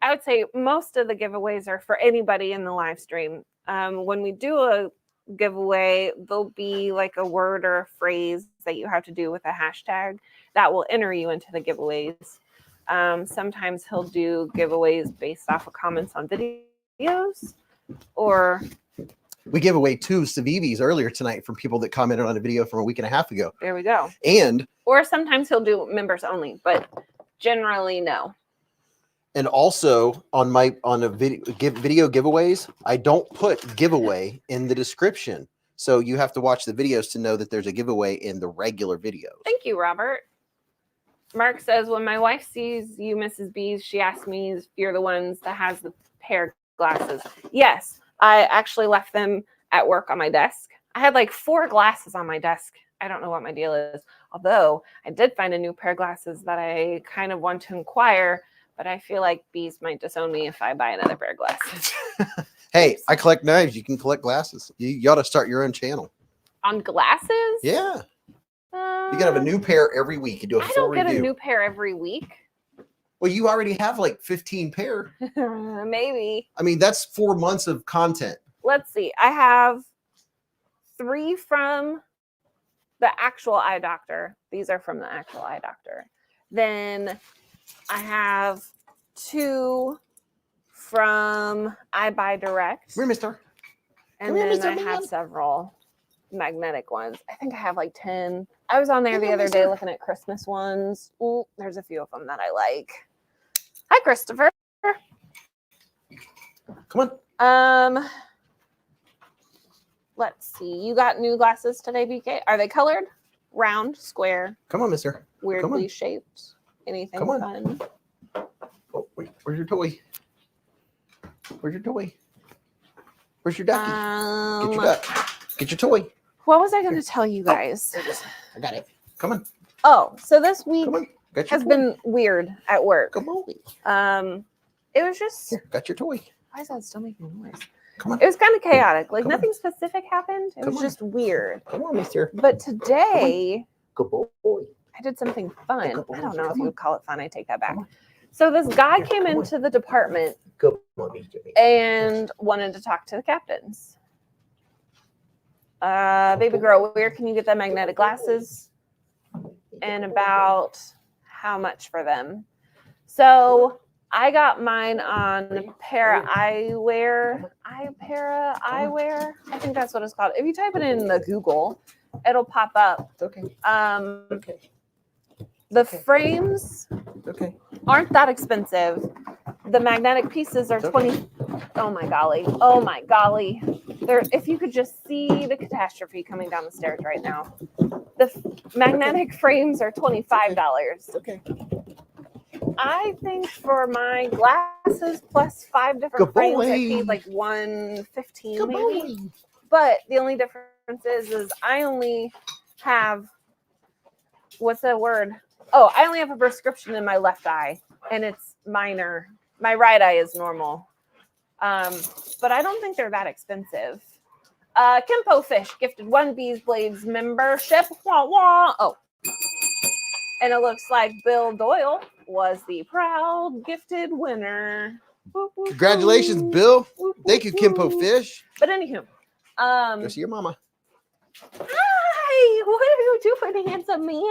I would say most of the giveaways are for anybody in the live stream. When we do a giveaway, there'll be like a word or a phrase that you have to do with a hashtag that will enter you into the giveaways. Sometimes he'll do giveaways based off of comments on videos, or we gave away 2 Civivis earlier tonight from people that commented on a video from a week and a half ago. there we go. Or Sometimes he'll do members only, but generally no. And also on a video giveaways, I don't put giveaway in the description. So you have to watch the videos to know that there's a giveaway in the regular videos. Thank you, Robert. Mark says, when my wife sees you, Mrs. Beez, she asks me if you're the ones that has the pair of glasses. Yes, I actually left them at work on my desk. I had like 4 glasses on my desk. I don't know what my deal is. Although I did find a new pair of glasses that I kind of want to inquire, but I feel like Beez might disown me if I buy another pair of glasses. Hey, I collect knives. You can collect glasses. You ought to start your own channel. On glasses? Yeah. You can have a new pair every week. You do a full I don't get review. a new pair every week. Well, you already have like 15 pair. Maybe. I mean, that's 4 months of content. Let's see. I have 3 from the actual eye doctor. These are from the actual eye doctor. Then I have 2 from I Buy Direct. Where, mister? And then I have several magnetic ones. I think I have like 10. I was on there the other day looking at Christmas ones. Ooh, there's a few of them that I like. Hi, Christopher. Come on. Let's see. You got new glasses today, BK? Are they colored? Round, square? Come on, mister. Weirdly shaped? Anything fun? Oh, wait, where's your toy? Where's your toy? Where's your ducky? Get your duck. Get your toy. What was I going to tell you guys? I got it. Come on. Oh, so this week Come on. has been weird at work. Come on. It was just. Here, got your toy. Why is that still making noise? Come on. It was kind of chaotic. Like Come nothing specific happened. It was just weird. Come on, mister. But today, Good boy. I did something fun. Good boy. I don't know if Come you on. would call it fun. I take that back. Come on. So this guy Here, came come on. into the department Good boy, mister. and wanted to talk to the captains. Baby girl, where can you get the magnetic glasses? And about how much for them? So I got mine on Para Eyewear. Eyewear. I think that's what it's called. If you type it in the Google, it'll pop up. Okay. Okay. The frames aren't that expensive. The magnetic pieces are 20. Oh my golly. Oh my golly. There, if you could just see the catastrophe coming down the stairs right now. The magnetic frames are $25. Okay. I think for my glasses plus 5 different frames, I paid like $115 maybe. But the only difference is I only have, what's that word? Oh, I only have a prescription in my left eye, and it's minor. My right eye is normal. But I don't think they're that expensive. Kimpo Fish gifted 1 Beez Blades membership. Wah, wah. Oh. And it looks like Bill Doyle was the proud gifted winner. Woo, woo, Congratulations, woo. Bill. Woo, Thank you, woo, Kimpo woo. Fish. But anywho. Go see your mama. Hi, what are you doing, handsome man?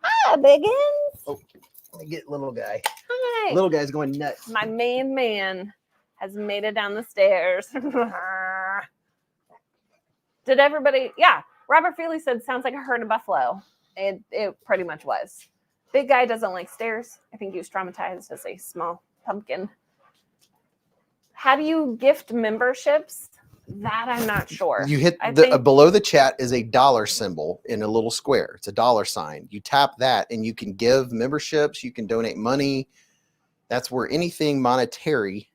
Hi, Biggins. Oh, let me get little guy. Hi. Little guy's going nuts. My main man has made it down the stairs. Did everybody? Yeah. Robert Feely said, sounds like a herd of buffalo. It pretty much was. Big guy doesn't like stairs. I think he was traumatized as a small pumpkin. How do you gift memberships? That I'm not sure. You hit I the think- below the chat is a dollar symbol in a little square. It's a dollar sign. You tap that and you can give memberships. You can donate money. That's where anything monetary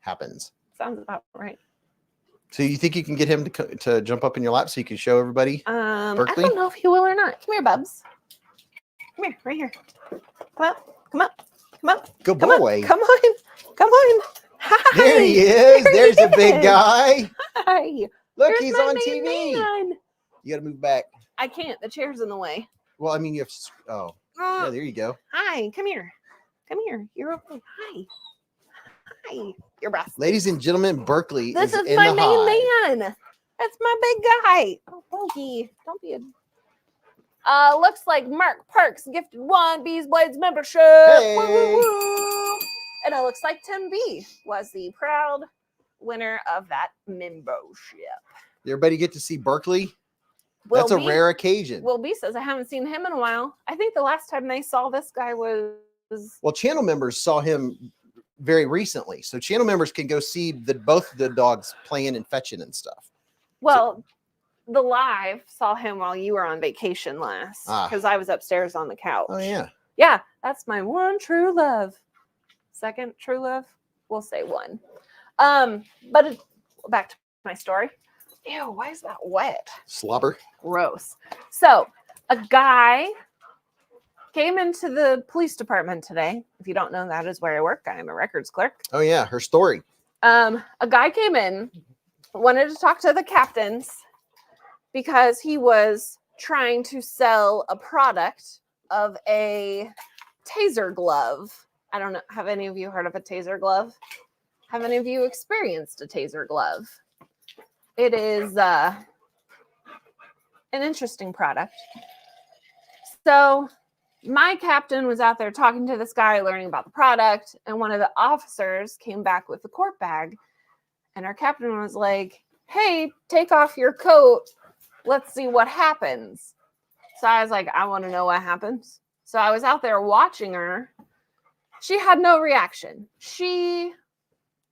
happens. Sounds about right. So you think you can get him to jump up in your lap so you can show everybody? Berkeley? I don't know if he will or not. Come here, Bubs. Come here, right here. Come up, come up, come up. Good Come boy. on, come on, come on. Hi. There he is. There There's he a big is. guy. Hi. Look, Here's he's my on main TV. man. You got to move back. I can't. The chair's in the way. Well, I mean, you have. Oh, yeah. There you go. Hi. Come here. Come here. You're okay. Hi. Hi. Your breath. Ladies and gentlemen, Berkeley This is in my the main hive. man. That's my big guy. Oh, Bogey. Don't be a. Looks like Mark Parks gifted 1 Beez Blades membership. Hey. Woo, woo, woo. And it looks like Tim B was the proud winner of that membership. Everybody get to see Berkeley? Will That's a B, rare occasion. Will B says, I haven't seen him in a while. I think the last time they saw this guy was... Well, channel members saw him very recently. So channel members can go see both the dogs playing and fetching and stuff. Well, the live saw him while you were on vacation last. Because I was upstairs on the couch. Oh, yeah. Yeah, that's my one true love. Second true love? We'll say 1. But back to my story. Ew, why is that wet? Slobber. Gross. So a guy came into the police department today. If you don't know, that is where I work. I am a records clerk. Oh, yeah. Her story. A guy came in, wanted to talk to the captains because he was trying to sell a product of a taser glove. I don't know. Have any of you heard of a taser glove? Have any of you experienced a taser glove? It is an interesting product. So my captain was out there talking to this guy, learning about the product, and one of the officers came back with the court bag, and our captain was like, hey, take off your coat. Let's see what happens. So I was like, I want to know what happens. So I was out there watching her. She had no reaction. She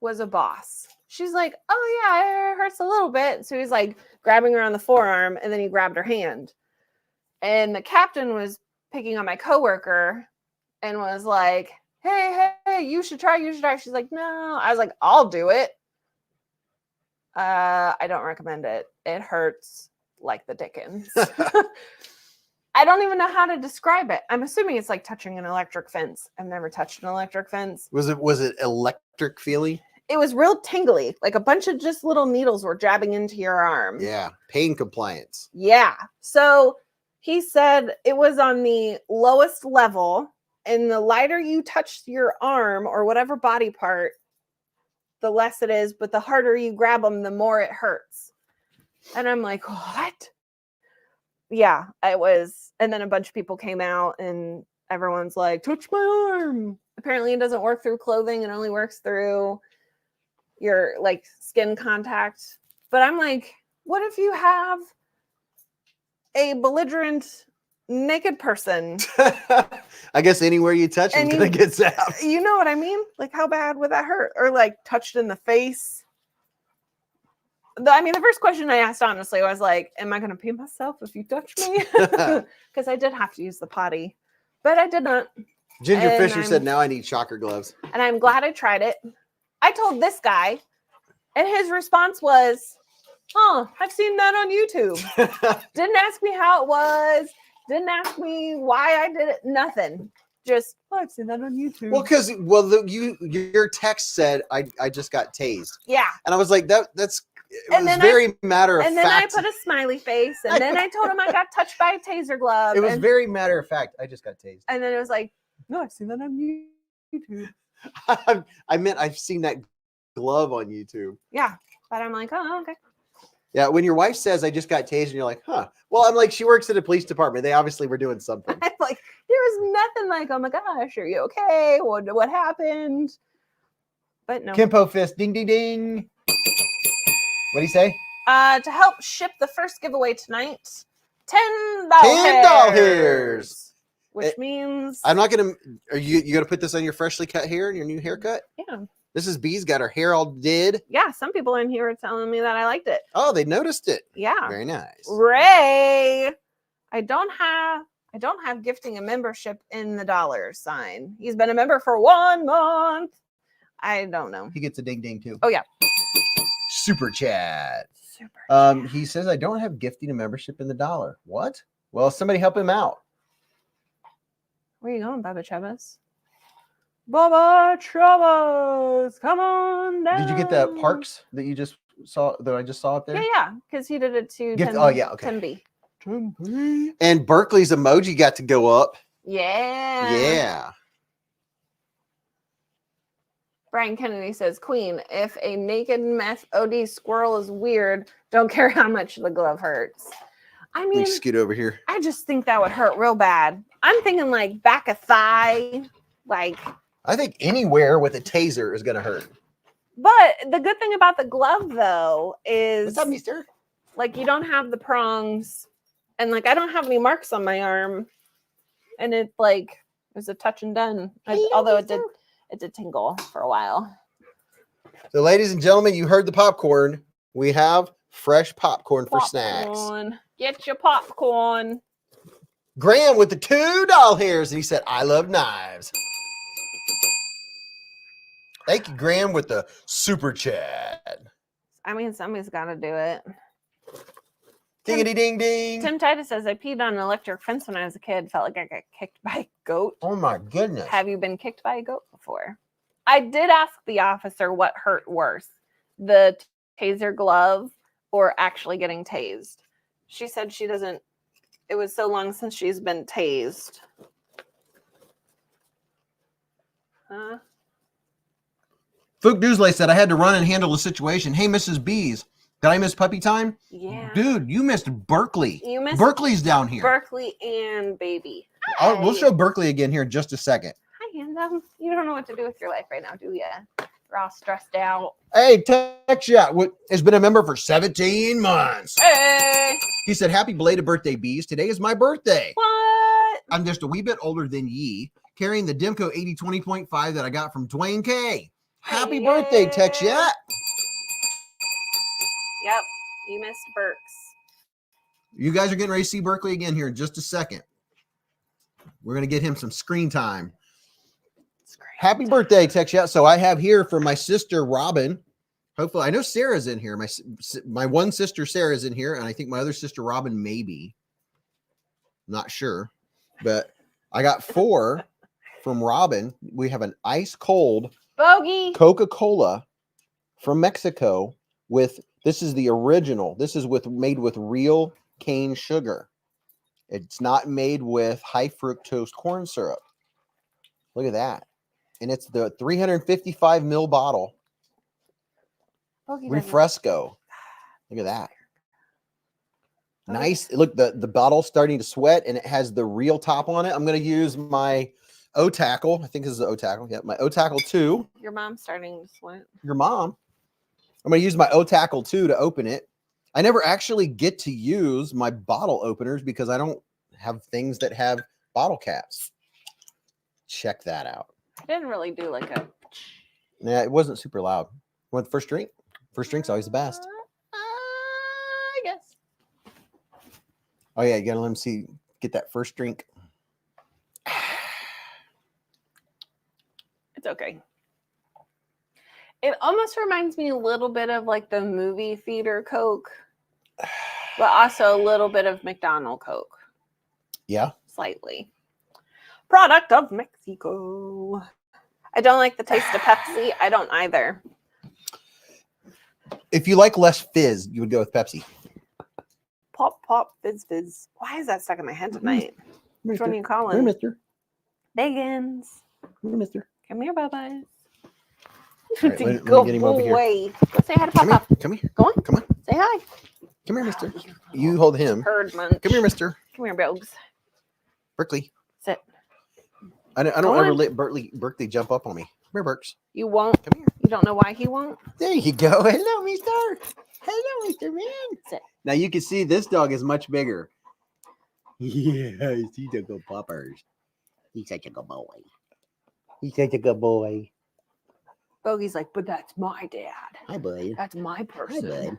was a boss. She's like, oh yeah, it hurts a little bit. So he's like grabbing her on the forearm, and then he grabbed her hand. And the captain was picking on my coworker and was like, hey, you should try. She's like, no. I was like, I'll do it. I don't recommend it. It hurts like the dickens. I don't even know how to describe it. I'm assuming it's like touching an electric fence. I've never touched an electric fence. Was it electric feely? It was real tingly. Like a bunch of just little needles were jabbing into your arm. Yeah. Pain compliance. Yeah. So he said it was on the lowest level, and the lighter you touch your arm or whatever body part, the less it is, but the harder you grab them, the more it hurts. And I'm like, what? Yeah, it was. And then a bunch of people came out and everyone's like, touch my arm. Apparently it doesn't work through clothing. It only works through your like skin contact. But I'm like, what if you have a belligerent naked person? I guess anywhere you touch them gonna get zapped. You know what I mean? Like, how bad would that hurt? Or like touched in the face? I mean, the first question I asked, honestly, was like, am I going to pee myself if you touch me? Because I did have to use the potty, but I did not. Ginger Fisher said, now I need shocker gloves. And I'm glad I tried it. I told this guy, and his response was, oh, I've seen that on YouTube. Didn't ask me how it was. Didn't ask me why I did it. Nothing. Just, oh, I've seen that on YouTube. Well, because your text said I just got tased. Yeah. And I was like, that's it was very matter of fact. And then I put a smiley face, and then I told him I got touched by a taser glove. It was very matter of fact. I just got tased. And then it was like, no, I've seen that on YouTube. I meant I've seen that glove on YouTube. Yeah. But I'm like, oh, okay. Yeah, when your wife says I just got tased, and you're like, huh. Well, I'm like, she works at a police department. They obviously were doing something. I'm like, there was nothing like, oh my gosh, are you okay? What happened? But no. Kimpo fist, ding, ding, ding. What do you say? To help ship the first giveaway tonight, $10 hairs. Which means I'm not gonna. Are you gonna put this on your freshly cut hair and your new haircut? Yeah. This is Beez got her hair all did. Yeah, some people in here are telling me that I liked it. Oh, they noticed it. Yeah. Very nice. Ray, I don't have gifting a membership in the dollar sign. He's been a member for 1 month. I don't know. He gets a ding ding too. Oh yeah. Super chat. Super chat. He says I don't have gifting a membership in the dollar. What? Well, somebody help him out. Where are you going, Baba Chavez? Baba Chavez, come on down. Did you get the Parks that you just saw that I just saw up there? Yeah, because he did it to Gift, Tim, oh yeah, okay. Tim B. And Berkeley's emoji got to go up. Yeah. Yeah. Brian Kennedy says, Queen, if a naked meth OD squirrel is weird, don't care how much the glove hurts. I Let me mean, scoot over here. I just think that would hurt real bad. I'm thinking like back of thigh, like. I think anywhere with a taser is going to hurt. But the good thing about the glove, though, is What's up, mister? Like you don't have the prongs, and like I don't have any marks on my arm, and it like was a touch and done. Although it did tingle for a while. So, ladies and gentlemen, you heard the popcorn. We have fresh popcorn for snacks. Get your popcorn. Graham with the $2 hairs, and he said, "I love knives." Thank you, Graham, with the super chat. I mean, somebody's got to do it. Dingity ding ding. Tim Titus says, I peed on an electric fence when I was a kid. Felt like I got kicked by a goat. Oh, my goodness. Have you been kicked by a goat before? I did ask the officer what hurt worse, the taser glove or actually getting tased. She said she doesn't. It was so long since she's been tased. Huh? Fook Newsley said, I had to run and handle the situation. Hey, Mrs. Beez, did I miss puppy time? Yeah. Dude, you missed Berkeley. You missed Berkeley's down here. Berkeley and baby. We'll show Berkeley again here in just a second. Hi, handsome. You don't know what to do with your life right now, do you? You're all stressed out. Hey, Tech Shot has been a member for 17 months. Hey. He said, happy belated birthday, Beez. Today is my birthday. What? I'm just a wee bit older than ye, carrying the Dimco 8020.5 that I got from Dwayne K. Happy birthday, Tech Shot. Yep, you missed Berks. You guys are getting ready to see Berkeley again here in just a second. We're going to get him some screen time. Happy birthday, Tech Shot. So I have here for my sister, Robin. Hopefully, I know Sarah's in here. My one sister, Sarah's in here. And I think my other sister, Robin, maybe. Not sure. But I got 4 from Robin. We have an ice cold Bogey Coca-Cola from Mexico with, this is the original. This is made with real cane sugar. It's not made with high fructose corn syrup. Look at that. And it's the 355 ml bottle. Refresco. Look at that. Nice. Look, the bottle's starting to sweat and it has the real top on it. I'm going to use my O-Tackle. I think this is the O-Tackle. Yeah, my O-Tackle 2. Your mom's starting to sweat. Your mom. I'm going to use my O-Tackle 2 to open it. I never actually get to use my bottle openers because I don't have things that have bottle caps. Check that out. I didn't really do like a... Yeah, it wasn't super loud. Want the first drink? First drink's always the best. I guess. Oh, yeah, you got to let him get that first drink. It's okay. It almost reminds me a little bit of like the movie theater Coke, but also a little bit of McDonald's Coke. Yeah. Slightly. Product of Mexico. I don't like the taste of Pepsi. I don't either. If you like less fizz, you would go with Pepsi. Pop, pop, fizz, fizz. Why is that stuck in my head tonight? Which one are you calling? Here, mister. Biggins. Here, mister. Come here, Bubba. Right, let me get him over here. Go say hi to Papa. Come here. Go on. Come on. Say hi. Come here, mister. You hold him. Herd munch. Come here, mister. Come here, Bilgs. Berkeley. Sit. I don't ever let Berkeley jump up on me. Come here, Berks. You won't. Come here. You don't know why he won't? There you go. Hello, mister. Hello, Mr. Man. Sit. Now you can see this dog is much bigger. Yes, he's a good puppers. He's such a good boy. He's such a good boy. Bogey's like, but that's my dad. Hi, bud. That's my person. Hi, bud.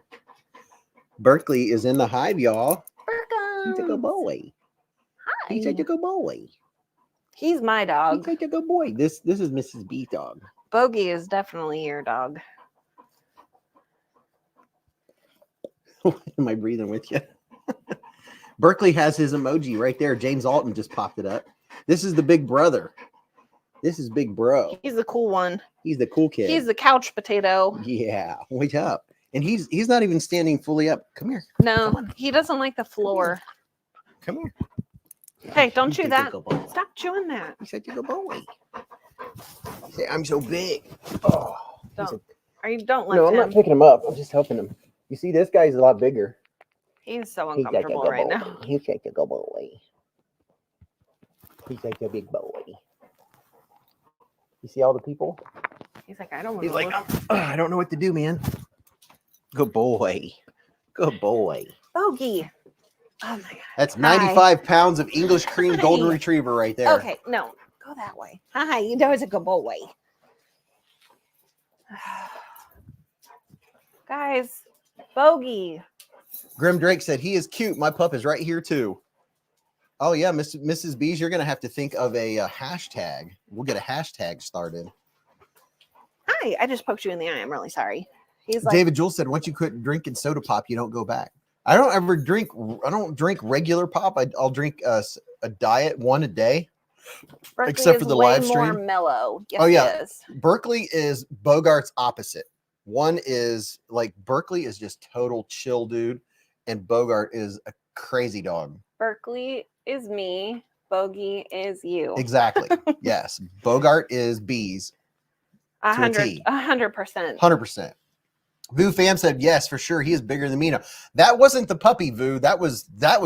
Berkeley is in the hive, y'all. Berkeley. He's a good boy. Hi. He's such a good boy. He's my He's dog. such a good boy. This is Mrs. B dog. Bogey is definitely your dog. Am I breathing with you? Berkeley has his emoji right there. James Alton just popped it up. This is the big brother. This is Big Bro. He's the cool one. He's the cool kid. He's the couch potato. Yeah, wake up. And he's not even standing fully up. Come here. No, he doesn't like the floor. Come here. Hey, don't chew that. Stop chewing that. He's such a good boy. Say, I'm so big. Oh, Don't lift no, I'm him. not picking him up. I'm just helping him. You see, this guy's a lot bigger. He's so uncomfortable right now. He's such a good boy. He's such a big boy. You see all the people? He's like, I don't want He's to. like, I don't know what to do, man. Good boy. Good boy. Bogey. Oh my god. That's 95 pounds of English cream golden retriever right there. Okay, no, go that way. Hi, you know it's a good boy. Guys, Bogey. Grim Drake said he is cute. My pup is right here too. Oh yeah, Mrs. Beez, you're gonna have to think of a hashtag. We'll get a hashtag started. Hi, I just poked you in the eye. I'm really sorry. He's like, David Jules said, once you quit drinking soda pop, you don't go back. I don't drink regular pop. I'll drink a diet one a day. Berkeley except for the live stream. More mellow. Yes, oh yeah, he is. Berkeley is Bogart's opposite. One is like Berkeley is just total chill dude, and Bogart is a crazy dog. Berkeley is me. Bogey is you. Exactly. Yes, Bogart is Beez. 100%. 100%. Vu fam said yes for sure. He is bigger than me now. That wasn't the puppy, Vu. That was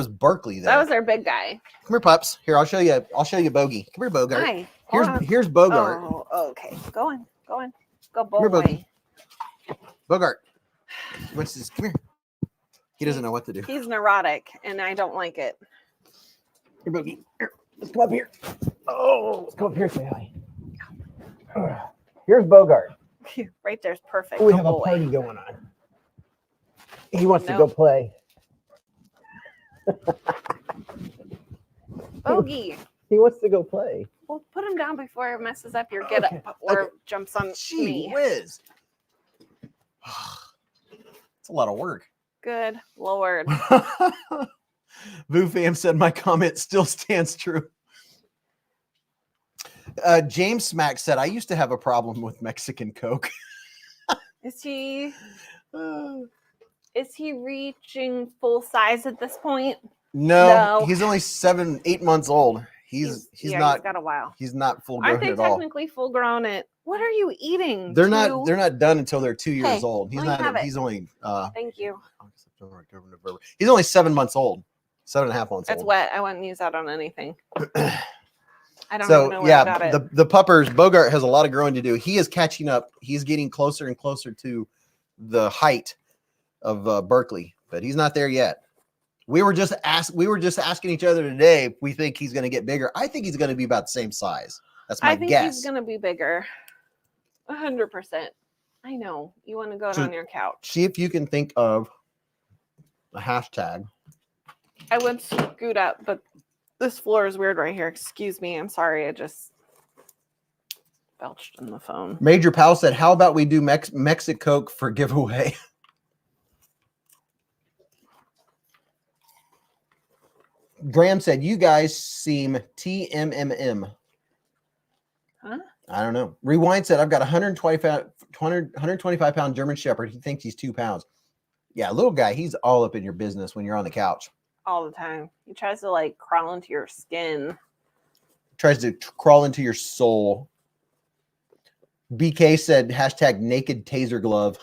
Berkeley. There. That was our big guy. Come here, pups. Here, I'll show you. Bogey. Come here, Bogart. Hi. Here's Bogart. Oh, okay. Go on. Go Come here, Bogey. Bogart. What's this? Come here. He doesn't know what to do. He's neurotic, and I don't like it. Here, Bogey. Here. Let's come up here. Oh, let's come up here. Say hi. Here's Bogart. Right there's perfect. We have a party going on. He wants to go play. Bogey. He wants to go play. Well, put him down before it messes up your get up or jumps on me. Whiz. It's a lot of work. Good Lord. Vu fam said my comment still stands true. James Smack said, I used to have a problem with Mexican Coke. Is he reaching full size at this point? No. He's only 8 months old. He's not. He's got a while. He's not full grown Aren't they at all. technically full grown at? What are you eating? They're not done until they're 2 years old. He's not. He's only. Thank you. He's only 7 months old. 7.5 months old. That's wet. I wouldn't use that on anything. I don't even know where I got it. The puppers, Bogart has a lot of growing to do. He is catching up. He's getting closer and closer to the height of Berkeley, but he's not there yet. We were just asking each other today if we think he's going to get bigger. I think he's going to be about the same size. That's my guess. I think he's going to be bigger. 100%. I know. You want to go on your couch. See if you can think of a hashtag. I would scoot up, but this floor is weird right here. Excuse me. I'm sorry. I just belched in the phone. Major Pal said, how about we do Mexicoke for giveaway? Graham said, you guys seem TMMM. Huh? I don't know. Rewind said, I've got 125 pound German Shepherd. He thinks he's 2 pounds. Yeah, little guy, he's all up in your business when you're on the couch. All the time. He tries to like crawl into your skin. Tries to crawl into your soul. BK said, hashtag naked taser glove.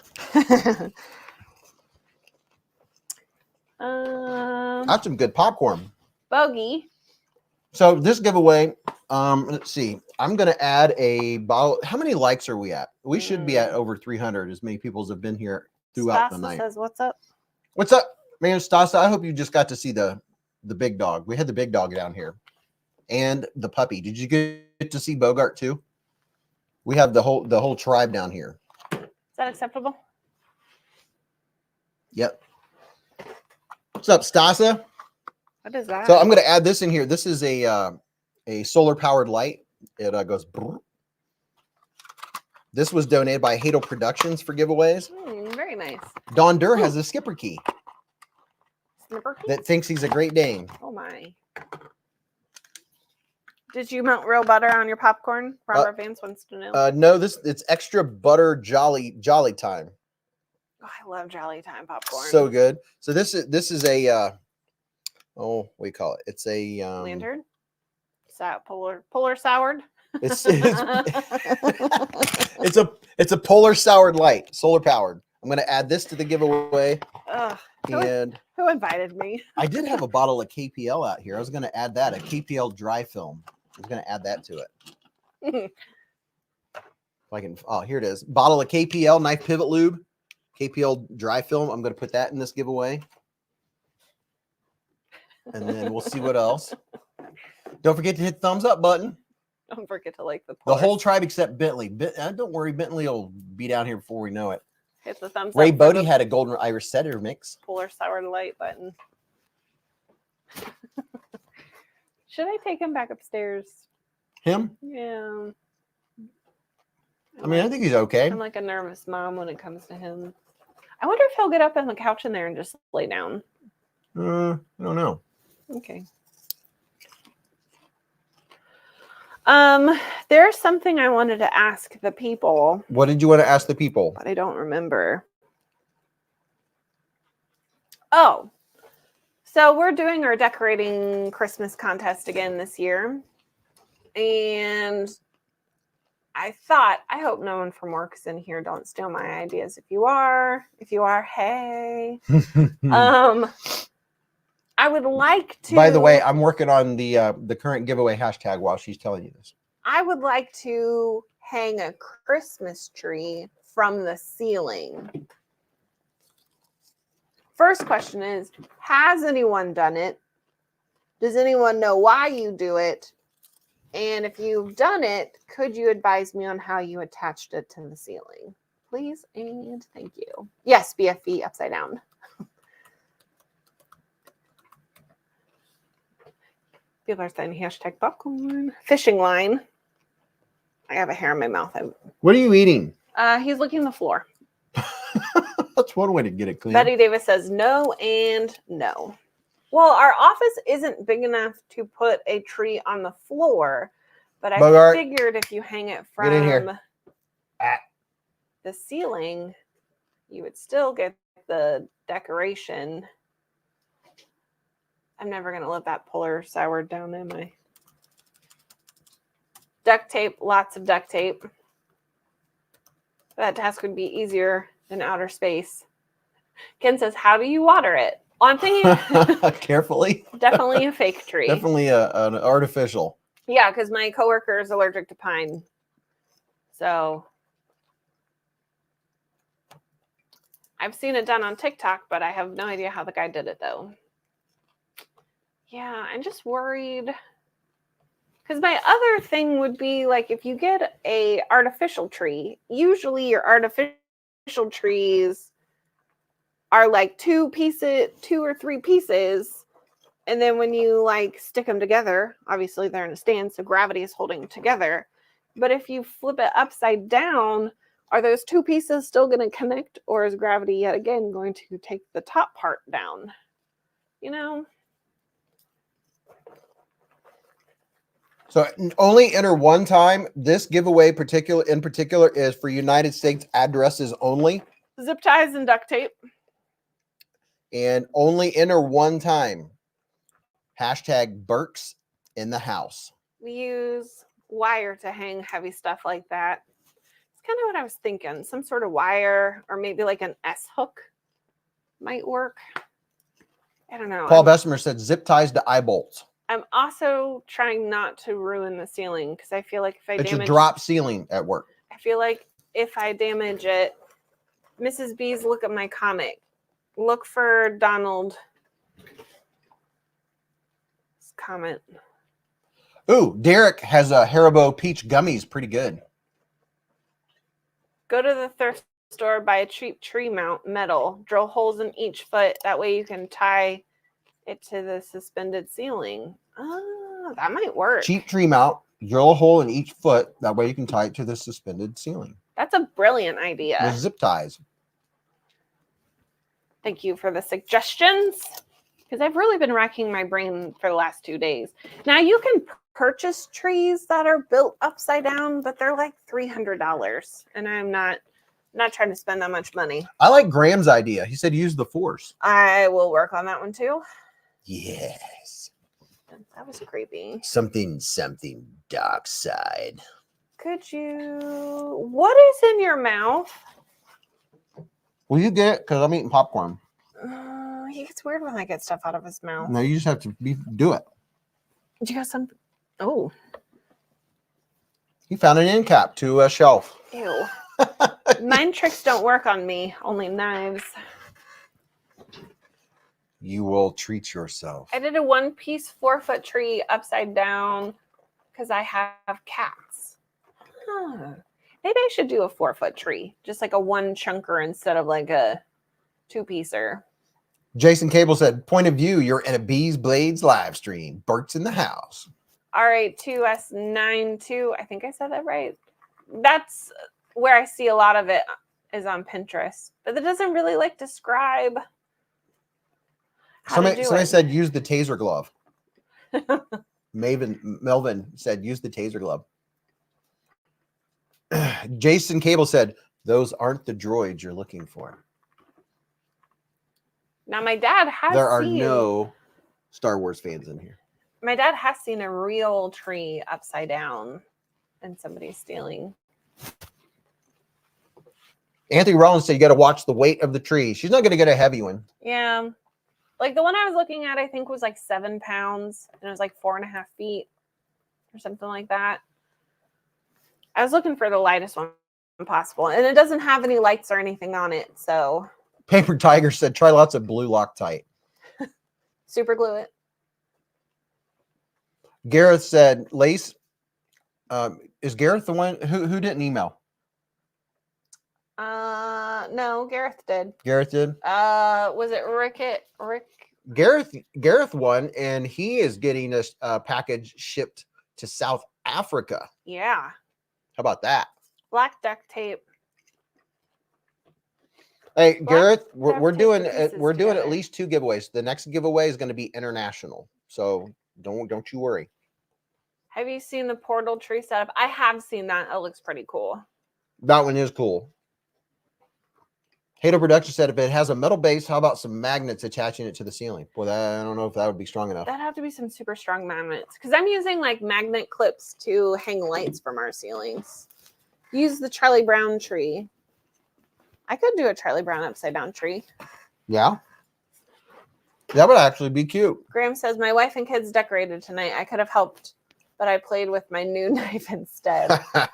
That's some good popcorn. Bogey. So this giveaway, let's see. I'm going to add a bottle. How many likes are we at? We should be at over 300. As many people as have been here throughout the night. Says, what's up? What's up, man? Stasa, I hope you just got to see the big dog. We had the big dog down here and the puppy. Did you get to see Bogart too? We have the whole tribe down here. Is that acceptable? Yep. What's up, Stasa? What is that? So I'm going to add this in here. This is a solar powered light. It goes. Brrr. This was donated by Hadel Productions for giveaways. Very nice. Don Durr has a skipper key. Skipper key? That thinks he's a Great Dane. Oh my. Did you melt real butter on your popcorn? Robert Vance wants to know. No, it's extra butter jolly time. Oh, I love Jolly Time popcorn. So good. So this is a what do you call it? It's a lantern. Polar soured. It's it's a polar soured light, solar powered. I'm gonna add this to the giveaway. Ugh, And who invited me? I did have a bottle of KPL out here. I was gonna add that, a KPL dry film. I was gonna add that to it. If I can, oh, here it is. Bottle of KPL knife pivot lube, KPL dry film. I'm gonna put that in this giveaway. And then we'll see what else. Don't forget to hit the thumbs up button. Don't forget to like the whole tribe except Bentley. Don't worry, Bentley will be down here before we know it. Hit the thumbs Ray up. Bodie had a golden Irish setter mix. Polar sour light button. Should I take him back upstairs? Him? Yeah. I mean, I think he's okay. I'm like a nervous mom when it comes to him. I wonder if he'll get up on the couch in there and just lay down. I don't know. Okay. There's something I wanted to ask the people. What did you want to ask the people? But I don't remember. Oh, so we're doing our decorating Christmas contest again this year. And I thought, I hope no one from work's in here. Don't steal my ideas. If you are, hey. I would like to. By the way, I'm working on the current giveaway hashtag while she's telling you this. I would like to hang a Christmas tree from the ceiling. First question is, has anyone done it? Does anyone know why you do it? And if you've done it, could you advise me on how you attached it to the ceiling? Please and thank you. Yes, BFB upside down. People are saying hashtag popcorn. Fishing line. I have a hair in my mouth. What are you eating? He's licking the floor. That's one way to get it clean. Betty Davis says no and no. Well, our office isn't big enough to put a tree on the floor, but I figured if you hang it from the ceiling, you would still get the decoration. I'm never going to let that polar sour down, am I? Duct tape, lots of duct tape. That task would be easier than outer space. Ken says, how do you water it? Well, I'm thinking carefully. Definitely a fake tree. Definitely an artificial. Yeah, because my coworker is allergic to pine. So I've seen it done on TikTok, but I have no idea how the guy did it though. Yeah, I'm just worried. Because my other thing would be like if you get a artificial tree, usually your artificial trees are like two or three pieces. And then when you like stick them together, obviously they're in a stand, so gravity is holding them together. But if you flip it upside down, are those two pieces still going to connect, or is gravity yet again going to take the top part down? You know? So only enter one time. This giveaway in particular is for United States addresses only. Zip ties and duct tape. And only enter one time. Hashtag Burks in the house. We use wire to hang heavy stuff like that. It's kind of what I was thinking. Some sort of wire or maybe like an S hook might work. I don't know. Paul Bessemer said zip ties to eye bolts. I'm also trying not to ruin the ceiling because I feel like if I damage... It's a drop ceiling at work. I feel like if I damage it, Mrs. Beez, look at my comic. Look for Donald's comment. Ooh, Derek has a Haribo peach gummies. Pretty good. Go to the thrift store, buy a cheap tree mount metal, drill holes in each foot. That way you can tie it to the suspended ceiling. Oh, that might work. Cheap tree mount, drill a hole in each foot. That way you can tie it to the suspended ceiling. That's a brilliant idea. With zip ties. Thank you for the suggestions. Because I've really been racking my brain for the last 2 days. Now you can purchase trees that are built upside down, but they're like $300. And I'm not not trying to spend that much money. I like Graham's idea. He said use the force. I will work on that one too. Yes. That was creepy. Something dark side. Could you? What is in your mouth? Will you get it? Because I'm eating popcorn. He gets weird when I get stuff out of his mouth. No, you just have to do it. You got something? Oh. He found an end cap to a shelf. Ew. Mind tricks don't work on me. Only knives. You will treat yourself. I did a 1-piece 4-foot tree upside down because I have cats. Huh. Maybe I should do a 4-foot tree. Just like a 1 chunker instead of like a 2-piecer. Jason Cable said, point of view, you're in a Beez Blades live stream. Bert's in the house. R82S92. I think I said that right. That's where I see a lot of it is on Pinterest. But it doesn't really like describe how to do somebody it. said use the taser glove. Melvin said use the taser glove. Jason Cable said, those aren't the droids you're looking for. Now, my dad has There are no Star Wars fans in here. My dad has seen a real tree upside down and somebody stealing. Anthony Rollins said you got to watch the weight of the tree. She's not going to get a heavy one. Yeah. Like the one I was looking at, I think was like 7 pounds and it was like 4.5 feet or something like that. I was looking for the lightest one possible and it doesn't have any lights or anything on it. So Paper Tiger said try lots of blue Loctite. super glue it. Gareth said lace. Is Gareth the one who didn't email? No, Gareth did. Gareth did. Was it Rick? Gareth won, and he is getting a package shipped to South Africa. Yeah. How about that? Black duct tape. Hey, Black Gareth, duct we're tape doing the pieces we're doing together. at least 2 giveaways. The next giveaway is going to be international, so don't you worry. Have you seen the portal tree setup? I have seen that. It looks pretty cool. That one is cool. Hato Production said if it has a metal base, how about some magnets attaching it to the ceiling? Boy, I don't know if that would be strong enough. That'd have to be some super strong magnets because I'm using like magnet clips to hang lights from our ceilings. Use the Charlie Brown tree. I could do a Charlie Brown upside down tree. Yeah. That would actually be cute. Graham says, my wife and kids decorated tonight. I could have helped, but I played with my new knife instead.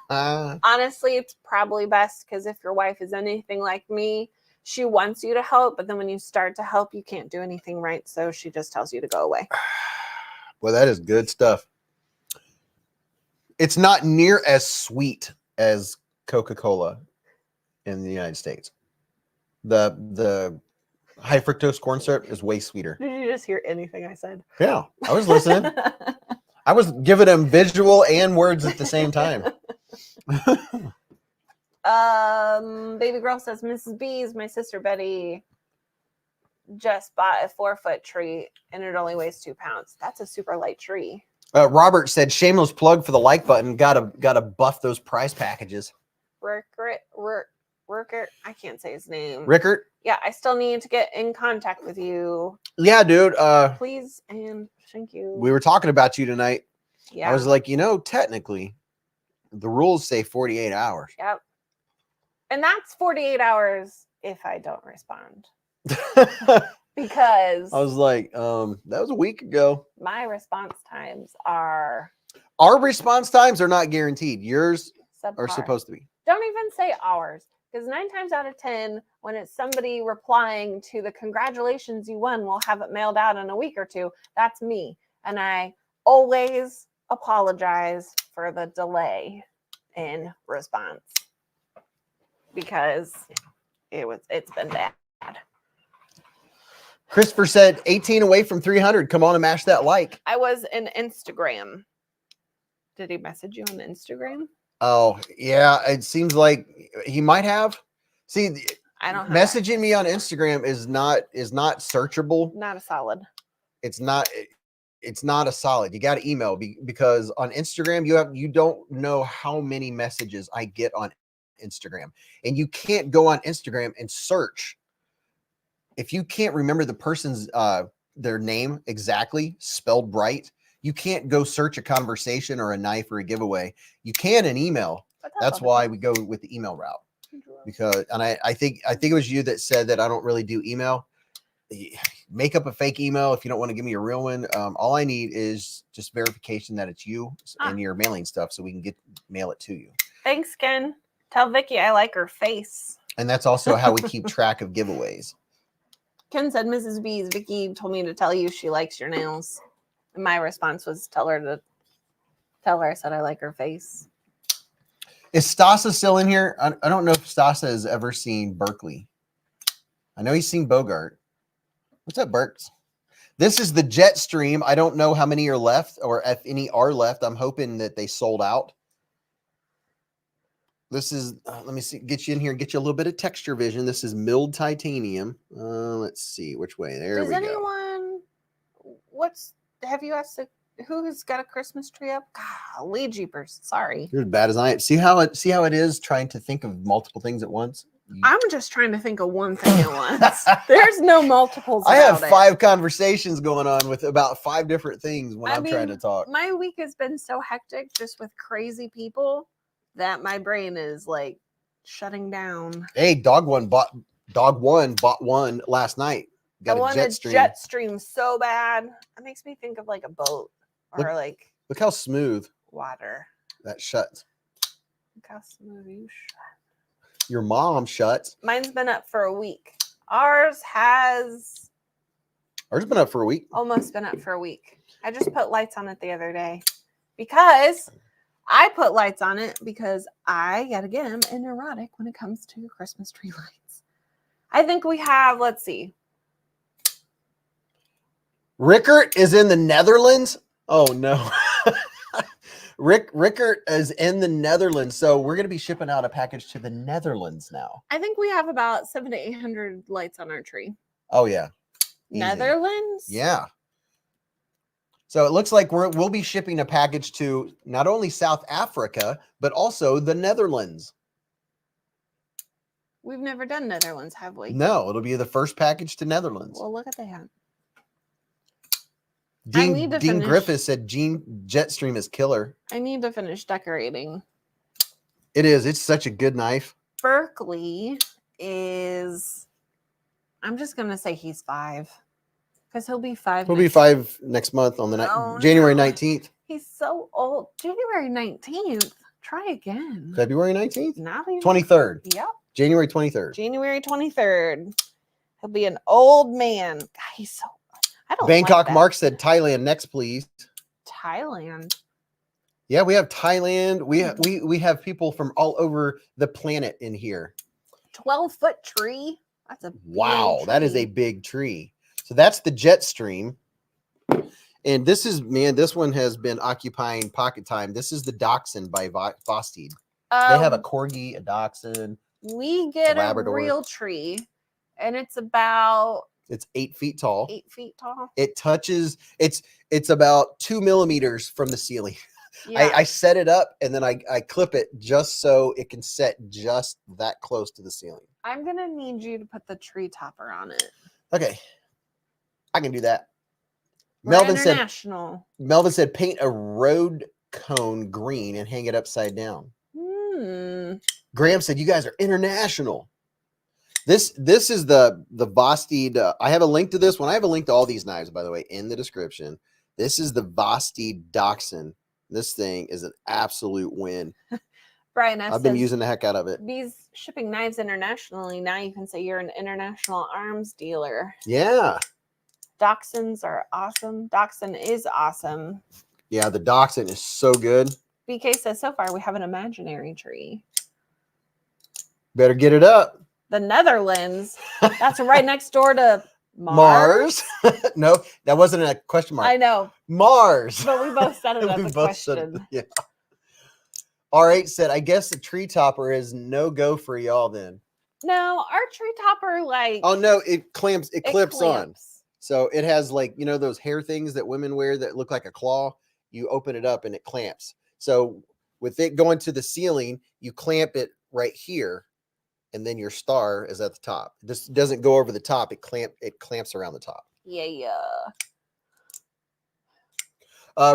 Honestly, it's probably best because if your wife is anything like me, she wants you to help, but then when you start to help, you can't do anything right. So she just tells you to go away. Well, that is good stuff. It's not near as sweet as Coca-Cola in the United States. The high fructose corn syrup is way sweeter. Did you just hear anything I said? Yeah, I was listening. I was giving them visual and words at the same time. Baby girl says, Mrs. Beez, my sister Betty just bought a 4-foot tree and it only weighs 2 pounds. That's a super light tree. Robert said, shameless plug for the like button. Gotta buff those prize packages. Rickert, I can't say his name. Rickert? Yeah, I still need to get in contact with you. Yeah, dude. Please and thank you. We were talking about you tonight. Yeah. I was like, technically, the rules say 48 hours. Yep. And that's 48 hours if I don't respond. Because I was like, that was a week ago. my response times are Our response times are not guaranteed. Yours subpar. are supposed to be. Don't even say ours. Because 9 times out of 10, when it's somebody replying to the congratulations you won, we'll have it mailed out in a week or 2. That's me. And I always apologize for the delay in response. Because it's been bad. Christopher said 18 away from 300. Come on and mash that like. I was in Instagram. Did he message you on Instagram? Oh, yeah. It seems like he might have. See, I don't have messaging me on Instagram is not searchable. not a solid. It's not a solid. You got to email because on Instagram you don't know how many messages I get on Instagram, and you can't go on Instagram and search. If you can't remember the person's their name exactly spelled right, you can't go search a conversation or a knife or a giveaway. You can an email. That's why we go with the email route. Because, and I think it was you that said that I don't really do email. Make up a fake email if you don't want to give me a real one. All I need is just verification that it's you and your mailing stuff, so we can mail it to you. Thanks, Ken. Tell Vicky I like her face. And that's also how we keep track of giveaways. Ken said, Mrs. Beez, Vicky told me to tell you she likes your nails. And my response was tell her I said I like her face. Is Stasa still in here? I don't know if Stasa has ever seen Berkeley. I know he's seen Bogart. What's up, Berks? This is the jet stream. I don't know how many are left or if any are left. I'm hoping that they sold out. This is, let me see, get you in here and get you a little bit of texture vision. This is milled titanium. Let's see which way. There we go. Does anyone, have you asked who has got a Christmas tree up? Golly jeepers. Sorry. You're as bad as I am. See how it is trying to think of multiple things at once? I'm just trying to think of one thing at once. There's no multiples. I have 5 conversations going on with about 5 different things when I'm trying to talk. My week has been so hectic just with crazy people that my brain is like shutting down. Hey, Dog One bought one last night. Got a jet stream so bad. It makes me think of like a boat or look how smooth water. That shuts. Look how smooth you shut. Your mom shuts. Mine's been up for a week. Ours been up for a week. Almost been up for a week. I just put lights on it the other day because I put lights on it because I, yet again, am neurotic when it comes to Christmas tree lights. I think we have, let's see. Rickert is in the Netherlands. Oh, no. Rickert is in the Netherlands. So we're going to be shipping out a package to the Netherlands now. I think we have about 700 to 800 lights on our tree. Oh, yeah. Easy. Netherlands? Yeah. So it looks like we'll be shipping a package to not only South Africa, but also the Netherlands. We've never done Netherlands, have we? No, it'll be the first package to Netherlands. Well, look at that. Dean Griffith said Jetstream is killer. I need to finish decorating. It is. It's such a good knife. Berkeley is, I'm just going to say he's 5. Because he'll be 5. He'll be 5 next month on the January 19th. He's so old. January 19th. Try again. February 19th? Not even. 23rd. Yep. January 23rd. January 23rd. He'll be an old man. God, he's so, I don't Bangkok like Mark said Thailand next, please. Thailand. Yeah, we have Thailand. We have people from all over the planet in here. 12-foot tree. That's a wow. That is a big tree. So that's the Jetstream. And this is, man, this one has been occupying pocket time. This is the Dachshund by Vosteed. They have a Corgi, a Dachshund. We get a real tree, and it's 8 feet tall. 8 feet tall. It touches, it's about 2 millimeters from the ceiling. Yeah. I set it up and then I clip it just so it can set just that close to the ceiling. I'm going to need you to put the tree topper on it. Okay. I can do that. Melvin said paint a road cone green and hang it upside down. Graham said you guys are international. This is the Vosteed. I have a link to this one. I have a link to all these knives, by the way, in the description. This is the Vosteed Dachshund. This thing is an absolute win. Brian, I've been using the heck out of it. Beez shipping knives internationally. Now you can say you're an international arms dealer. Yeah. Dachshunds are awesome. Dachshund is awesome. Yeah, the Dachshund is so good. BK says, so far we have an imaginary tree. Better get it up. The Netherlands. That's right next door to Mars. No, that wasn't a question mark. I know. Mars. But we both said it as a question. Yeah. R8 said, I guess the tree topper is no go for y'all then. No, our tree topper oh no, it clips on. So it has those hair things that women wear that look like a claw. You open it up and it clamps. So with it going to the ceiling, you clamp it right here, and then your star is at the top. This doesn't go over the top. It clamps around the top. Yeah.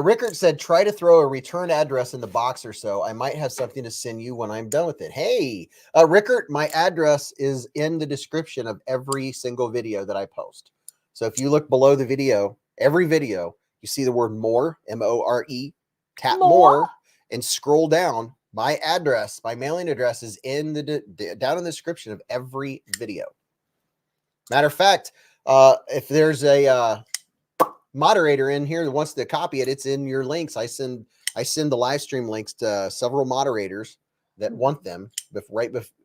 Rickard said, try to throw a return address in the box or so. I might have something to send you when I'm done with it. Hey, Rickard, my address is in the description of every single video that I post. So if you look below the video, every video, you see the word more, M-O-R-E, tap more, and scroll down. My address, my mailing address is in the down in the description of every video. Matter of fact, if there's a moderator in here that wants to copy it, it's in your links. I send the live stream links to several moderators that want them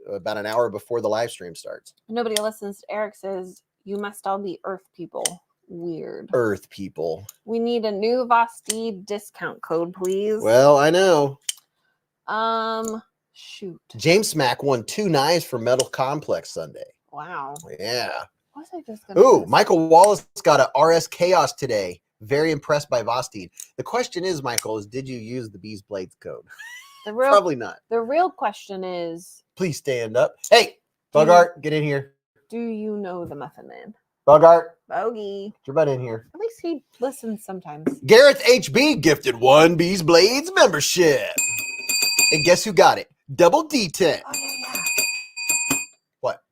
about an hour before the live stream starts. Nobody listens to Eric says, you must all be Earth people. Weird. Earth people. We need a new Vosti discount code, please. Well, I know. Shoot. James Smack won 2 knives for Metal Complex Sunday. Wow. Yeah. What was I just gonna Ooh, Michael Wallace got a RS Chaos today. Very impressed by Vosti. The question is, Michael, did you use the Beez Blades code? Probably not. The real question is, please stand up. Hey, Bogart, get in here. Do you know the Muffin Man? Bogart. Bogey. Get your butt in here. At least he listens sometimes. Gareth HB gifted 1 Beez Blades membership. And guess who got it? Double D10. Oh, yeah. What?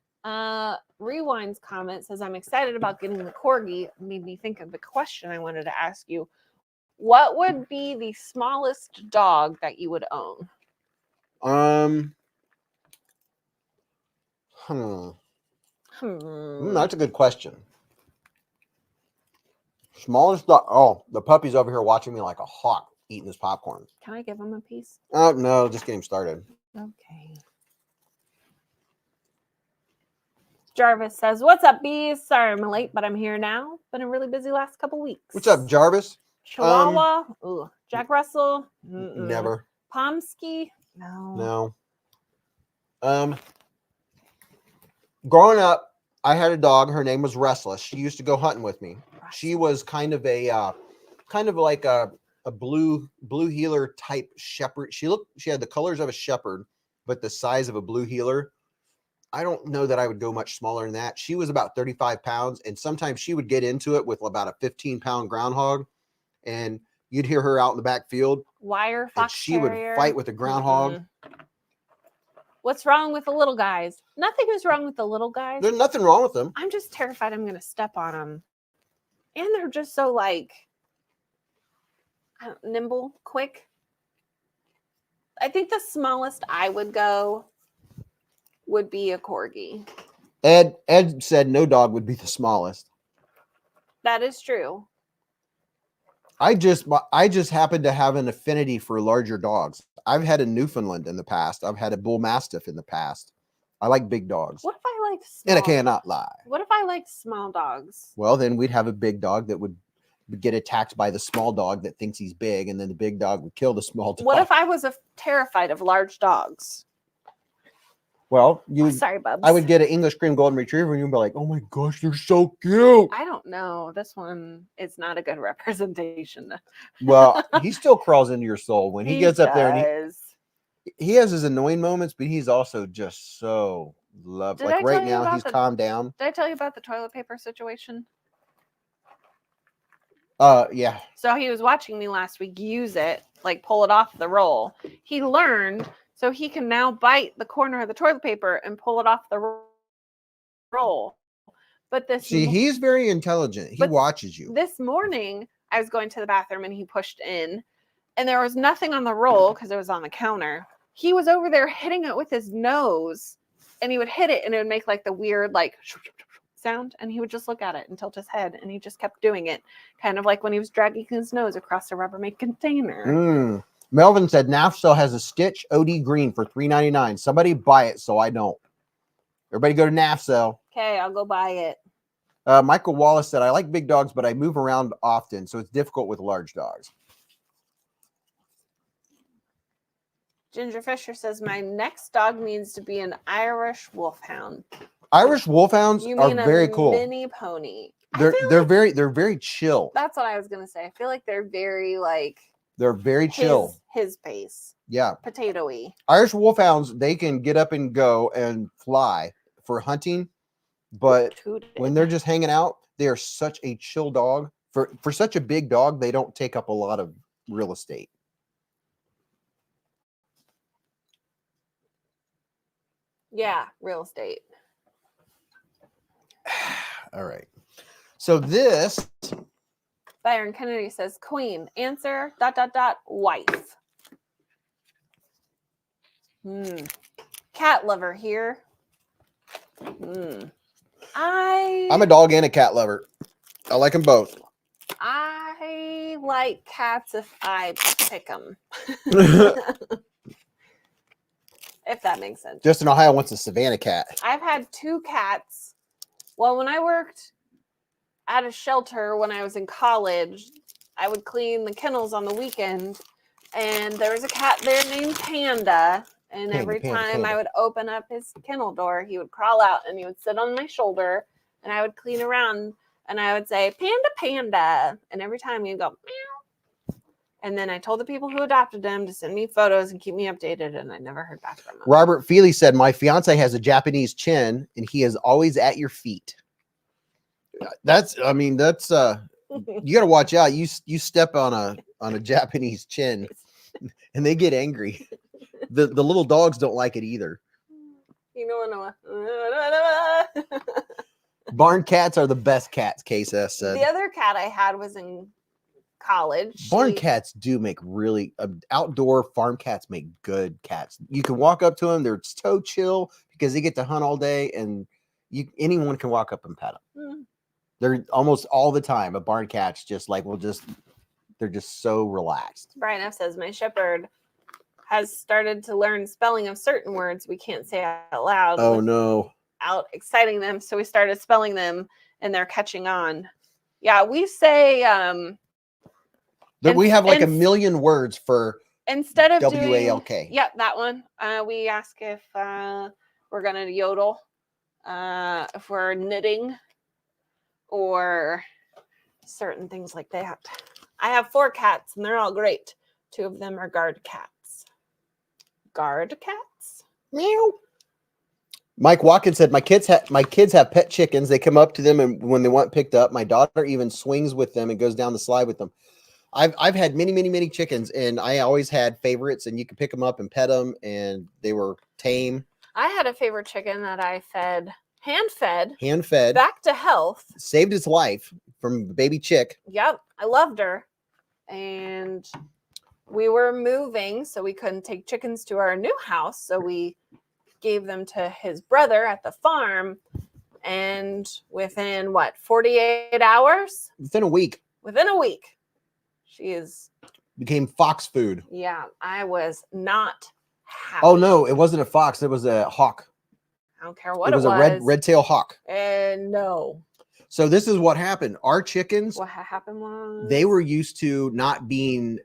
Rewind's comment says, I'm excited about getting the Corgi. Made me think of the question I wanted to ask you. What would be the smallest dog that you would own? That's a good question. Smallest dog. Oh, the puppy's over here watching me like a hawk eating his popcorn. Can I give him a piece? Oh, no, just get him started. Okay. Jarvis says, what's up, Beez? Sorry I'm late, but I'm here now. Been a really busy last couple weeks. What's up, Jarvis? Chihuahua? Jack Russell? Never. Pomsky? No. Growing up, I had a dog. Her name was Restless. She used to go hunting with me. She was kind of like a blue heeler type shepherd. She had the colors of a shepherd, but the size of a blue heeler. I don't know that I would go much smaller than that. She was about 35 pounds, and sometimes she would get into it with about a 15-pound groundhog, and you'd hear her out in the back field. Wire fox she would fight with a groundhog. What's wrong with the little guys? Nothing is wrong with the little guys. There's nothing wrong with them. I'm just terrified I'm going to step on them. And they're just so like nimble, quick. I think the smallest I would go would be a Corgi. Ed said no dog would be the smallest. That is true. I just happen to have an affinity for larger dogs. I've had a Newfoundland in the past. I've had a Bull Mastiff in the past. I like big dogs. What if I liked small? And I cannot lie. What if I liked small dogs? Well, then we'd have a big dog that would get attacked by the small dog that thinks he's big, and then the big dog would kill the small dog. What if I was terrified of large dogs? Well, sorry, Bubs. I would get an English cream golden retriever, and you'd be like, "Oh my gosh, they're so cute." I don't know. This one is not a good representation. Well, he still crawls into your soul when he gets up there, and he has his annoying moments, but he's also just so lovely. Like right now, he's calmed down. Did I tell you about the toilet paper situation? Yeah. So he was watching me last week use it, like pull it off the roll. He learned. So he can now bite the corner of the toilet paper and pull it off the roll. But he's very intelligent. He watches you. This morning, I was going to the bathroom and he pushed in, and there was nothing on the roll because it was on the counter. He was over there hitting it with his nose, and he would hit it, and it would make like the weird like sound, and he would just look at it and tilt his head, and he just kept doing it, kind of like when he was dragging his nose across a Rubbermaid container. Melvin said Nafcell has a Stitch OD green for $3.99. Somebody buy it so I don't. Everybody go to Nafcell. Okay, I'll go buy it. Michael Wallace said, I like big dogs, but I move around often, so it's difficult with large dogs. Ginger Fisher says, my next dog needs to be an Irish Wolfhound. Irish Wolfhounds are very cool. Mini pony. They're very chill. That's what I was gonna say. I feel like they're very like They're very chill. His pace. Yeah. Potato-y. Irish Wolfhounds, they can get up and go and fly for hunting, but when they're just hanging out, they are such a chill dog. For such a big dog, they don't take up a lot of real estate. Yeah, real estate. All right. So this Byron Kennedy says, Queen. Answer, ... wife. Cat lover here. I'm a dog and a cat lover. I like them both. I like cats if I pick them. If that makes sense. Justin Ohio wants a Savannah cat. I've had 2 cats. Well, when I worked at a shelter when I was in college, I would clean the kennels on the weekend, and there was a cat there named Panda. And every time I would open up his kennel door, he would crawl out and he would sit on my shoulder, and I would clean around and I would say, Panda, Panda. And every time he'd go, meow. And then I told the people who adopted him to send me photos and keep me updated, and I never heard back from him. Robert Feely said, my fiance has a Japanese chin and he is always at your feet. That's you got to watch out. You step on a Japanese chin and they get angry. The little dogs don't like it either. You know. Barn cats are the best cats, KSS said. The other cat I had was in college. Barn cats do make really outdoor farm cats make good cats. You can walk up to them. They're so chill because they get to hunt all day, and anyone can walk up and pet them. They're almost all the time. A barn cat's just like, they're just so relaxed. Brian F says, my shepherd has started to learn spelling of certain words we can't say out loud. Oh no. Out exciting them. So we started spelling them and they're catching on. Yeah, we say we have like a million words for instead of WALK. Yep, that one. We ask if we're gonna yodel, if we're knitting, or certain things like that. I have 4 cats and they're all great. 2 of them are guard cats. Guard cats? Meow. Mike Watkins said, my kids have pet chickens. They come up to them, and when they want picked up, my daughter even swings with them and goes down the slide with them. I've had many chickens, and I always had favorites, and you could pick them up and pet them, and they were tame. I had a favorite chicken that I hand fed back to health. Saved its life from the baby chick. Yep, I loved her. And we were moving, so we couldn't take chickens to our new house, so we gave them to his brother at the farm, and within 48 hours? Within a week, she became fox food. Yeah, I was not happy. Oh no, it wasn't a fox, it was a hawk. I don't care what it was. It was a red-tailed hawk. And no. So this is what happened. Our chickens, what happened was they were used to not being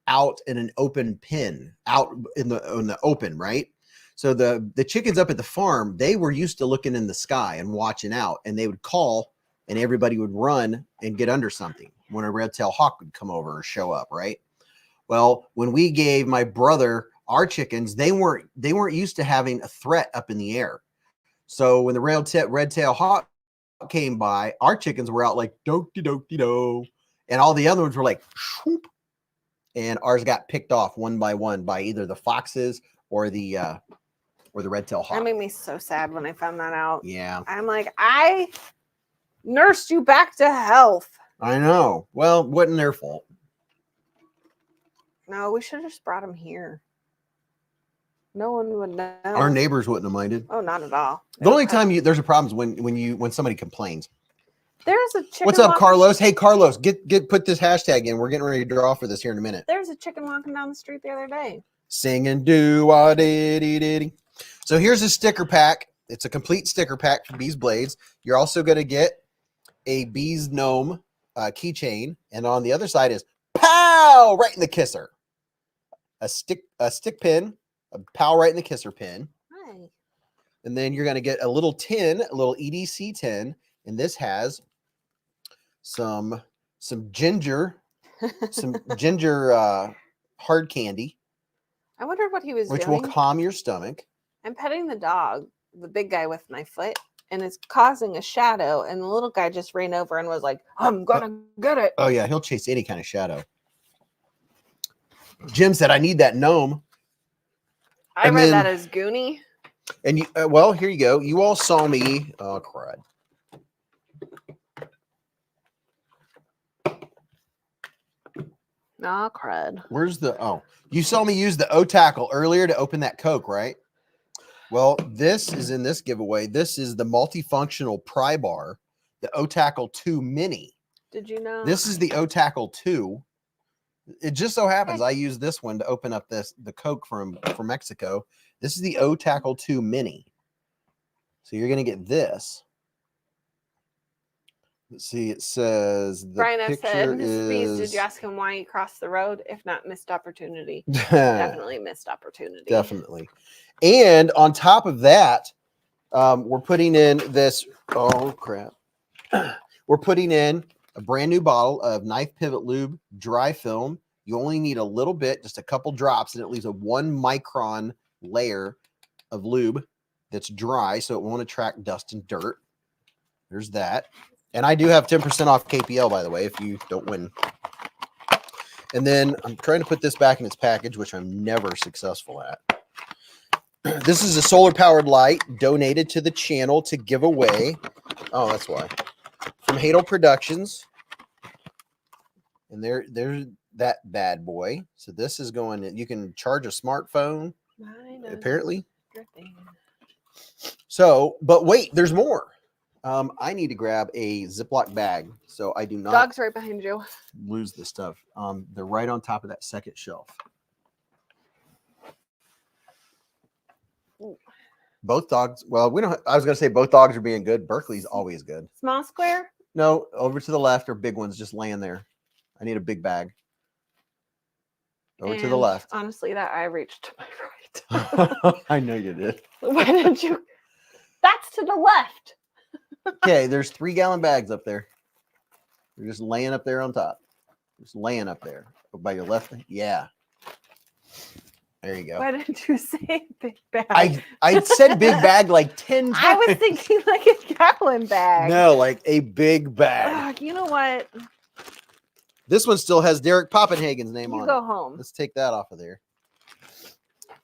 out in an open pen, out in the open, right? So the chickens up at the farm, they were used to looking in the sky and watching out, and they would call and everybody would run and get under something when a red-tailed hawk would come over or show up, right? Well, when we gave my brother our chickens, they weren't used to having a threat up in the air. So when the red-tailed hawk came by, our chickens were out like do-de-do-de-do, and all the other ones were like whoop, and ours got picked off one by one by either the foxes or the red-tailed hawk. That made me so sad when I found that out. Yeah. I'm like, I nursed you back to health. I know. Well, it wasn't their fault. No, we should have just brought him here. No one would know. Our neighbors wouldn't have minded. Oh, not at all. The only time there's a problem is when somebody complains. There's a chicken. What's up, Carlos? Hey, Carlos, put this hashtag in. We're getting ready to draw for this here in a minute. There's a chicken walking down the street the other day. Singing doo-wah-diddy-diddy. So here's a sticker pack. It's a complete sticker pack for Beez Blades. You're also going to get a Beez Gnome keychain. And on the other side is pow right in the kisser. A stick pin, a pow right in the kisser pin. Hi. And then you're going to get a little tin, a little EDC tin. And this has some ginger, hard candy, I wondered what he was which doing. will calm your stomach. I'm petting the dog, the big guy with my foot, and it's causing a shadow. And the little guy just ran over and was like, I'm gonna get it. Oh yeah, he'll chase any kind of shadow. Jim said, I need that gnome. I read that as Goonie. And you, well, here you go. You all saw me. Oh, crud. Nah, crud. Where's the, oh, you saw me use the O-Tackle earlier to open that Coke, right? Well, this is in this giveaway. This is the multifunctional pry bar, the O-Tackle 2 Mini. Did you know? This is the O-Tackle 2. It just so happens I use this one to open up the Coke from Mexico. This is the O-Tackle 2 Mini. So you're going to get this. Let's see, it says the Brian picture said, is... Beez, did you ask him why he crossed the road? If not, missed opportunity. Definitely missed opportunity. Definitely. And on top of that, we're putting in this... Oh, crap. We're putting in a brand new bottle of Knife Pivot Lube dry film. You only need a little bit, just a couple drops, and it leaves a 1 micron layer of lube that's dry, so it won't attract dust and dirt. There's that. And I do have 10% off KPL, by the way, if you don't win. And then I'm trying to put this back in its package, which I'm never successful at. This is a solar-powered light donated to the channel to give away. Oh, that's why. From Hadel Productions. And there's that bad boy. So this is going in. You can charge a smartphone, apparently. So, but wait, there's more. I need to grab a Ziploc bag so I do not. Dog's right behind you. Lose the stuff. They're right on top of that second shelf. Ooh. Both dogs. Well, we don't. I was gonna say both dogs are being good. Berkeley's always good. Small square? No, over to the left are big ones just laying there. I need a big bag. Over to the left. Honestly, that eye reached to my right. I know you did. Why did you? That's to the left. Okay, there's 3-gallon bags up there. They're just laying up there on top. Just laying up there. By your left. Yeah. There you go. Why didn't you say big bag? I said big bag like 10 times. I was thinking like a gallon bag. No, like a big bag. You know what? This one still has Derek Poppenhagen's name on it. You go home. Let's take that off of there.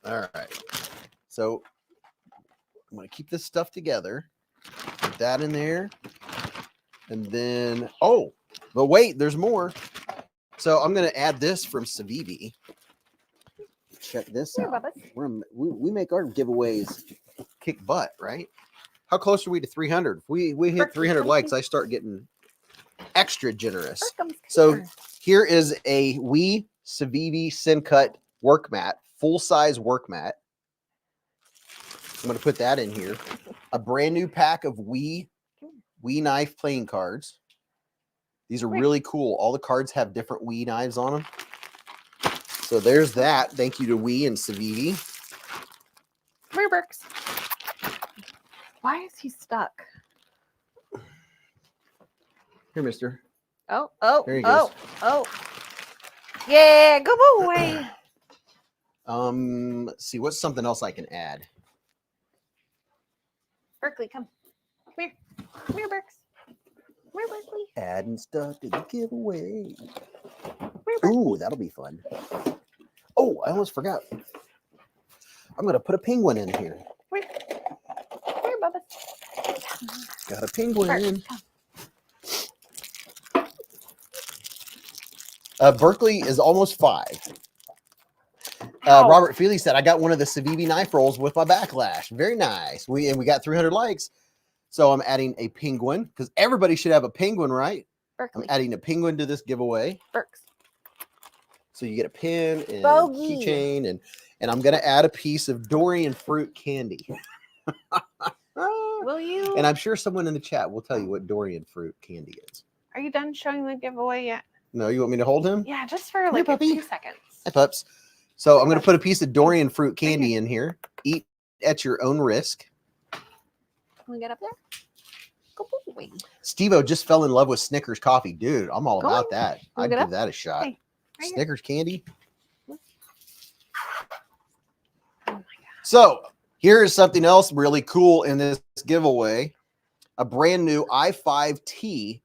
All right. So I'm going to keep this stuff together. Put that in there. And then, oh, but wait, there's more. So I'm going to add this from Civivi. Check this out. We make our giveaways kick butt, right? How close are we to 300? If we hit 300 likes, I start getting extra generous. So here is a Wii Civivi Syncut work mat, full-size work mat. I'm going to put that in here. A brand new pack of Wii knife playing cards. These are really cool. All the cards have different Wii knives on them. So there's that. Thank you to Wii and Civivi. Burks. Why is he stuck? Here, mister. Oh. There he goes. Oh. Yeah, go away. Let's see. What's something else I can add? Berkeley, come. Come here. Come here, Berks. Come here, Berkeley. Adding stuff to the giveaway. Here, Ooh, that'll be fun. Oh, I almost forgot. I'm going to put a penguin in here. Here, Bubba. Got a penguin. Berkeley is almost 5. Robert Feely said, I got one of the Civivi knife rolls with my backlash. Very nice. We got 300 likes. So I'm adding a penguin because everybody should have a penguin, right? Berkeley. I'm adding a penguin to this giveaway. Berks. So you get a pin and Bogey. keychain, and I'm going to add a piece of durian fruit candy. Will you? And I'm sure someone in the chat will tell you what durian fruit candy is. Are you done showing the giveaway yet? No, you want me to hold him? Yeah, just for like a few seconds. Hi, pups. So I'm going to put a piece of durian fruit candy in here. Eat at your own risk. Can we get up there? Go away. Steve-O just fell in love with Snickers coffee. Dude, I'm all about that. I'd give that a shot. Hey, right Snickers candy? So here is something else really cool in this giveaway. A brand new i5T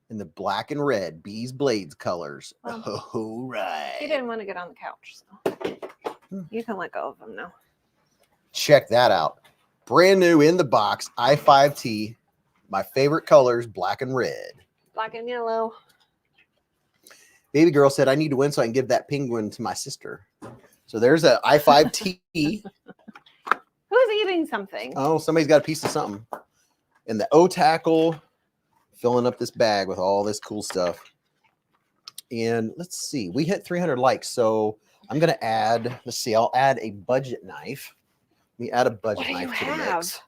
in the black and red Beez Blades colors. All right. He didn't want to get on the couch, so you can let go of him now. Check that out. Brand new in the box i5T. My favorite colors, black and red. Black and yellow. Baby girl said, I need to win so I can give that penguin to my sister. So there's a i5T. Who's eating something? Oh, somebody's got a piece of something. And the O-Tackle, filling up this bag with all this cool stuff. And let's see, we hit 300 likes. So I'm going to add, let's see, I'll add a budget knife. Let me add a budget knife to the mix.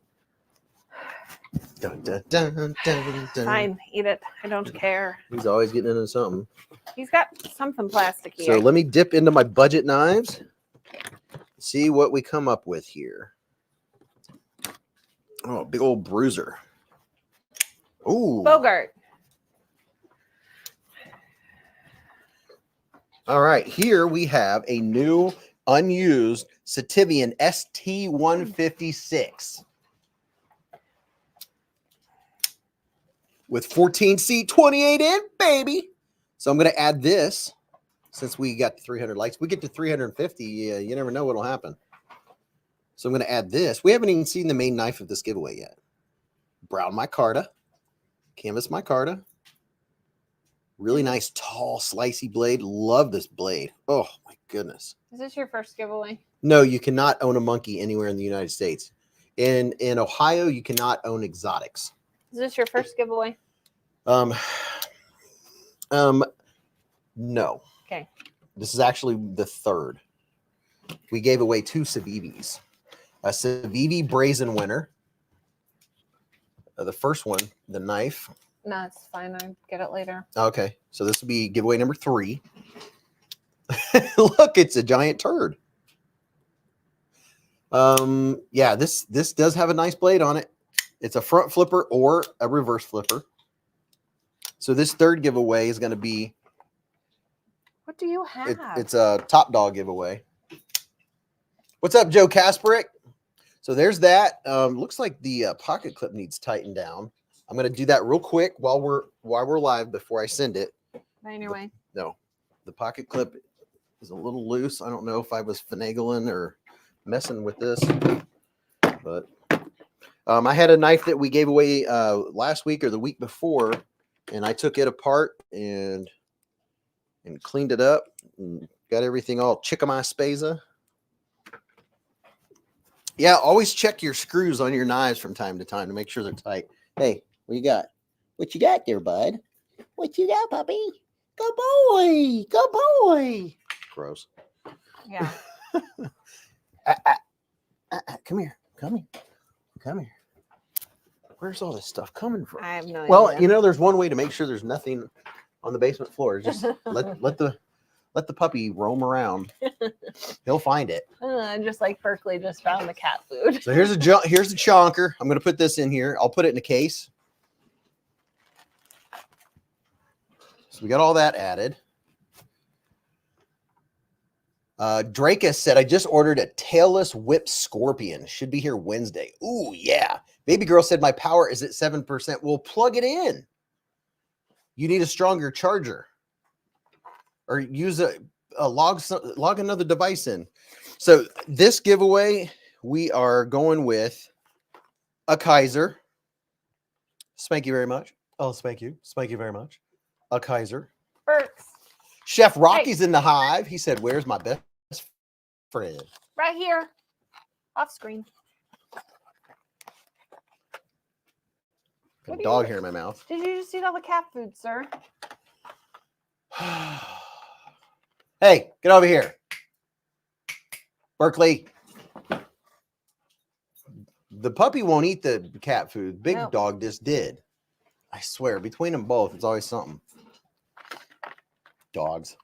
Dun, dun, dun, dun, dun. Fine, eat it. I don't care. He's always getting into something. He's got something plasticky. So let me dip into my budget knives. See what we come up with here. Oh, big old bruiser. Ooh. Bogart. All right, here we have a new unused Sativian ST156 with 14 seat, 28 in, baby. So I'm going to add this since we got 300 likes. We get to 350. You never know what'll happen. So I'm going to add this. We haven't even seen the main knife of this giveaway yet. Brown micarta, canvas micarta. Really nice, tall, slicey blade. Love this blade. Oh, my goodness. Is this your first giveaway? No, you cannot own a monkey anywhere in the United States. In Ohio, you cannot own exotics. Is this your first giveaway? No. Okay. This is actually the third. We gave away 2 Civivis. A Civivi Brazen winner. The first one, the knife. No, it's fine. I'll get it later. Okay, so this will be giveaway number 3. Look, it's a giant turd. Yeah, this does have a nice blade on it. It's a front flipper or a reverse flipper. So this third giveaway is going to be. What do you have? It's a top dog giveaway. What's up, Joe Kasperick? So there's that. Looks like the pocket clip needs tightened down. I'm going to do that real quick while we're live before I send it. Anyway. No, the pocket clip is a little loose. I don't know if I was finagling or messing with this, but I had a knife that we gave away last week or the week before, and I took it apart and cleaned it up and got everything all chickamai-spaza. Yeah, always check your screws on your knives from time to time to make sure they're tight. Hey, what you got? What you got there, bud? What you got, puppy? Good boy. Good boy. Gross. Yeah. Come here. Come here. Come here. Where's all this stuff coming from? I have no idea. Well, you know, there's one way to make sure there's nothing on the basement floor. Just let the puppy roam around. He'll find it. Just like Berkeley just found the cat food. So here's a chonker. I'm going to put this in here. I'll put it in a case. So we got all that added. Dracus said, I just ordered a tailless whip scorpion. Should be here Wednesday. Ooh, yeah. Baby girl said, my power is at 7%. Well, plug it in. You need a stronger charger. Or use log another device in. So this giveaway, we are going with a Kaiser. Spank you very much. Oh, spank you. Spank you very much. A Kaiser. Burks. Chef Rocky's in the hive. He said, where's my best friend? Right here. Off screen. Got a dog hair in my mouth. Did you just eat all the cat food, sir? Hey, get over here. Berkeley. The puppy won't eat the cat food. Big dog just did. I swear, between them both, it's always something. Dogs.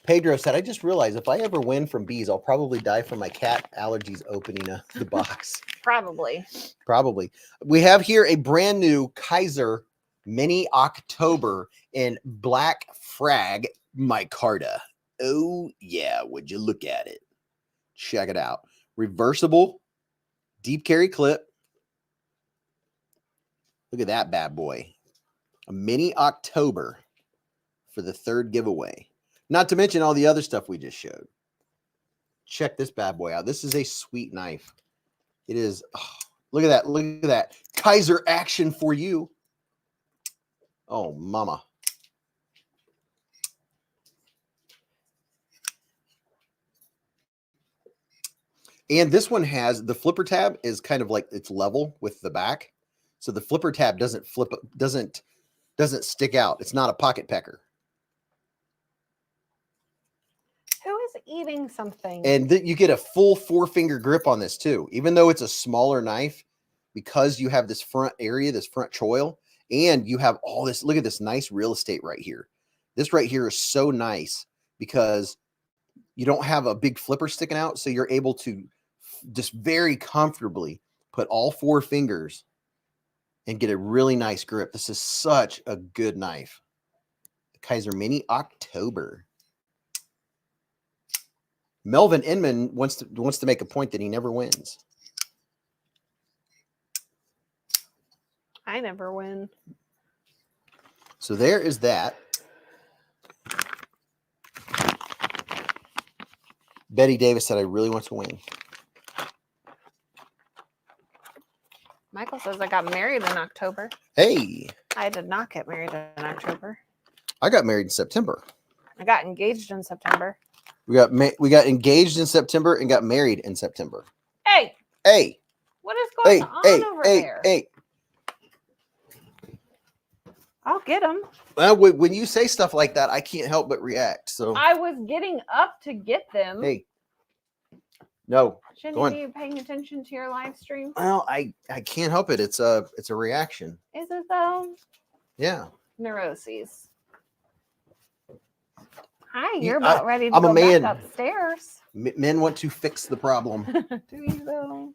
Pedro said, I just realized if I ever win from bees, I'll probably die from my cat allergies opening the box. Probably. Probably. We have here a brand new Kaiser Mini October in black frag micarta. Oh, yeah. Would you look at it? Check it out. Reversible deep carry clip. Look at that bad boy. A mini October for the third giveaway. Not to mention all the other stuff we just showed. Check this bad boy out. This is a sweet knife. It is. Oh, look at that. Look at that. Kaiser action for you. Oh, mama. And this one has the flipper tab is kind of like it's level with the back. So the flipper tab doesn't flip, doesn't stick out. It's not a pocket pecker. Who is eating something? And you get a full 4-finger grip on this too. Even though it's a smaller knife, because you have this front area, this front choil, and you have all this, look at this nice real estate right here. This right here is so nice because you don't have a big flipper sticking out. So you're able to just very comfortably put all 4 fingers and get a really nice grip. This is such a good knife. Kaiser Mini October. Melvin Inman wants to make a point that he never wins. I never win. So there is that. Betty Davis said, I really want to win. Michael says I got married in October. Hey. I did not get married in October. I got married in September. I got engaged in September. We got engaged in September and got married in September. Hey. Hey. What is going on over there? Hey. I'll get them. Well, when you say stuff like that, I can't help but react. So I was getting up to get them. Hey. No. Shouldn't you be paying attention to your live stream? Well, I can't help it. It's a reaction. Is it though? Yeah. Neuroses. Hi, you're about ready to I'm go a man. back upstairs. Men want to fix the problem. Do you though?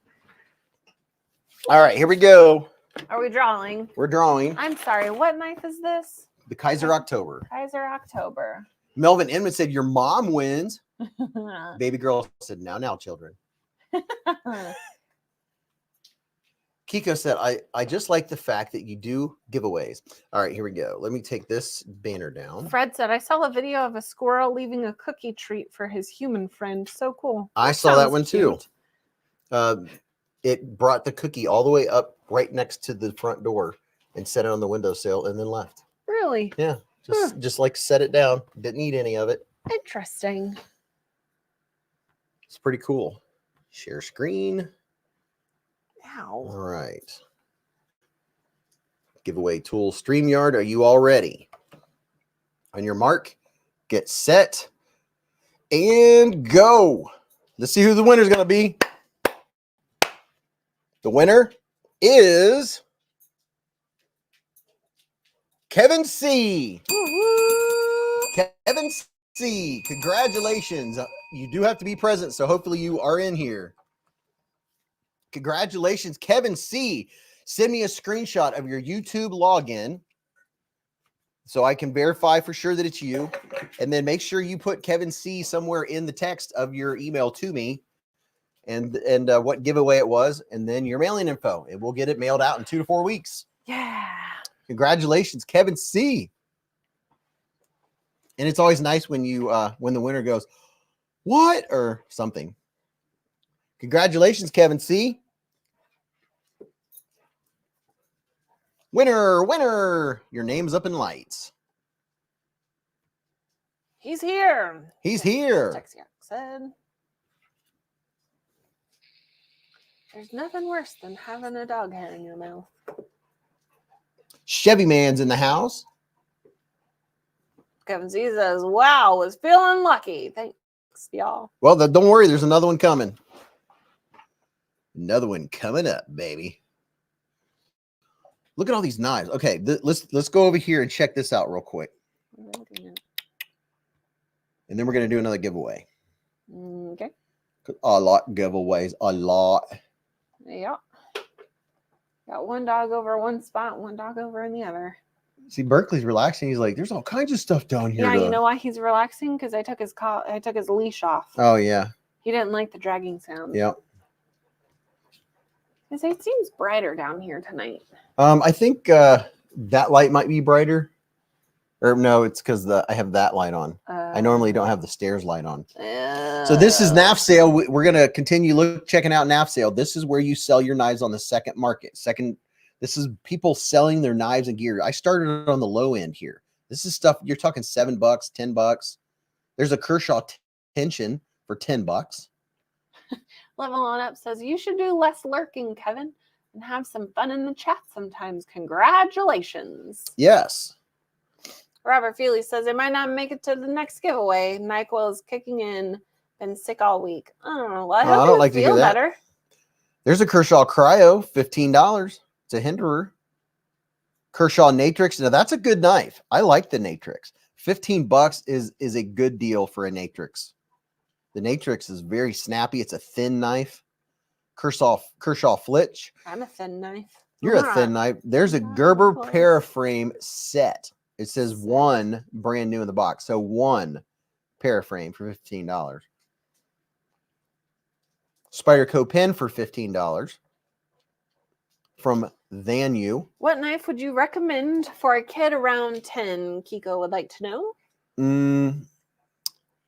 All right, here we go. Are we drawing? We're drawing. I'm sorry. What knife is this? The Kaiser October. Kaiser October. Melvin Inman said, your mom wins. Baby girl said, now, children. Kiko said, I just like the fact that you do giveaways. All right, here we go. Let me take this banner down. Fred said, I saw a video of a squirrel leaving a cookie treat for his human friend. So cool. I saw that one too. It brought the cookie all the way up right next to the front door and set it on the windowsill and then left. Really? Yeah. Just like set it down. Didn't eat any of it. Interesting. It's pretty cool. Share screen. Ow. All right. Giveaway tool StreamYard. Are you all ready? On your mark, get set, and go. Let's see who the winner is going to be. The winner is Kevin C. Woo-hoo. Kevin C. Congratulations. You do have to be present, so hopefully you are in here. Congratulations, Kevin C. Send me a screenshot of your YouTube login so I can verify for sure that it's you. And then make sure you put Kevin C somewhere in the text of your email to me and what giveaway it was, and then your mailing info. And we'll get it mailed out in 2 to 4 weeks. Yeah. Congratulations, Kevin C. And it's always nice when you when the winner goes, what? Or something. Congratulations, Kevin C. Winner. Your name's up in lights. He's here. He's here. Texas said, there's nothing worse than having a dog hair in your mouth. Chevy Man's in the house. Kevin Z says, wow, was feeling lucky. Thanks, y'all. Well, don't worry. There's another one coming. Another one coming up, baby. Look at all these knives. Okay, let's go over here and check this out real quick. And then we're going to do another giveaway. Okay. A lot giveaways. A lot. Yeah. Got one dog over one spot, one dog over in the other. See, Berkeley's relaxing. He's like, there's all kinds of stuff down here. Yeah, you know why he's relaxing? Because I took his leash off. Oh yeah. He didn't like the dragging sound. Yep. It seems brighter down here tonight. I think that light might be brighter. Or no, it's because I have that light on. I normally don't have the stairs light on. So this is NAF sale. We're gonna continue checking out NAF sale. This is where you sell your knives on the second market. This is people selling their knives and gear. I started on the low end here. This is stuff you're talking $7, $10. There's a Kershaw tension for $10. Level on Up says you should do less lurking, Kevin, and have some fun in the chat sometimes. Congratulations. Yes. Robert Feely says I might not make it to the next giveaway. NyQuil is kicking in. Been sick all week. I don't know. Well, I don't like to feel better. There's a Kershaw Cryo, $15. It's a Hinderer. Kershaw Natrix. Now that's a good knife. I like the Natrix. $15 is a good deal for a Natrix. The Natrix is very snappy. It's a thin knife. Kershaw Flitch. I'm a thin knife. You're a thin knife. There's a Gerber Paraframe set. It says one brand new in the box. So one Paraframe for $15. Spyderco pen for $15 from Vanu. What knife would you recommend for a kid around 10? Kiko would like to know.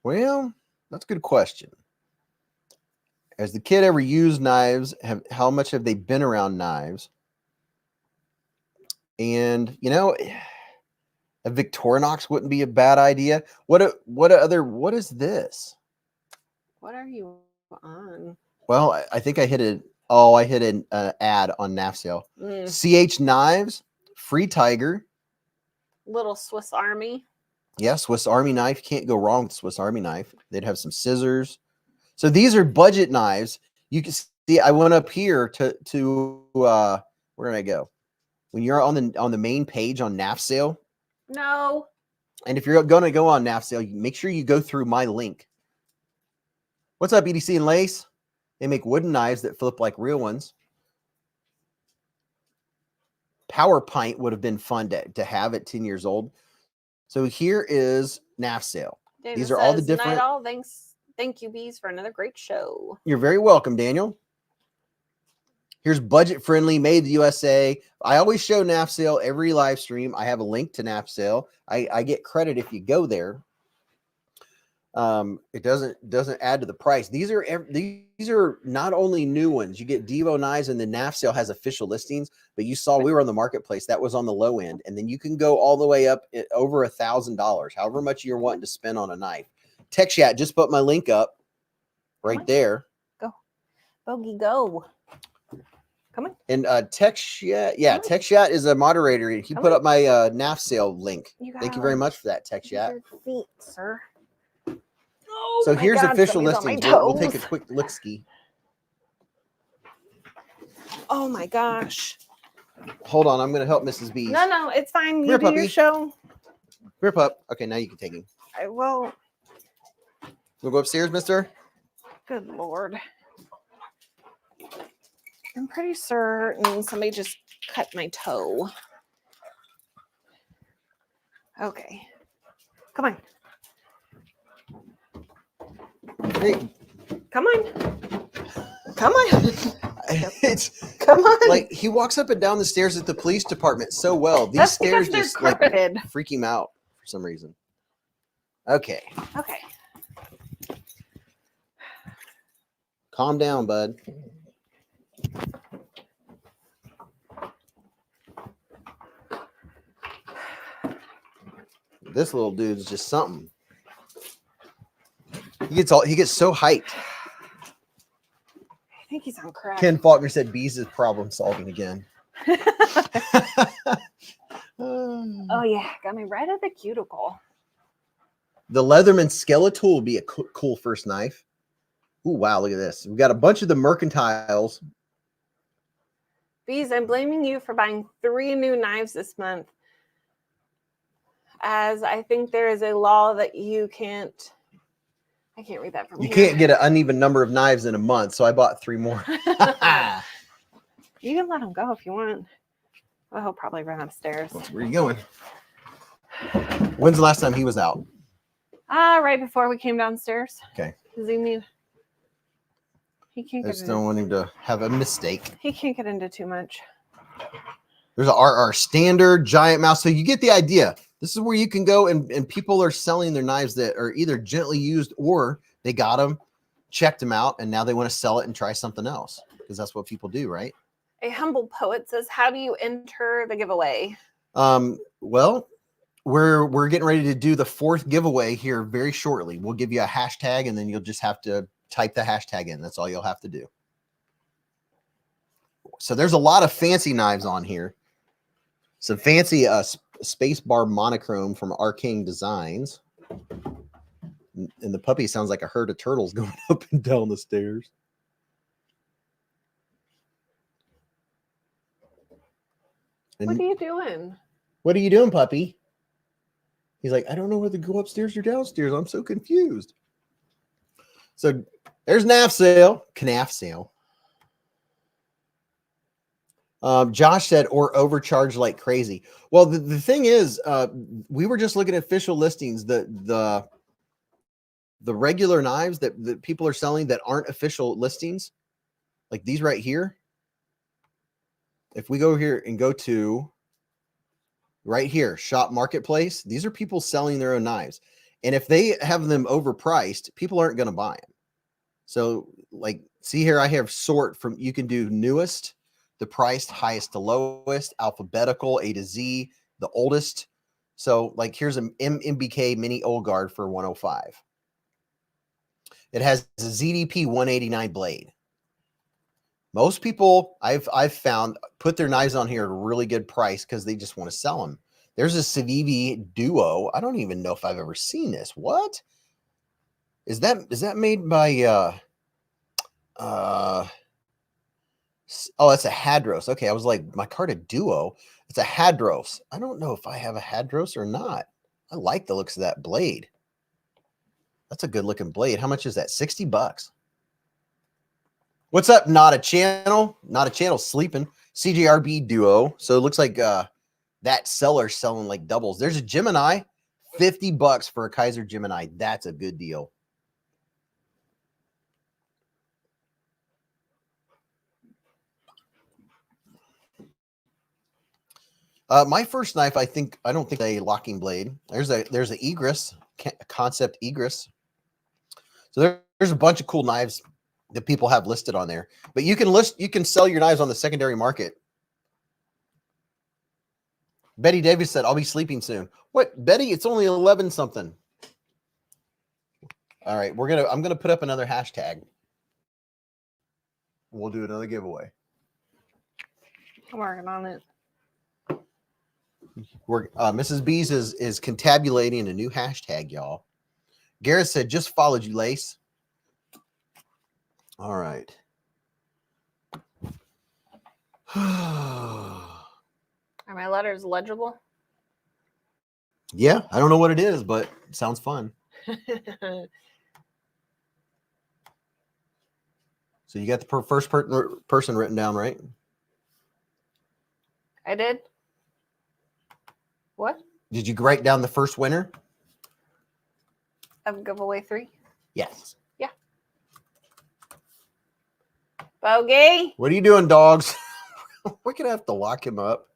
Well, that's a good question. Has the kid ever used knives? How much have they been around knives? And a Victorinox wouldn't be a bad idea. What is this? What are you on? Well, I think I hit it. Oh, I hit an ad on NAF sale. CH Knives, Free Tiger. Little Swiss Army. Yeah, Swiss Army knife. Can't go wrong with Swiss Army knife. They'd have some scissors. So these are budget knives. You can see I went up here to where did I go? When you're on the main page on NAF sale. No. And if you're going to go on NAF sale, make sure you go through my link. What's up, EDC and Lace? They make wooden knives that flip like real ones. Power Pint would have been fun to have at 10 years old. So here is NAF sale. David These are all the different. Night all. Thank you, Beez, for another great show. You're very welcome, Daniel. Here's budget friendly, made in the USA. I always show NAF sale every live stream. I have a link to NAF sale. I get credit if you go there. It doesn't add to the price. These are not only new ones. You get Devo knives, and the NAF sale has official listings. But you saw we were on the marketplace. That was on the low end, and then you can go all the way up at over $1,000, however much you're wanting to spend on a knife. Tech Chat just put my link up right there. Go, Bogey, go. Come on. And Tech Chat, Tech Chat is a moderator. He put up my NAF sale link. Thank you very much for that, Tech Chat. Your feet, sir. So here's official listings. We'll take a quick look-ski. Oh my gosh. Hold on, I'm going to help Mrs. B. No, it's fine. Here, You do your show. Here, pup. Okay, now you can take him. I will. We'll go upstairs, mister. Good Lord. I'm pretty certain somebody just cut my toe. Okay. Come on. Hey. Come on. Come on. Come on. Like, he walks up and down the stairs at the police department so well. These stairs just freak him out for some reason. Okay. Okay. Calm down, bud. This little dude's just something. He gets so hyped. I think he's on crack. Ken Faulkner said Beez is problem solving again. Oh yeah, got me right at the cuticle. The Leatherman Skeletal will be a cool first knife. Ooh, wow, look at this. We've got a bunch of the mercantiles. Beez, I'm blaming you for buying 3 new knives this month, as I think there is a law that you can't. I can't read that from here. You can't get an uneven number of knives in a month, so I bought 3 more. You can let them go if you want. Well, he'll probably run upstairs. Where are you going? When's the last time he was out? Right before we came downstairs. Okay. Does he need? He can't I get just don't want him to have a mistake. He can't get into too much. There's our standard giant mouse. So you get the idea. This is where you can go and people are selling their knives that are either gently used or they got them, checked them out, and now they want to sell it and try something else because that's what people do, right? A humble poet says, "How do you enter the giveaway?" Well, we're getting ready to do the 4th giveaway here very shortly. We'll give you a hashtag and then you'll just have to type the hashtag in. That's all you'll have to do. So there's a lot of fancy knives on here. Some fancy space bar monochrome from Arcane Designs. And the puppy sounds like a herd of turtles going up and down the stairs. And what are you doing? What are you doing, puppy? He's like, I don't know whether to go upstairs or downstairs. I'm so confused. So there's knife sale. Knife sale. Josh said, or overcharge like crazy. Well, the thing is, we were just looking at official listings. The regular knives that people are selling that aren't official listings, like these right here. If we go here and go to right here, shop marketplace, these are people selling their own knives. And if they have them overpriced, people aren't going to buy them. So like, see here, I have sort from, you can do newest, the priced, highest to lowest, alphabetical, A to Z, the oldest. So like here's an MBK mini old guard for 105. It has a ZDP 189 blade. Most people I've found put their knives on here at a really good price because they just want to sell them. There's a Civivi Duo. I don't even know if I've ever seen this. What is that made by oh, it's a Hadros. Okay, I was like, my card a Duo. It's a Hadros. I don't know if I have a Hadros or not. I like the looks of that blade. That's a good looking blade. How much is that? $60. What's up? Not a channel. Not a channel sleeping. CJRB Duo. So it looks like that seller's selling like doubles. There's a Gemini. $50 for a Kaiser Gemini. That's a good deal. My first knife, I don't think a locking blade. There's a Egris, Concept Egris. So there's a bunch of cool knives that people have listed on there. But you can sell your knives on the secondary market. Betty Davis said, I'll be sleeping soon. What, Betty? It's only 11 something. All right, I'm gonna put up another hashtag. We'll do another giveaway. I'm working on it. Mrs. Beez is contabulating a new hashtag, y'all. Garrett said, just followed you, Lace. All right. Are my letters legible? Yeah, I don't know what it is, but it sounds fun. So you got the first person written down, right? I did. What? Did you write down the first winner? Of giveaway 3? Yes. Yeah. Bogey? What are you doing, dogs? We're going to have to lock him up.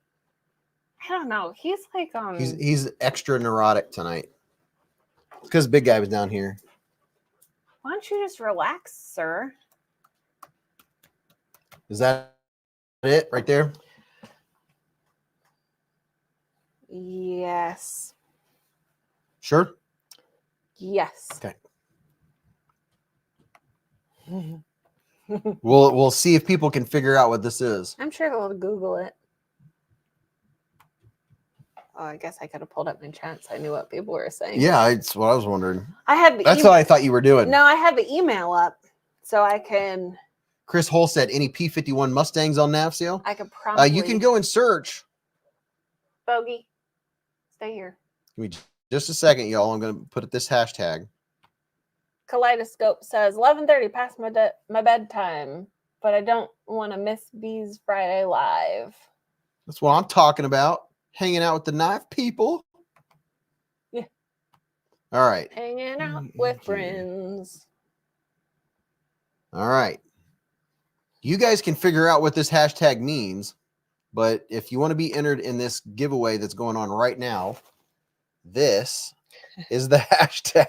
I don't know. He's like He's extra neurotic tonight. It's because big guy was down here. Why don't you just relax, sir? Is that it right there? Yes. Sure? Yes. Okay. We'll see if people can figure out what this is. I'm sure they'll Google it. Oh, I guess I could have pulled up my chat so I knew what people were saying. Yeah, it's what I was wondering. That's what I thought you were doing. No, I had the email up so I can. Chris Hull said, any P-51 Mustangs on nav sale? I could probably. You can go and search. Bogey, stay here. Give me just a second, y'all. I'm going to put this hashtag. Kaleidoscope says 11:30 past my bedtime, but I don't want to miss Beez Friday live. That's what I'm talking about. Hanging out with the knife people. Yeah. All right. Hanging out with friends. All right. You guys can figure out what this hashtag means, but if you want to be entered in this giveaway that's going on right now, this is the hashtag.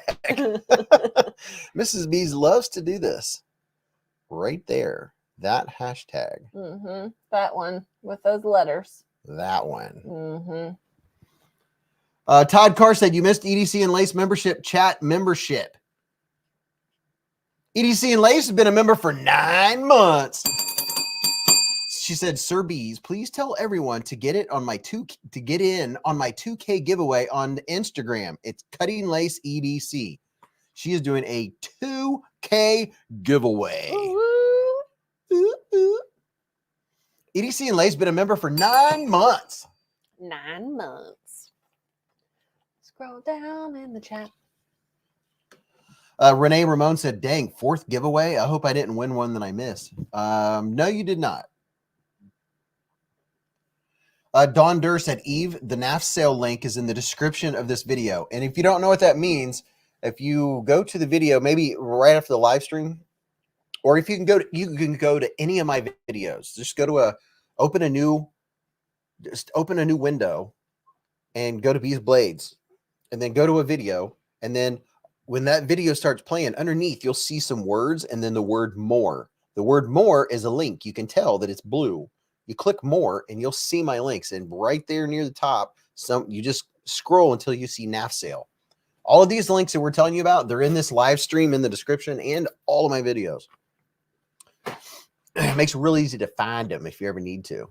Mrs. Beez loves to do this. Right there. That hashtag. Mm-hmm. That one with those letters. That one. Mm-hmm. Todd Carr said, you missed EDC and Lace membership chat membership. EDC and Lace has been a member for 9 months. She said, Sir Beez, please tell everyone to get in on my 2K giveaway on Instagram. It's Cutting Lace EDC. She is doing a 2K giveaway. Ooh, ooh. EDC and Lace been a member for 9 months. 9 months. Scroll down in the chat. Renee Ramon said, dang, 4th giveaway. I hope I didn't win one that I missed. No, you did not. Dawn Durr said, Eve, the NAF sale link is in the description of this video. And if you don't know what that means, if you go to the video, maybe right after the live stream, or if you can go to any of my videos, just go to open a new window and go to Beez Blades and then go to a video. And then when that video starts playing, underneath, you'll see some words and then the word more. The word more is a link. You can tell that it's blue. You click more and you'll see my links. And right there near the top, you just scroll until you see NAF sale. All of these links that we're telling you about, they're in this live stream in the description and all of my videos. It makes it real easy to find them if you ever need to.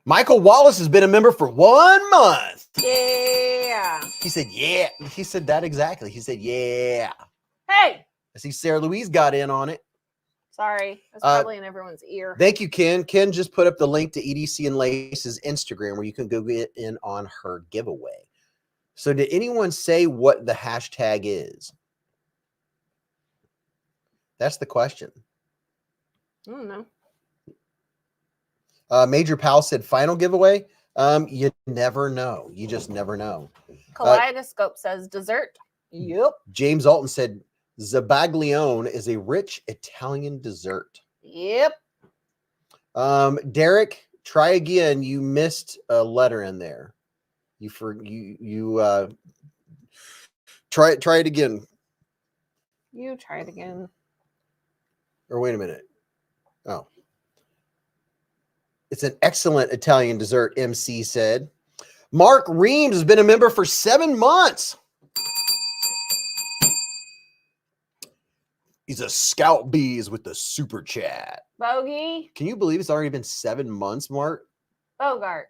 Michael Wallace has been a member for 1 month. Yeah. He said, yeah. He said that exactly. He said, yeah. Hey. I see Sarah Louise got in on it. Sorry. That's probably in everyone's ear. Thank you, Ken. Ken just put up the link to EDC and Lace's Instagram where you can go get in on her giveaway. So did anyone say what the hashtag is? That's the question. I don't know. Major Pal said final giveaway. You never know. You just never know. Kaleidoscope says dessert. Yep. James Alton said Zabaglione is a rich Italian dessert. Yep. Derek, try again. You missed a letter in there. Try it again. You try it again. Or wait a minute. Oh. It's an excellent Italian dessert, MC said. Mark Reams has been a member for 7 months. He's a Scout Bees with the super chat. Bogey. Can you believe it's already been 7 months, Mark? Bogart.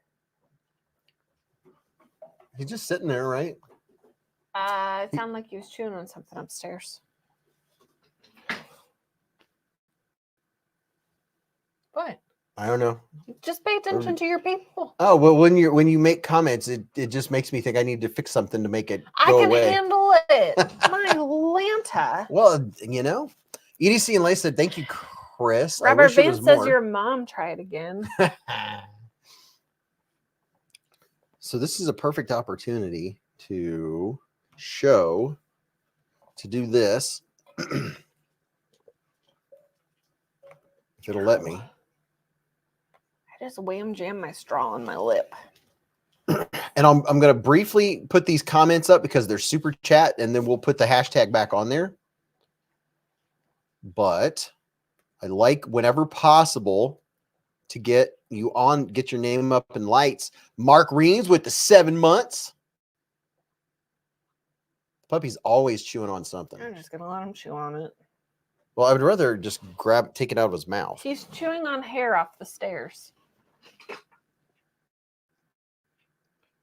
He's just sitting there, right? It sounded like he was chewing on something upstairs. What? I don't know. Just pay attention to your people. Oh, well, when you make comments, it just makes me think I need to fix something to make it go away. I can handle it. My Lanta. Well, you know, EDC and Lace said, thank you, Chris. Robert Vance says your mom tried again. So this is a perfect opportunity to do this. If it'll let me. I just wham jam my straw on my lip. And I'm going to briefly put these comments up because they're super chat, and then we'll put the hashtag back on there. But I like, whenever possible, to get your name up in lights. Mark Reams with the 7 months. Puppy's always chewing on something. I'm just going to let him chew on it. Well, I would rather just take it out of his mouth. He's chewing on hair off the stairs.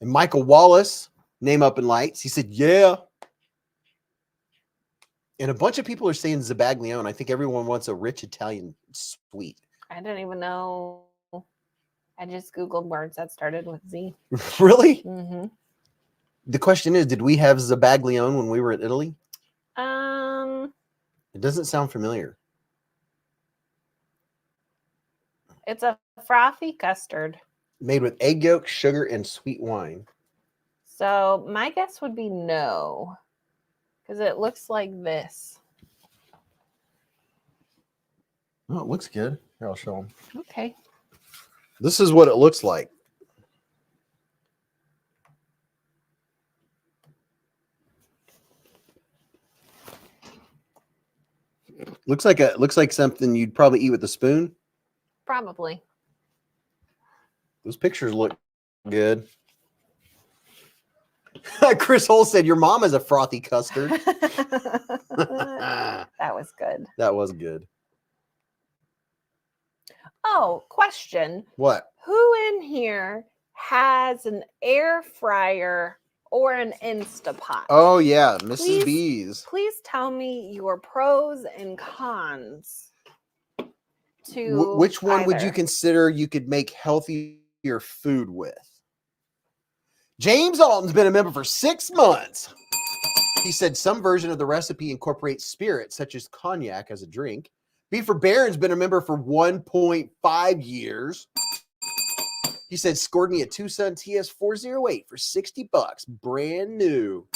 And Michael Wallace, name up in lights. He said, yeah. And a bunch of people are saying Zabaglione. I think everyone wants a rich Italian sweet. I didn't even know. I just Googled words that started with Z. Really? Mm-hmm. The question is, did we have Zabaglione when we were in Italy? It doesn't sound familiar. It's a frothy custard. Made with egg yolk, sugar, and sweet wine. So my guess would be no, because it looks like this. Oh, it looks good. Here, I'll show them. Okay. This is what it looks like. Looks like something you'd probably eat with a spoon. Probably. Those pictures look good. Chris Hole said, "Your mom is a frothy custard." That was good. That was good. Oh, question. What? Who in here has an air fryer or an Instapot? Oh yeah, Mrs. Beez. Please tell me your pros and cons to Which one would you either. consider you could make healthier food with? James Alton's been a member for 6 months. He said some version of the recipe incorporates spirits such as cognac as a drink. B for Baron's been a member for 1.5 years. He said scored me a Tucson TS408 for $60, brand new.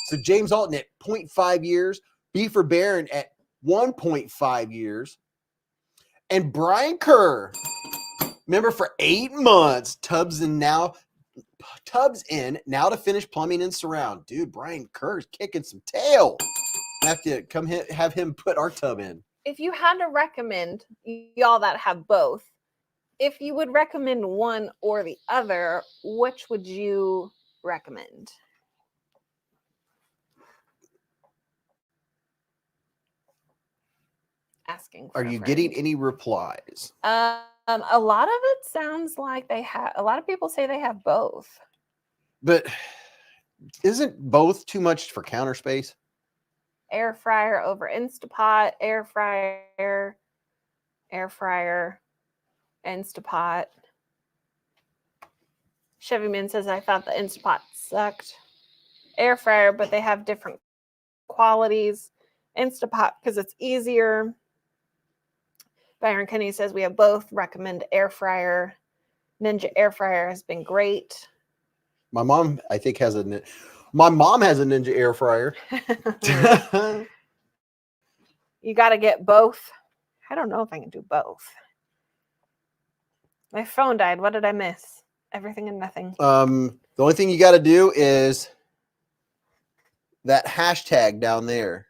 So James Alton at 0.5 years, B for Baron at 1.5 years. And Brian Kerr, member for 8 months, Tubbs in now to finish plumbing and surround. Dude, Brian Kerr's kicking some tail. I have to have him put our tub in. If you had to recommend, y'all that have both, if you would recommend one or the other, which would you recommend? Asking. Are you getting any replies? A lot of it sounds like they have. A lot of people say they have both. But isn't both too much for counter space? Air fryer over Instapot, air fryer, Instapot. Chevy Man says, I thought the Instapot sucked. Air fryer, but they have different qualities. Instapot because it's easier. Byron Kenny says we have both. Recommend air fryer. Ninja air fryer has been great. My mom, I think, has a Ninja air fryer. You got to get both. I don't know if I can do both. My phone died. What did I miss? Everything and nothing. The only thing you got to do is that hashtag down there.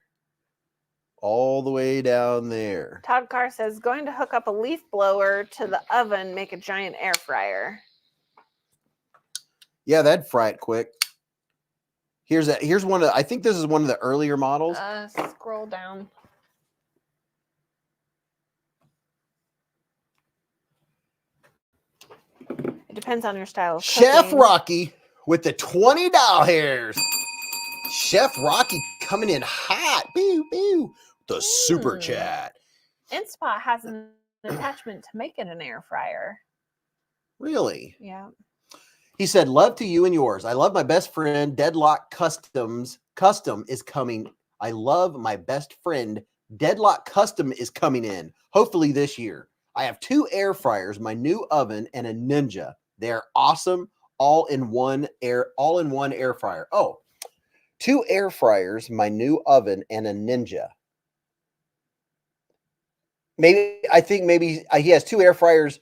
All the way down there. Todd Carr says, going to hook up a leaf blower to the oven, make a giant air fryer. Yeah, that'd fry it quick. Here's one of, I think this is one of the earlier models. Scroll down. It depends on your style of Chef cooking. Rocky with the $20 hairs. Chef Rocky coming in hot. Boo, boo. The super chat. Instapot has an attachment to make it an air fryer. Really? Yeah. He said, love to you and yours. I love my best friend. Deadlock Custom is coming. I love my best friend. Deadlock Custom is coming in. Hopefully this year. I have 2 air fryers, my new oven, and a Ninja. They're awesome. All in one air fryer. Oh, 2 air fryers, my new oven, and a Ninja. I think he has 2 air fryers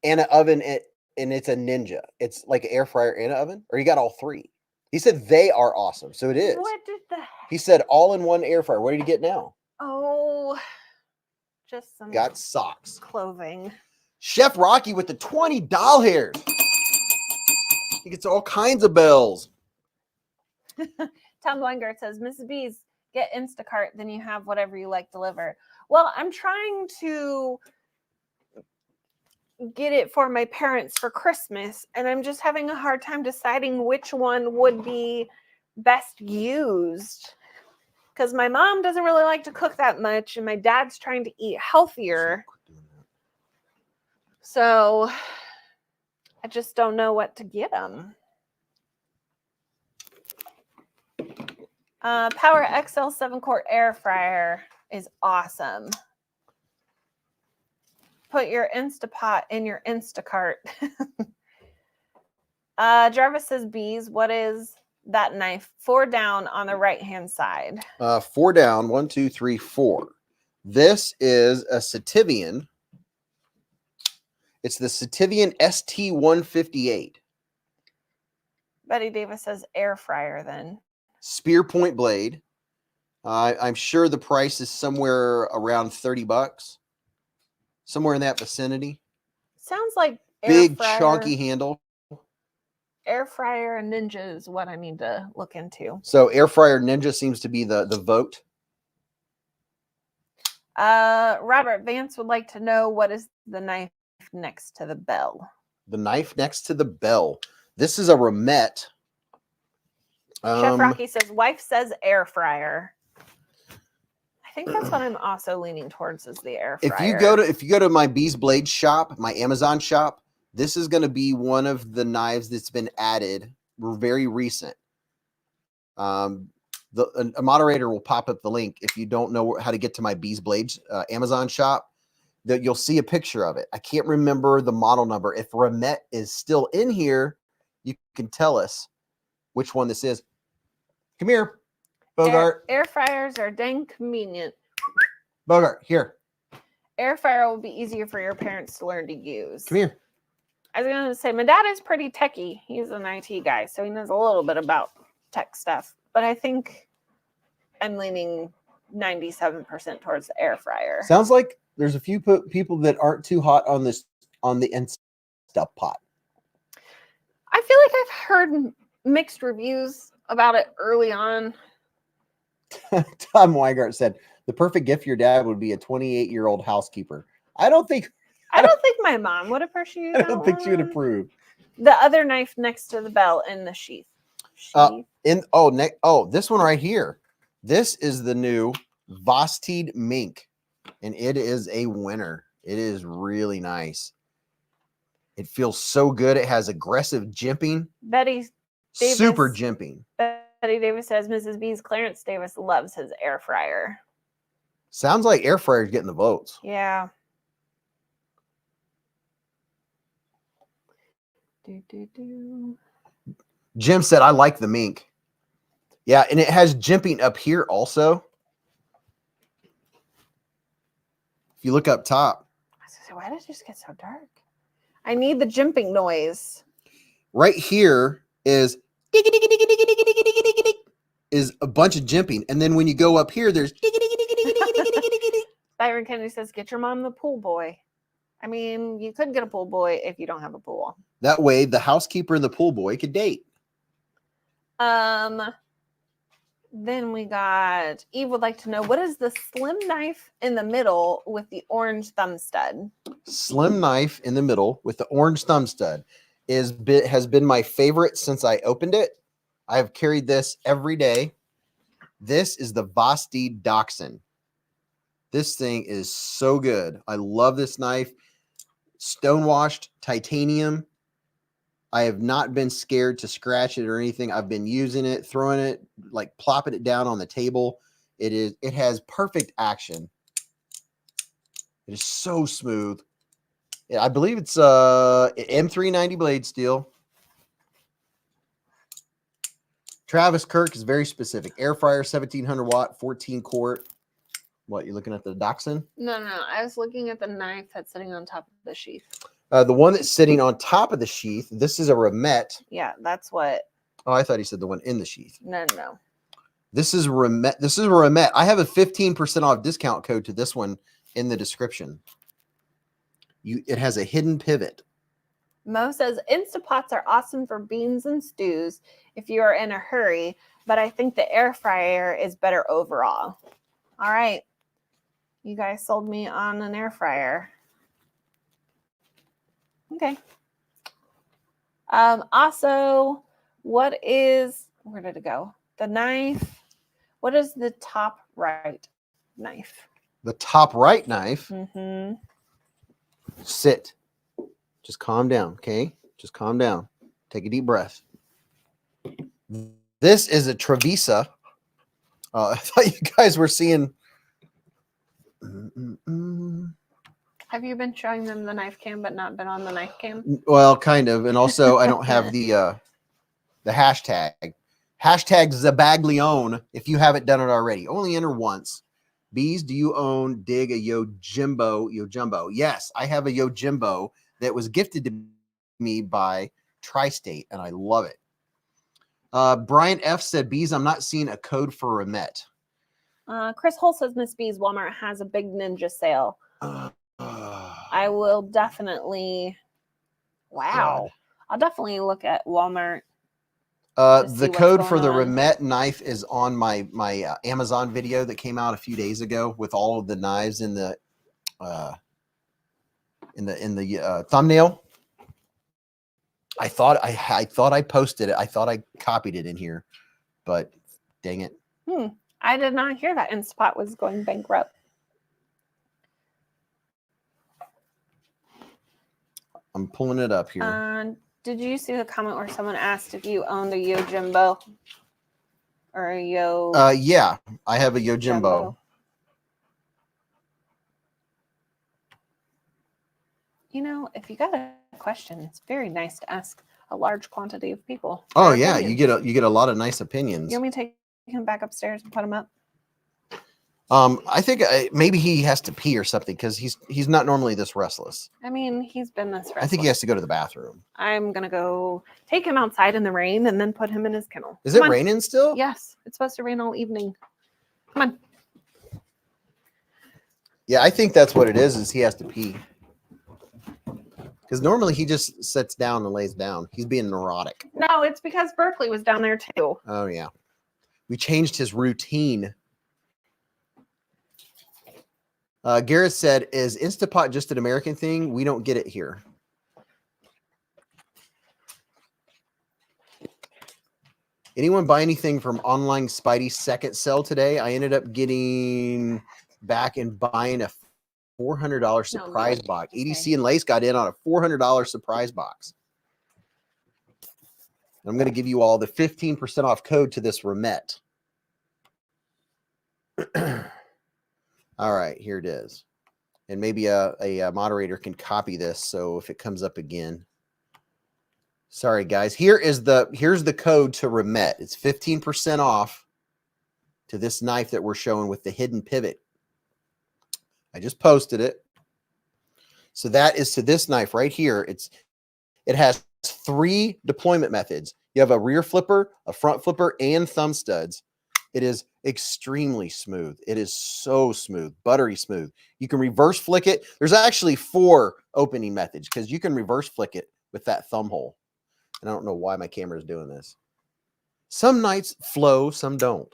and an oven, and it's a Ninja. It's like an air fryer and an oven, or he got all 3. He said they are awesome, so it is. What did the? He said all in one air fryer. What did he get now? Oh, just some. Got socks, clothing. Chef Rocky with the $20 hairs. He gets all kinds of bells. Tom Weingart says, Mrs. Beez, get Instacart, then you have whatever you like delivered. Well, I'm trying to get it for my parents for Christmas, and I'm just having a hard time deciding which one would be best used. Because my mom doesn't really like to cook that much, and my dad's trying to eat healthier. So I just don't know what to get them. Power XL 7-quart air fryer is awesome. put your Instapot in your Instacart. Jarvis says, Beez, what is that knife? 4 down on the right-hand side. 4 down. 1, 2, 3, 4. This is a Sativian. It's the Sativian ST-158. Betty Davis says air fryer then. Spear point blade. I'm sure the price is somewhere around $30. Somewhere in that vicinity. Sounds like big chunky handle. Air fryer ninja is what I need to look into. So air fryer ninja seems to be the vote. Robert Vance would like to know, what is the knife next to the bell? The knife next to the bell. This is a Remet. Chef Rocky says, wife says air fryer. I think that's what I'm also leaning towards, is the air fryer. If you go to my Beez Blades shop, my Amazon shop, this is going to be one of the knives that's been added. We're very recent. A moderator will pop up the link if you don't know how to get to my Beez Blades Amazon shop. That you'll see a picture of it. I can't remember the model number. If Remet is still in here, you can tell us which one this is. Come here, Bogart. Air fryers are dang convenient. Bogart, here. Air fryer will be easier for your parents to learn to use. Come here. I was going to say, my dad is pretty techie. He's an IT guy, so he knows a little bit about tech stuff. But I think I'm leaning 97% towards the air fryer. Sounds like there's a few people that aren't too hot on the Instapot. I feel like I've heard mixed reviews about it early on. Tom Weigart said, the perfect gift for your dad would be a 28-year-old housekeeper. I don't think my mom would appreciate I don't think she would approve. The other knife next to the bell in the sheath. This one right here. This is the new Vosteed Mink, and it is a winner. It is really nice. It feels so good. It has aggressive jimping. Super jimping. Betty Davis says Mrs. B's Clarence Davis loves his air fryer. Sounds like air fryer's getting the votes. Yeah. Jim said, I like the mink. Yeah, and it has jimping up here also. If you look up top. I was gonna say, why did it just get so dark? I need the jimping noise. Right here is a bunch of jimping. And then when you go up here, there's Byron Kennedy says, get your mom the pool boy. I mean, you could get a pool boy if you don't have a pool. That way, the housekeeper and the pool boy could date. Then we got Eve would like to know, what is the slim knife in the middle with the orange thumb stud? Slim knife in the middle with the orange thumb stud has been my favorite since I opened it. I have carried this every day. This is the Vosteed Dachshund. This thing is so good. I love this knife. Stonewashed titanium. I have not been scared to scratch it or anything. I've been using it, throwing it, like plopping it down on the table. It has perfect action. It is so smooth. I believe it's M390 blade steel. Travis Kirk is very specific. Air fryer, 1700 watt, 14 quart. What, you're looking at the Dachshund? No. I was looking at the knife that's sitting on top of the sheath. The one that's sitting on top of the sheath. This is a Remet. Yeah, that's what. Oh, I thought he said the one in the sheath. No. This is Remet. This is a Remet. I have a 15% off discount code to this one in the description. It has a hidden pivot. Mo says Instapots are awesome for beans and stews if you are in a hurry, but I think the air fryer is better overall. All right. You guys sold me on an air fryer. Okay. Also, where did it go? The knife. What is the top right knife? The top right knife. Mm-hmm. Sit. Just calm down, okay? Just calm down. Take a deep breath. This is a Trevisa. I thought you guys were seeing. Have you been showing them the knife cam, but not been on the knife cam? Well, kind of. And also, I don't have the hashtag. Hashtag Zabaglione if you haven't done it already. Only enter once. Beez, do you own Dig a Yojimbo? Yes, I have a Yojimbo that was gifted to me by Tri-State, and I love it. Brian F. said, Beez, I'm not seeing a code for Remet. Chris Hull says Miss Beez Walmart has a big ninja sale. I will definitely. Wow. God. I'll definitely look at Walmart. The code for the Remet knife is on my Amazon video that came out a few days ago with all of the knives in the thumbnail. I thought I posted it. I thought I copied it in here, but dang it. I did not hear that Instapot was going bankrupt. I'm pulling it up here. Did you see the comment where someone asked if you owned a Yojimbo or a Yo? Yeah, I have a Yojimbo. You know, if you got a question, it's very nice to ask a large quantity of people. Oh yeah, you get a lot of nice opinions. You want me to take him back upstairs and put him up? I think maybe he has to pee or something because he's not normally this restless. I mean, he's been this restless. I think he has to go to the bathroom. I'm gonna go take him outside in the rain and then put him in his kennel. Is it raining still? Yes, it's supposed to rain all evening. Come on. Yeah, I think that's what it is he has to pee. Because normally he just sits down and lays down. He's being neurotic. No, it's because Berkeley was down there too. Oh yeah, we changed his routine. Garrett said, is Instapot just an American thing? We don't get it here. Anyone buy anything from online Spidey second sale today? I ended up getting back and buying a $400 surprise box. EDC and Lace got in on a $400 surprise box. I'm going to give you all the 15% off code to this Remet. All right, here it is. And maybe a moderator can copy this so if it comes up again. Sorry, guys. Here's the code to Remet. It's 15% off to this knife that we're showing with the hidden pivot. I just posted it. So that is to this knife right here. It has 3 deployment methods. You have a rear flipper, a front flipper, and thumb studs. It is extremely smooth. It is so smooth, buttery smooth. You can reverse flick it. There's actually 4 opening methods because you can reverse flick it with that thumb hole. And I don't know why my camera is doing this. Some nights flow, some don't.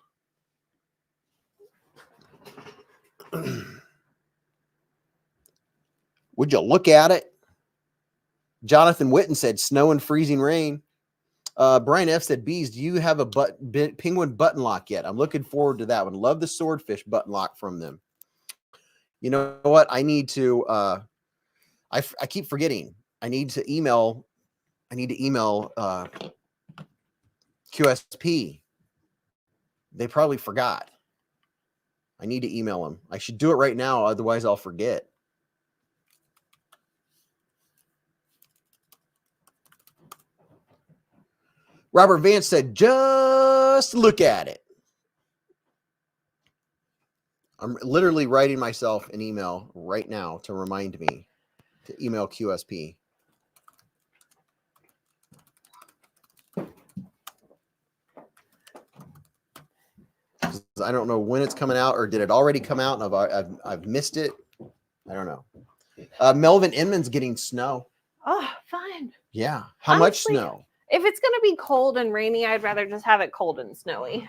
Would you look at it? Jonathan Witten said snow and freezing rain. Brian F said, Beez, do you have a penguin button lock yet? I'm looking forward to that one. Love the swordfish button lock from them. You know what? I need to, I keep forgetting. I need to email QSP. They probably forgot. I need to email them. I should do it right now. Otherwise I'll forget. Robert Vance said, just look at it. I'm literally writing myself an email right now to remind me to email QSP. I don't know when it's coming out, or did it already come out and I've missed it? I don't know. Melvin Inman's getting snow. Oh, fine. Yeah. How much snow? If it's going to be cold and rainy, I'd rather just have it cold and snowy.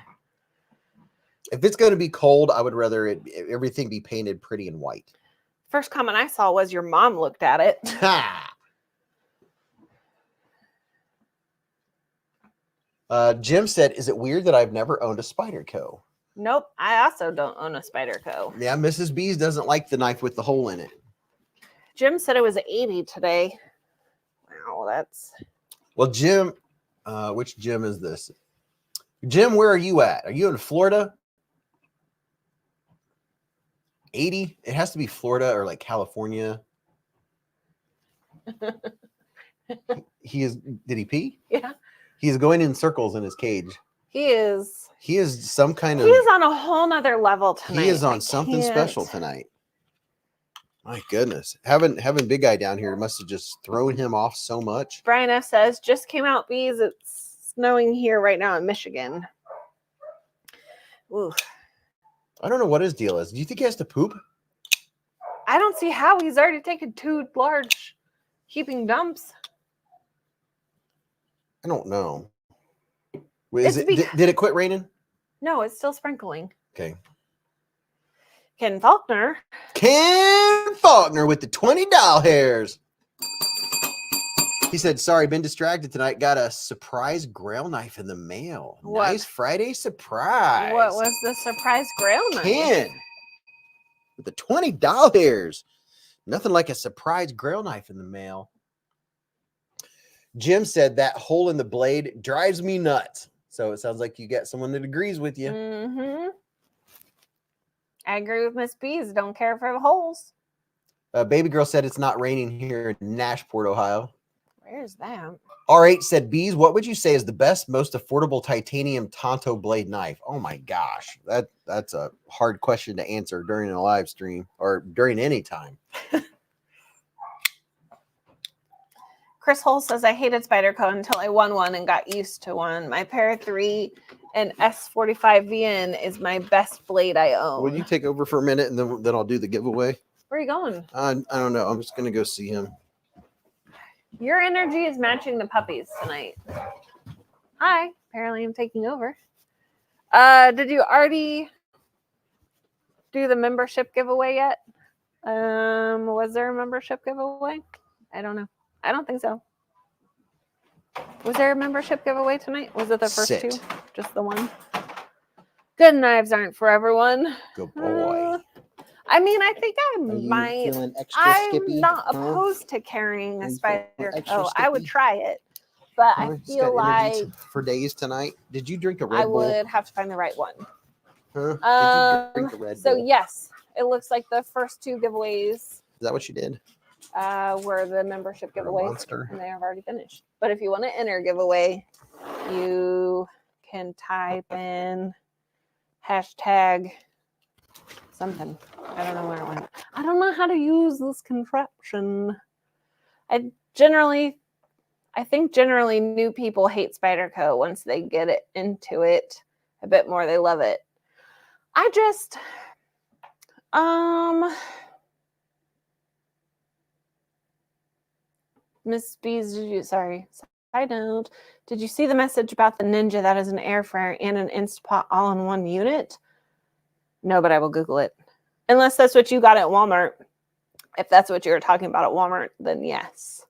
If it's going to be cold, I would rather everything be painted pretty and white. First comment I saw was your mom looked at it. Jim said, is it weird that I've never owned a Spyderco? Nope. I also don't own a Spyderco. Yeah, Mrs. Beez doesn't like the knife with the hole in it. Jim said it was 80 today. Wow, that's... Well, Jim, which Jim is this? Jim, where are you at? Are you in Florida? 80? It has to be Florida or like California. He is. Did he pee? Yeah. He is going in circles in his cage. He is. He is some kind of. He is on a whole nother level tonight. He is on something special tonight. My goodness. Having Big Guy down here must have just thrown him off so much. Brian F says, just came out, Beez. It's snowing here right now in Michigan. Ooh. I don't know what his deal is. Do you think he has to poop? I don't see how. He's already taken 2 large heaping dumps. I don't know. Did it quit raining? No, it's still sprinkling. Okay. Ken Faulkner with the $20 hairs. He said, sorry, been distracted tonight. Got a surprise grail knife in the mail. What? Nice Friday surprise. What was the surprise grail knife? Ken with the $20 hairs. Nothing like a surprise grail knife in the mail. Jim said that hole in the blade drives me nuts. So it sounds like you got someone that agrees with you. Mm-hmm. I agree with Miss Beez. Don't care for the holes. Baby girl said it's not raining here in Nashport, Ohio. Where's that? R8 said, Beez, what would you say is the best, most affordable titanium Tonto blade knife? Oh my gosh, that's a hard question to answer during a live stream or during any time. Chris Hull says, I hated Spyderco until I won one and got used to one. My Para 3 and S45VN is my best blade I own. Will you take over for a minute and then I'll do the giveaway? Where are you going? I don't know. I'm just going to go see him. Your energy is matching the puppies tonight. Hi. Apparently I'm taking over. Did you already do the membership giveaway yet? Was there a membership giveaway? I don't know. I don't think so. Was there a membership giveaway tonight? Was it the first 2? Just the one? Good knives aren't for everyone. Good boy. I mean, I think I might. I'm not opposed to carrying a Spyderco. I would try it, but I feel like for days tonight. Did you drink a Red Bull? I would have to find the right one. Huh? Did you drink a Red Bull? So yes, it looks like the first 2 giveaways. Is that what you did? Were the membership giveaways, and they have already finished. But if you want to enter giveaway, you can type in hashtag something. I don't know where it went. I don't know how to use this contraption. I think generally new people hate Spyderco once they get it into it a bit more. They love it. I just Miss Beez, side note, did you see the message about the Ninja that is an air fryer and an Instapot all in one unit? No, but I will Google it. Unless that's what you got at Walmart. If that's what you were talking about at Walmart, then yes.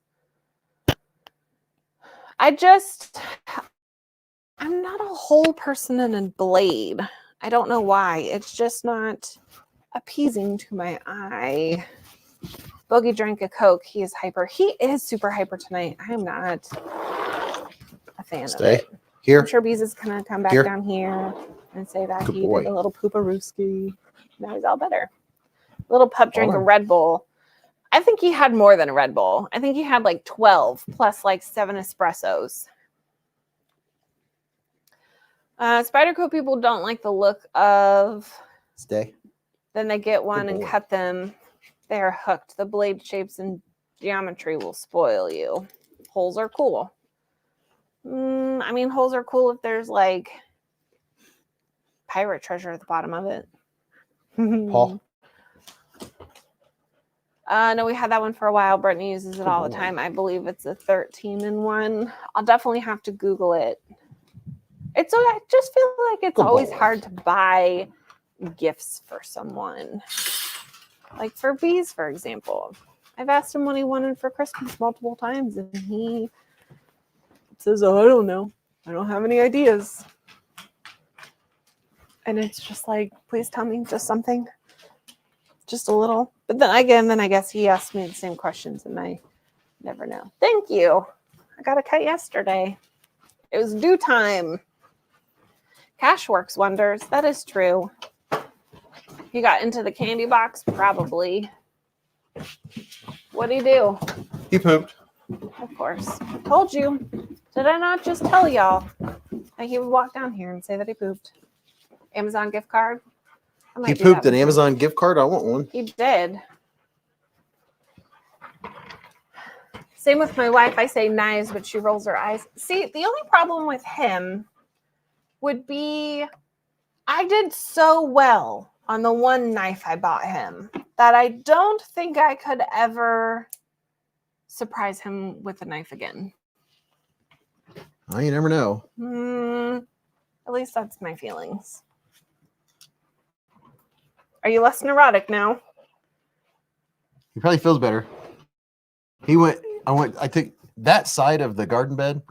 I'm not a whole person in a blade. I don't know why. It's just not appeasing to my eye. Bogey drank a Coke. He is hyper. He is super hyper tonight. I am not a fan of it. Here. I'm sure Beez is going to come back down here and say that he did a little pooparooski. Now he's all better. Little pup drank a Red Bull. I think he had more than a Red Bull. I think he had like 12 plus like 7 espressos. Spyderco people don't like the look of. Stay. Then they get one and cut them. They are hooked. The blade shapes and geometry will spoil you. Holes are cool. I mean, holes are cool if there's like pirate treasure at the bottom of it. Paul? No, we had that one for a while. Brittany uses it all the time. I believe it's a 13-in-1. I'll definitely have to Google it. I just feel like it's always hard to buy gifts for someone. Like for Beez, for example. I've asked him what he wanted for Christmas multiple times, and he says, oh, I don't know. I don't have any ideas. And it's just like, please tell me just something. Just a little. But then again, I guess he asked me the same questions, and I never know. Thank you. I got a cut yesterday. It was due time. Cash works wonders. That is true. You got into the candy box? Probably. What'd he do? He pooped. Of course. Told you. Did I not just tell y'all that he would walk down here and say that he pooped? Amazon gift card? He pooped an Amazon gift card? I want one. He did. Same with my wife. I say knives, but she rolls her eyes. See, the only problem with him would be I did so well on the one knife I bought him that I don't think I could ever surprise him with a knife again. Oh, you never know. At least that's my feelings. Are you less neurotic now? He probably feels better. I took that side of the garden bed,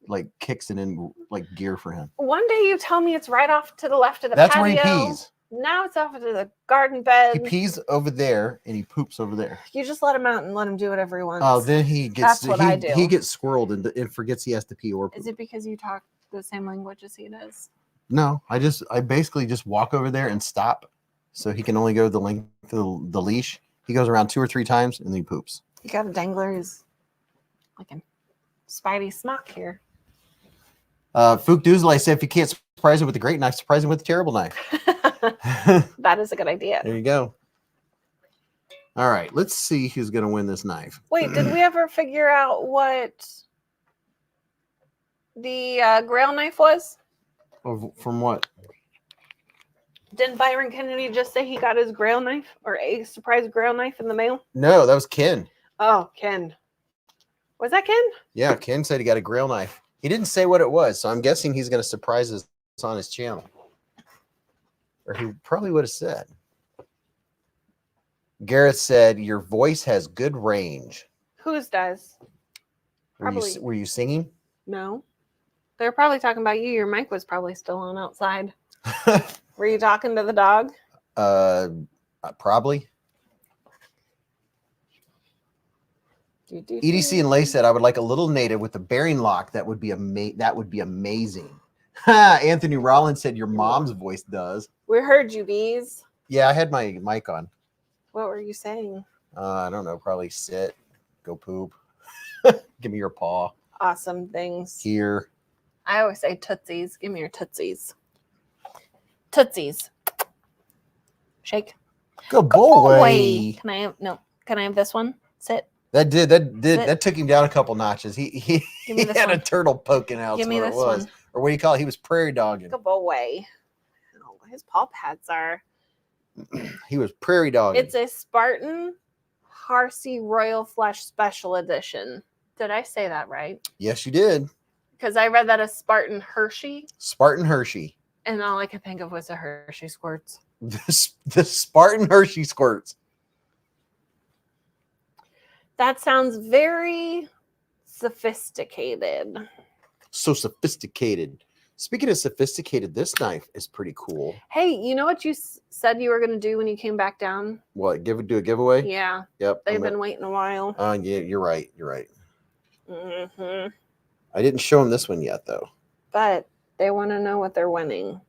like kicks it in like gear for him. One day you tell me it's right off to the left of the patio. That's where he pees. Now it's off to the garden bed. He pees over there and he poops over there. You just let him out and let him do whatever he wants. Oh, then he gets. That's what I do. He gets squirreled and forgets he has to pee or poop. Is it because you talk the same language as he does? No, I basically just walk over there and stop, so he can only go the length of the leash. He goes around 2 or 3 times and then he poops. You got a dangler. He's like a Spidey smock here. Fook Doozle, I said if you can't surprise him with a great knife, surprise him with a terrible knife. That is a good idea. There you go. All right, let's see who's going to win this knife. Wait, did we ever figure out what the Grail knife was? From what? Didn't Byron Kennedy just say he got his Grail knife or a surprise Grail knife in the mail? No, that was Ken. Oh, Ken. Was that Ken? Yeah, Ken said he got a Grail knife. He didn't say what it was, so I'm guessing he's going to surprise us on his channel. Or he probably would have said. Gareth said, your voice has good range. Whose does? Were you singing? No. They're probably talking about you. Your mic was probably still on outside. Were you talking to the dog? Probably. EDC and Lay said, I would like a little native with a bearing lock. That would be amazing. Anthony Rollins said, your mom's voice does. We heard you, Beez. Yeah, I had my mic on. What were you saying? I don't know. Probably sit, go poop. Give me your paw. Awesome things. Here. I always say tootsies. Give me your tootsies. Tootsies. Shake. Good boy. Can I have this one? Sit. That took him down a couple notches. He had a turtle poking out. Give me this one. Or what do you call it? He was prairie dogging. Good boy. Oh, his paw pads are. He was prairie dogging. It's a Spartan Harsey Royal Flesh Special Edition. Did I say that right? Yes, you did. Because I read that as Spartan Hershey. Spartan Hershey. And all I could think of was the Hershey squirts. The Spartan Hershey squirts. That sounds very sophisticated. So sophisticated. Speaking of sophisticated, this knife is pretty cool. Hey, you know what you said you were going to do when you came back down? What? Do a giveaway? Yeah. Yep. They've been waiting a while. Yeah, you're right. You're right. Mm-hmm. I didn't show them this one yet, though. But they want to know what they're winning.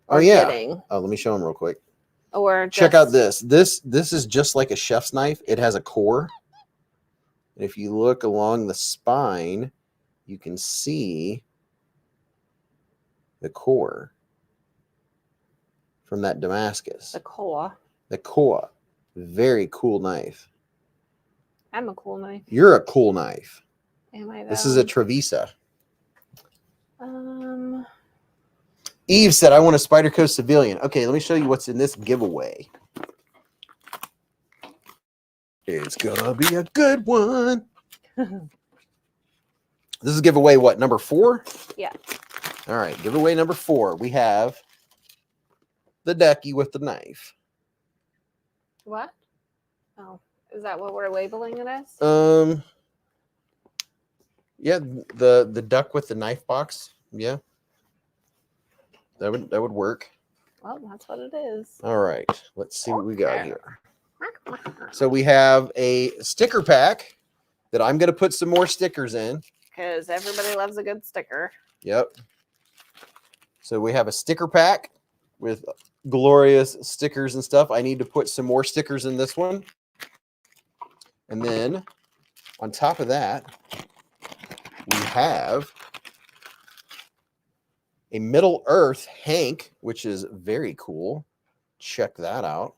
Oh, yeah. Getting. Oh, let me show them real quick. Or check out this. This is just like a chef's knife. It has a core. And if you look along the spine, you can see the core from that Damascus. The core. The core. Very cool knife. I'm a cool knife. You're a cool knife. Am I though? This is a Trevisa. Eve said, I want a Spyderco Civilian. Okay, let me show you what's in this giveaway. It's gonna be a good one. This is giveaway what, number 4? Yeah. All right, giveaway number 4. We have the ducky with the knife. What? Oh, is that what we're labeling it as? Yeah, the duck with the knife box. Yeah. That would work. Well, that's what it is. All right, let's see what we got here. So we have a sticker pack that I'm going to put some more stickers in. Because everybody loves a good sticker. Yep. So we have a sticker pack with glorious stickers and stuff. I need to put some more stickers in this one. And then On top of that, we have a Middle Earth Hank, which is very cool. Check that out.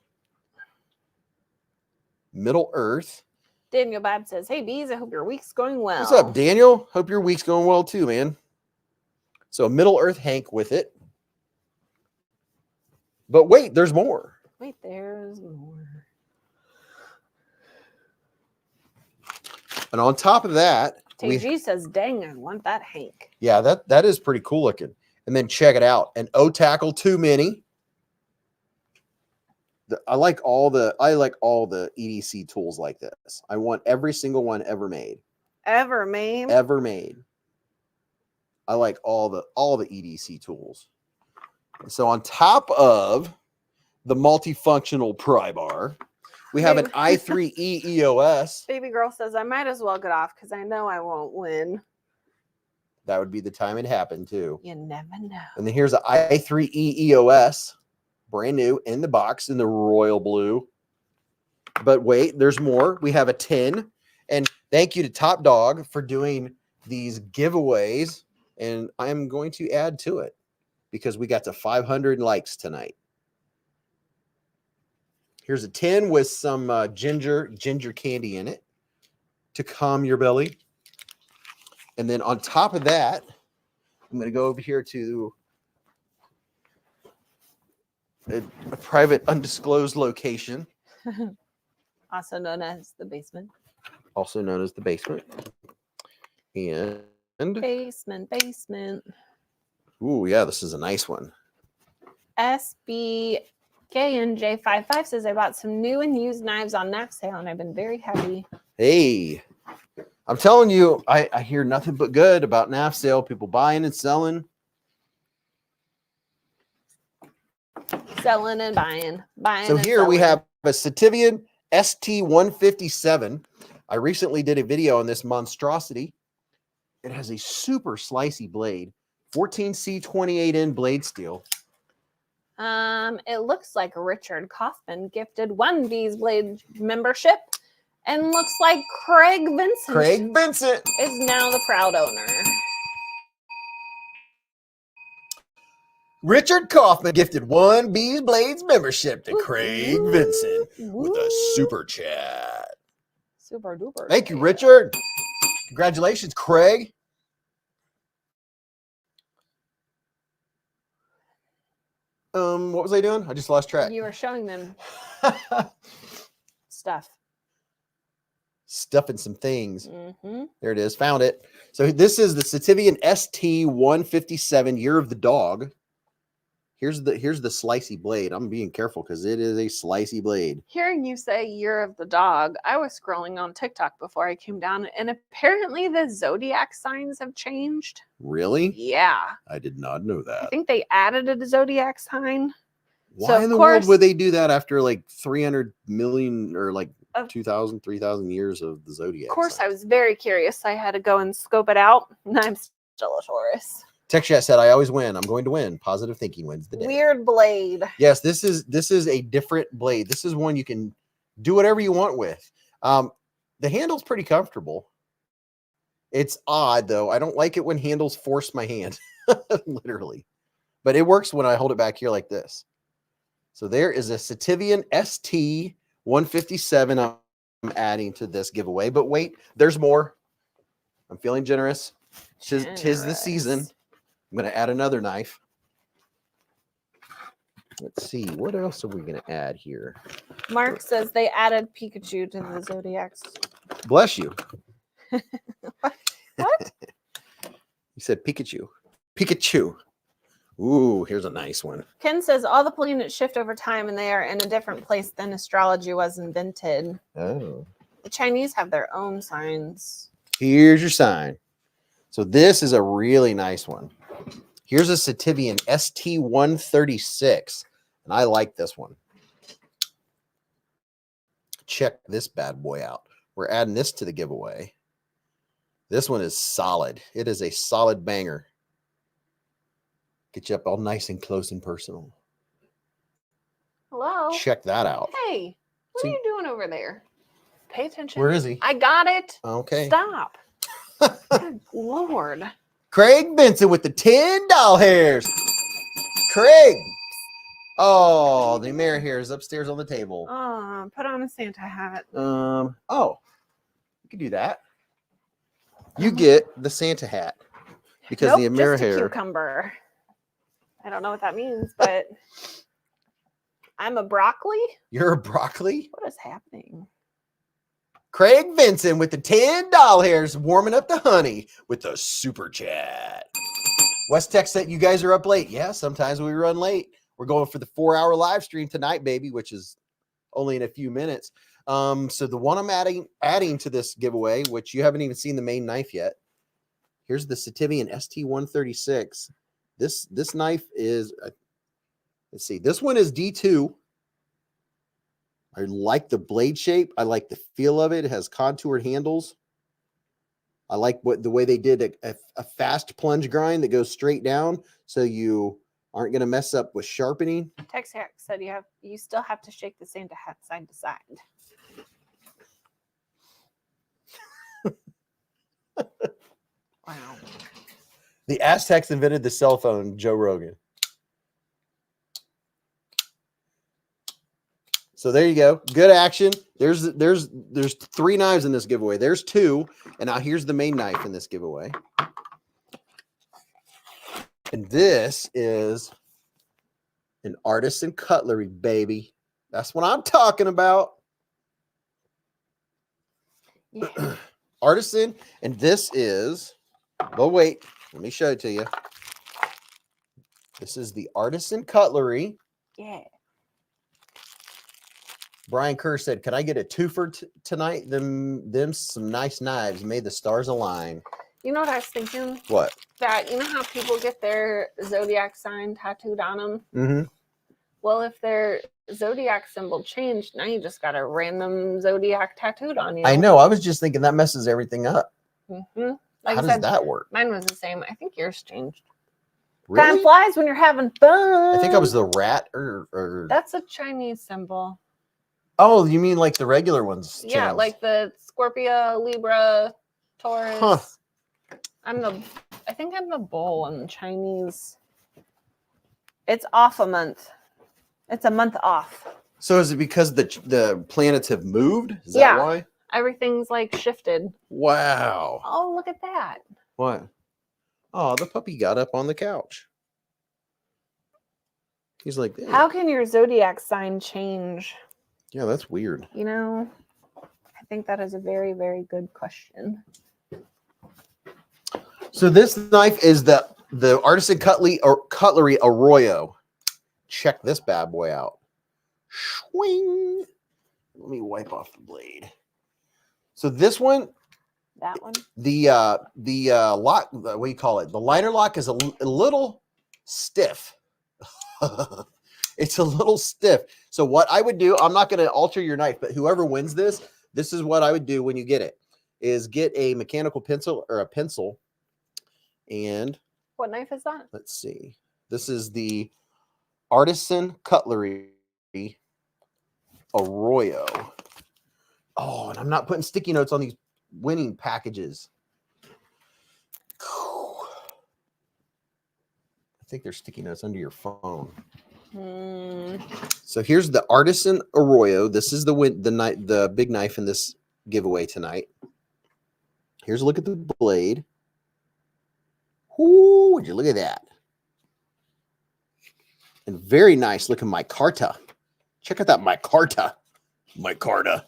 Middle Earth. Daniel Babb says, "Hey, Beez, I hope your week's going well." What's up, Daniel? Hope your week's going well too, man. So Middle Earth Hank with it. But wait, there's more. Wait, there's more. And on top of that, TG says, "Dang, I want that Hank." Yeah, that is pretty cool looking. And then check it out. An O-Tackle 2 Mini. I like all the EDC tools like this. I want every single one ever made. Ever made? Ever made. I like all the EDC tools. So on top of the multifunctional pry bar, we have an i3E EOS. Baby girl says, "I might as well get off because I know I won't win." That would be the time it happened too. You never know. And then here's an i3E EOS. Brand new in the box in the royal blue. But wait, there's more. We have a tin. And thank you to Top Dog for doing these giveaways. And I'm going to add to it because we got to 500 likes tonight. Here's a tin with some ginger candy in it to calm your belly. And then on top of that, I'm going to go over here to a private, undisclosed location. Also known as the basement. Also known as the basement. And Basement. Ooh, yeah, this is a nice one. SBKNJ55 says, "I bought some new and used knives on NAF sale and I've been very happy." Hey, I'm telling you, I hear nothing but good about NAF sale. People buying and selling. Selling and buying. So here we have a Sativian ST157. I recently did a video on this monstrosity. It has a super slicey blade, 14C28N blade steel. It looks like Richard Kaufman gifted one Beez Blade membership, and looks like Craig Vincent is now the proud owner. Richard Kaufman gifted one Beez Blades membership to Craig Vincent with a super chat. Super duper. Thank you, Richard. Congratulations, Craig. What was I doing? I just lost track. You were showing them stuff. Stuffing some things. Mm-hmm. There it is. Found it. So this is the Sativian ST157 Year of the Dog. Here's the slicey blade. I'm being careful because it is a slicey blade. Hearing you say Year of the Dog, I was scrolling on TikTok before I came down, and apparently the zodiac signs have changed. Really? Yeah. I did not know that. I think they added a zodiac sign. Why in the world would they do that after like 300 million or like 2,000, 3,000 years of the zodiac? Of course, I was very curious. I had to go and scope it out, and I'm still a Taurus. Text chat said, "I always win. I'm going to win. Positive thinking wins the day." Weird blade. Yes, this is a different blade. This is one you can do whatever you want with. The handle's pretty comfortable. It's odd though. I don't like it when handles force my hand, literally. But it works when I hold it back here like this. So there is a Sativian ST157 I'm adding to this giveaway. But wait, there's more. I'm feeling generous. Tis the season. I'm going to add another knife. Let's see. What else are we going to add here? Mark says they added Pikachu to the Zodiacs. Bless you. What? You said Pikachu. Pikachu. Ooh, here's a nice one. Ken says all the planets shift over time and they are in a different place than astrology was invented. Oh. The Chinese have their own signs. Here's your sign. So this is a really nice one. Here's a Sativian ST136, and I like this one. Check this bad boy out. We're adding this to the giveaway. This one is solid. It is a solid banger. Get you up all nice and close and personal. Hello. Check that out. Hey, what are you doing over there? Pay attention. Where is he? I got it. Okay. Stop. Good Lord. Craig Benson with the 10 doll hairs. Craig. Oh, the mirror hair is upstairs on the table. Oh, put on a Santa hat. Oh, you can do that. You get the Santa hat because the mirror just a hair. Cucumber. I don't know what that means, but I'm a broccoli. You're a broccoli? What is happening? Craig Benson with the 10 doll hairs warming up the honey with the super chat. West Tech said you guys are up late. Yeah, sometimes we run late. We're going for the 4-hour live stream tonight, baby, which is only in a few minutes. So the one I'm adding to this giveaway, which you haven't even seen the main knife yet. Here's the Sativian ST136. This knife is, let's see, this one is D2. I like the blade shape. I like the feel of it. It has contoured handles. I like the way they did a fast plunge grind that goes straight down, so you aren't going to mess up with sharpening. Tex Hack said you still have to shake the Santa hat side to side. Wow. The Aztecs invented the cell phone, Joe Rogan. So there you go. Good action. There's 3 knives in this giveaway. There's 2. And now here's the main knife in this giveaway. And this is an artisan cutlery, baby. That's what I'm talking about. Yeah. Artisan. And this is, oh, wait. Let me show it to you. This is the artisan cutlery. Yeah. Brian Kerr said, "Can I get a 2 for tonight? Them some nice knives. May the stars align." You know what I was thinking? What? That you know how people get their zodiac sign tattooed on them? Mm-hmm. Well, if their zodiac symbol changed, now you just got a random zodiac tattooed on you. I know. I was just thinking that messes everything up. Mm-hmm. How does that work? Mine was the same. I think yours changed. Really? Time flies when you're having fun. I think I was the rat or... That's a Chinese symbol. Oh, you mean like the regular ones? Yeah, channels. like the Scorpio, Libra, Taurus. Huh. I think I'm the bull in Chinese. It's off a month. It's a month off. So is it because the planets have moved? Is that why? Everything's like shifted. Wow. Oh, look at that. What? Oh, the puppy got up on the couch. He's like, "Hey." How can your zodiac sign change? Yeah, that's weird. You know, I think that is a very, very good question. So this knife is the artisan cutlery Arroyo. Check this bad boy out. Swing. Let me wipe off the blade. So this one, That one. the lock, what do you call it? The liner lock is a little stiff. It's a little stiff. So what I would do, I'm not going to alter your knife, but whoever wins this is what I would do when you get it, is get a mechanical pencil or a pencil. And What knife is that? let's see. This is the artisan cutlery Arroyo. Oh, and I'm not putting sticky notes on these winning packages. I think there's sticky notes under your phone. So here's the artisan Arroyo. This is the big knife in this giveaway tonight. Here's a look at the blade. Ooh, would you look at that? And very nice looking micarta. Check out that micarta. Micarta.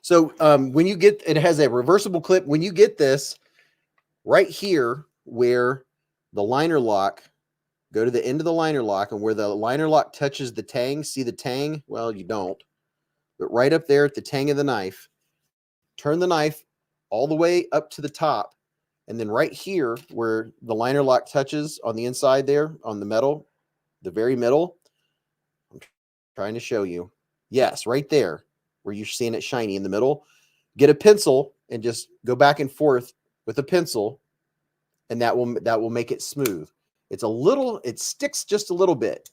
So when you get, it has a reversible clip. When you get this right here where the liner lock, go to the end of the liner lock, and where the liner lock touches the tang, see the tang? Well, you don't. But right up there at the tang of the knife, turn the knife all the way up to the top. And then right here where the liner lock touches on the inside there, on the metal, the very middle, I'm trying to show you. Yes, right there where you're seeing it shiny in the middle. Get a pencil and just go back and forth with a pencil, and that will make it smooth. It's a little, it sticks just a little bit.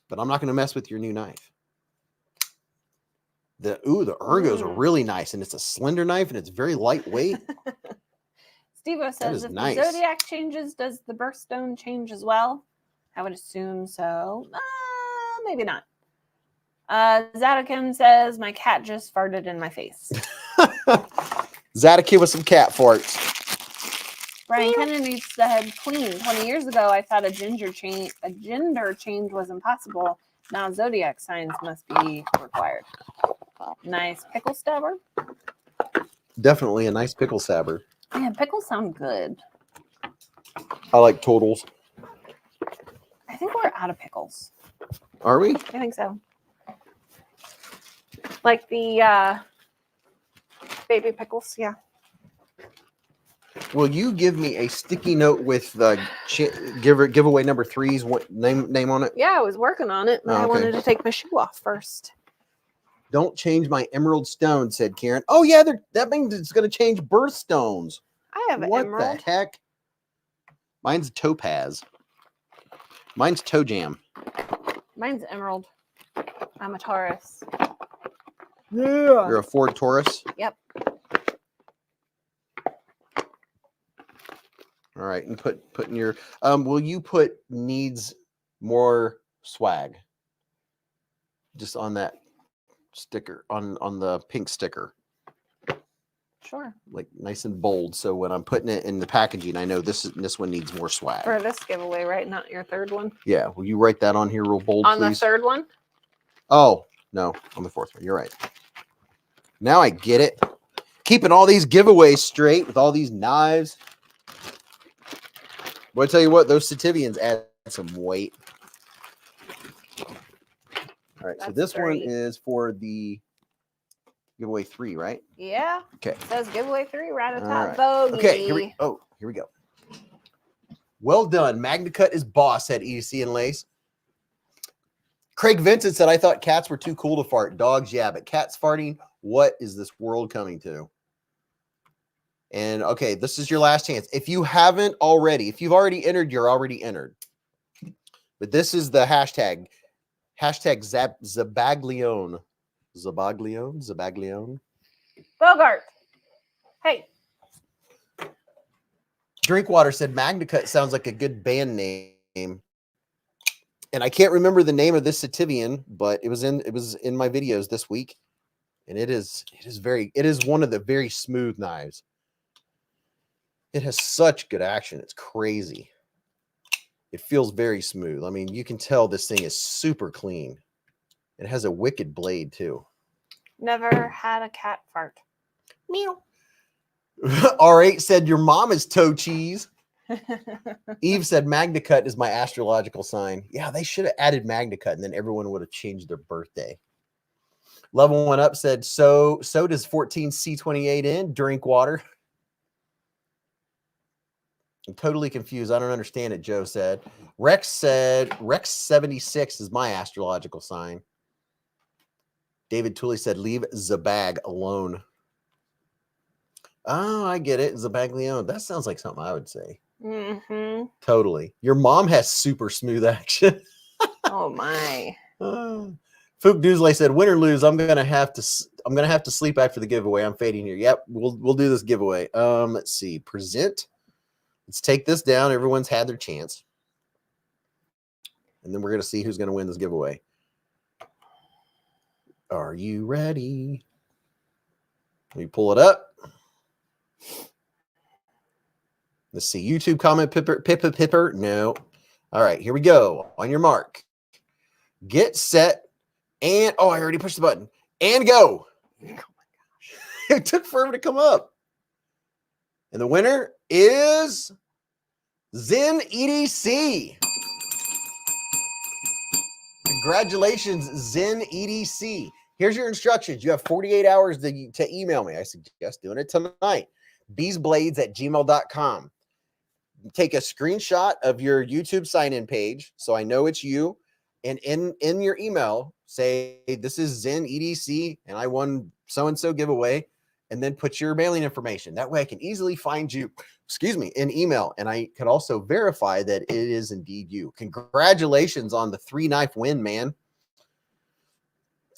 but I'm not going to mess with your new knife. The ergos are really nice, and it's a slender knife, and it's very lightweight. Steve-O says, if the Zodiac changes, does the birthstone change as well? I would assume so. Maybe not. Zatakim says, my cat just farted in my face. Zatakim with some cat farts. Brian Kennedy said, clean. 20 years ago, I thought a gender change was impossible. Now zodiac signs must be required. Nice pickle stabber. Definitely a nice pickle stabber. Man, pickles sound good. I like totals. I think we're out of pickles. Are we? I think so. Like the baby pickles, yeah. Will you give me a sticky note with the giveaway number 3's what name on it? Yeah, I was working on it, but I wanted to take my shoe off first. Don't change my emerald stone, said Karen. Oh yeah, that means it's going to change birthstones. I have an emerald. What the heck? Mine's topaz. Mine's toe jam. Mine's emerald. I'm a Taurus. Yeah. You're a Ford Taurus? Yep. All right, and put in your will you put needs more swag just on that sticker on the pink sticker? Sure. Like nice and bold, so when I'm putting it in the packaging, I know this one needs more swag. For this giveaway, right? Not your third one? Yeah. Will you write that on here real bold, on please? The third one? Oh, no, on the fourth one. You're right. Now I get it. Keeping all these giveaways straight with all these knives. Well, I tell you what, those Sativians add some weight. All right, so this one is for the giveaway 3, right? Yeah. Okay. It says giveaway 3, Rat-a-tat bogey. Okay, here we go. Well done. Magna Cut is boss, said EDC and Lace. Craig Vincent said, I thought cats were too cool to fart. Dogs, yeah, but cats farting, what is this world coming to? And okay, this is your last chance. If you haven't already, if you've already entered, you're already entered. But this is the hashtag. Hashtag Zabaglione. Zabaglione. Bogart. Hey. Drinkwater said Magna Cut sounds like a good band name. And I can't remember the name of this Sativian, but it was in my videos this week. And it is one of the very smooth knives. It has such good action. It's crazy. It feels very smooth. I mean, you can tell this thing is super clean. It has a wicked blade too. Never had a cat fart. Meow. R8 said your mom is toe cheese. Eve said Magna Cut is my astrological sign. Yeah, they should have added Magna Cut and then everyone would have changed their birthday. Level 1 Up said, so does 14C28 in drink water. I'm totally confused. I don't understand it, Joe said. Rex 76 is my astrological sign. David Tooley said, leave Zabag alone. Oh, I get it. Zabaglione. That sounds like something I would say. Mm-hmm. Totally. Your mom has super smooth action. Oh my. Fook Doosley said, win or lose, I'm gonna have to sleep after the giveaway. I'm fading here. Yep, we'll do this giveaway. Let's see. Present. Let's take this down. Everyone's had their chance. And then we're gonna see who's gonna win this giveaway. Are you ready? Let me pull it up. Let's see. YouTube comment pipper. No. All right, here we go. On your mark. Get set. And I already pushed the button. And go. Oh my gosh. It took forever to come up. And the winner is Zen EDC. Congratulations, Zen EDC. Here's your instructions. You have 48 hours to email me. I suggest doing it tonight. beezblades@gmail.com. Take a screenshot of your YouTube sign-in page so I know it's you. And in your email, say, this is Zen EDC, and I won so-and-so giveaway. and then put your mailing information. That way I can easily find you, in email. And I can also verify that it is indeed you. Congratulations on the 3-knife win, man.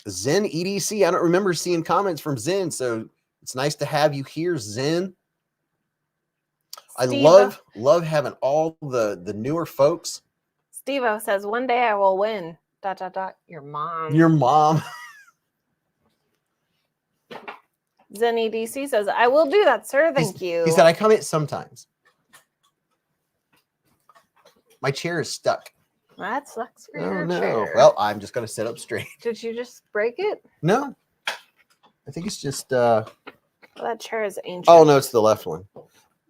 Zen EDC. I don't remember seeing comments from Zen, so it's nice to have you here, Zen. I love having all the newer folks. Steve-O says, one day I will win. ... Your mom. Your mom. Zen EDC says, I will do that, sir. Thank you. He said, I come in sometimes. My chair is stuck. That sucks for Oh, your no. chair. Well, I'm just going to sit up straight. Did you just break it? No. I think it's just... Well, that chair is ancient. Oh, no, it's the left one.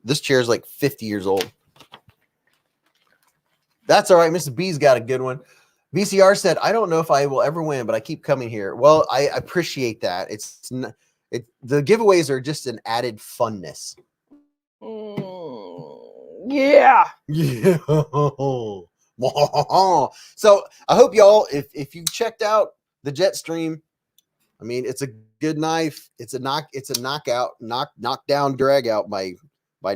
This chair is like 50 years old. That's all right. Mrs. B's got a good one. VCR said, I don't know if I will ever win, but I keep coming here. Well, I appreciate that. The giveaways are just an added funness. Yeah. Yeah. So I hope y'all, if you checked out the jet stream, I mean, it's a good knife. It's a knockout, knockdown, drag out by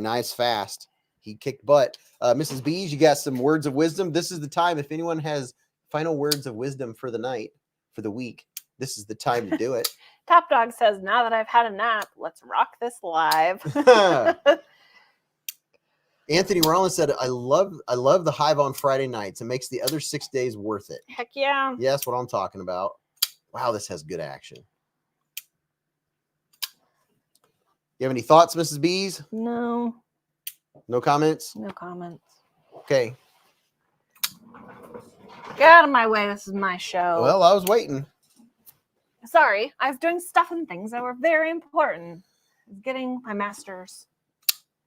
Nice Fast. He kicked butt. Mrs. Bees, you got some words of wisdom. This is the time. If anyone has final words of wisdom for the night, for the week, this is the time to do it. Top Dog says, now that I've had a nap, let's rock this live. Anthony Rollins said, I love the hive on Friday nights. It makes the other 6 days worth it. Heck yeah. Yeah, that's what I'm talking about. Wow, this has good action. You have any thoughts, Mrs. Bees? No. No comments? No comments. Okay. Get out of my way. This is my show. Well, I was waiting. Sorry. I was doing stuff and things that were very important. Getting my master's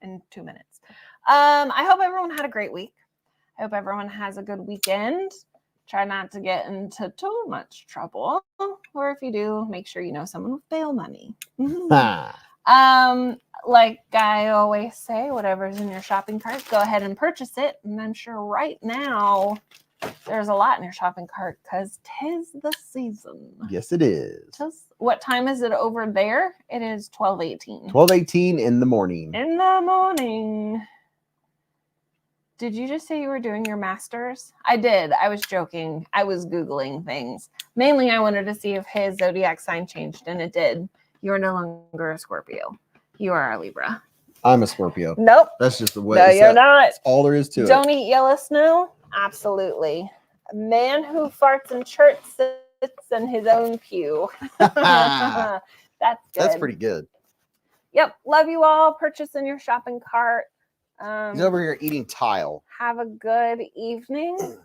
in 2 minutes. I hope everyone had a great week. I hope everyone has a good weekend. Try not to get into too much trouble. Or if you do, make sure you know someone with bail money. Like I always say, whatever's in your shopping cart, go ahead and purchase it. And I'm sure right now there's a lot in your shopping cart because 'tis the season. Yes, it is. What time is it over there? It is 12:18. 12:18 in the morning. In the morning. Did you just say you were doing your master's? I did. I was joking. I was Googling things. Mainly, I wanted to see if his zodiac sign changed, and it did. You're no longer a Scorpio. You are a Libra. I'm a Scorpio. Nope. That's just the way. No, you're not. That's all there is to it. Don't eat yellow snow? Absolutely. A man who farts in church sits in his own pew. That's good. That's pretty good. Yep. Love you all. Purchase in your shopping cart. He's over here eating tile. Have a good evening.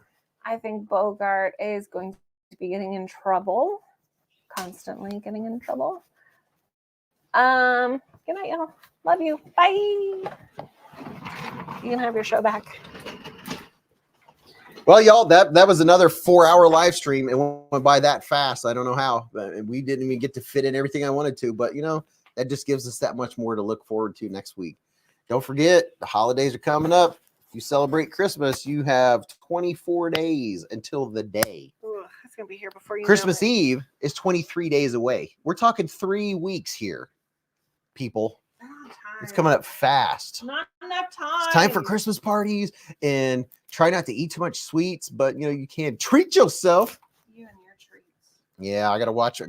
I think Bogart is going to be getting in trouble. Constantly getting in trouble. Good night, y'all. Love you. Bye. You can have your show back. Well, y'all, that was another 4-hour live stream. It went by that fast. I don't know how. But we didn't even get to fit in everything I wanted to. But, you know, that just gives us that much more to look forward to next week. Don't forget, the holidays are coming up. If you celebrate Christmas, you have 24 days until the day. Ooh, it's going to be here before you Christmas know it. Eve is 23 days away. We're talking 3 weeks here, people. It's coming up fast. Not enough time. It's time for Christmas parties, and try not to eat too much sweets, but you know you can treat yourself. You and your treats. Yeah, I gotta watch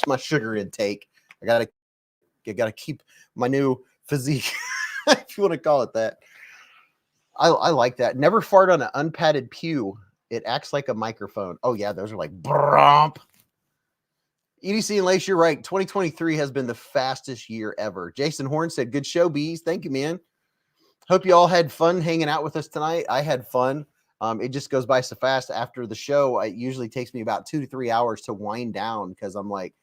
my sugar intake. I gotta keep my new physique, if you want to call it that. I like that. Never fart on an unpadded pew. It acts like a microphone. Oh yeah, those are like bromp. EDC and Lace, you're right. 2023 has been the fastest year ever. Jason Horn said, good show, Bees. Thank you, man. Hope you all had fun hanging out with us tonight. I had fun. It just goes by so fast. After the show, it usually takes me about 2 to 3 hours to wind down because I'm like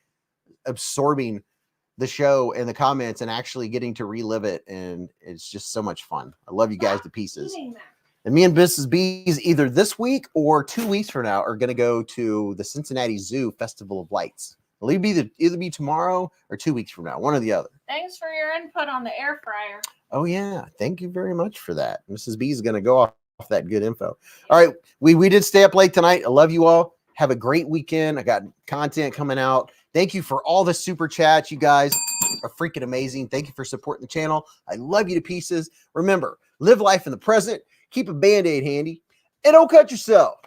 absorbing the show and the comments and actually getting to relive it. And it's just so much fun. I love you guys to pieces. And me and Mrs. Bees either this week or 2 weeks from now are going to go to the Cincinnati Zoo Festival of Lights. It'll either be tomorrow or 2 weeks from now, one or the other. Thanks for your input on the air fryer. Oh, yeah. Thank you very much for that. Mrs. B is going to go off that good info. All right. We did stay up late tonight. I love you all. Have a great weekend. I got content coming out. Thank you for all the super chats. You guys are freaking amazing. Thank you for supporting the channel. I love you to pieces. Remember, live life in the present. Keep a Band-Aid handy. And don't cut yourself.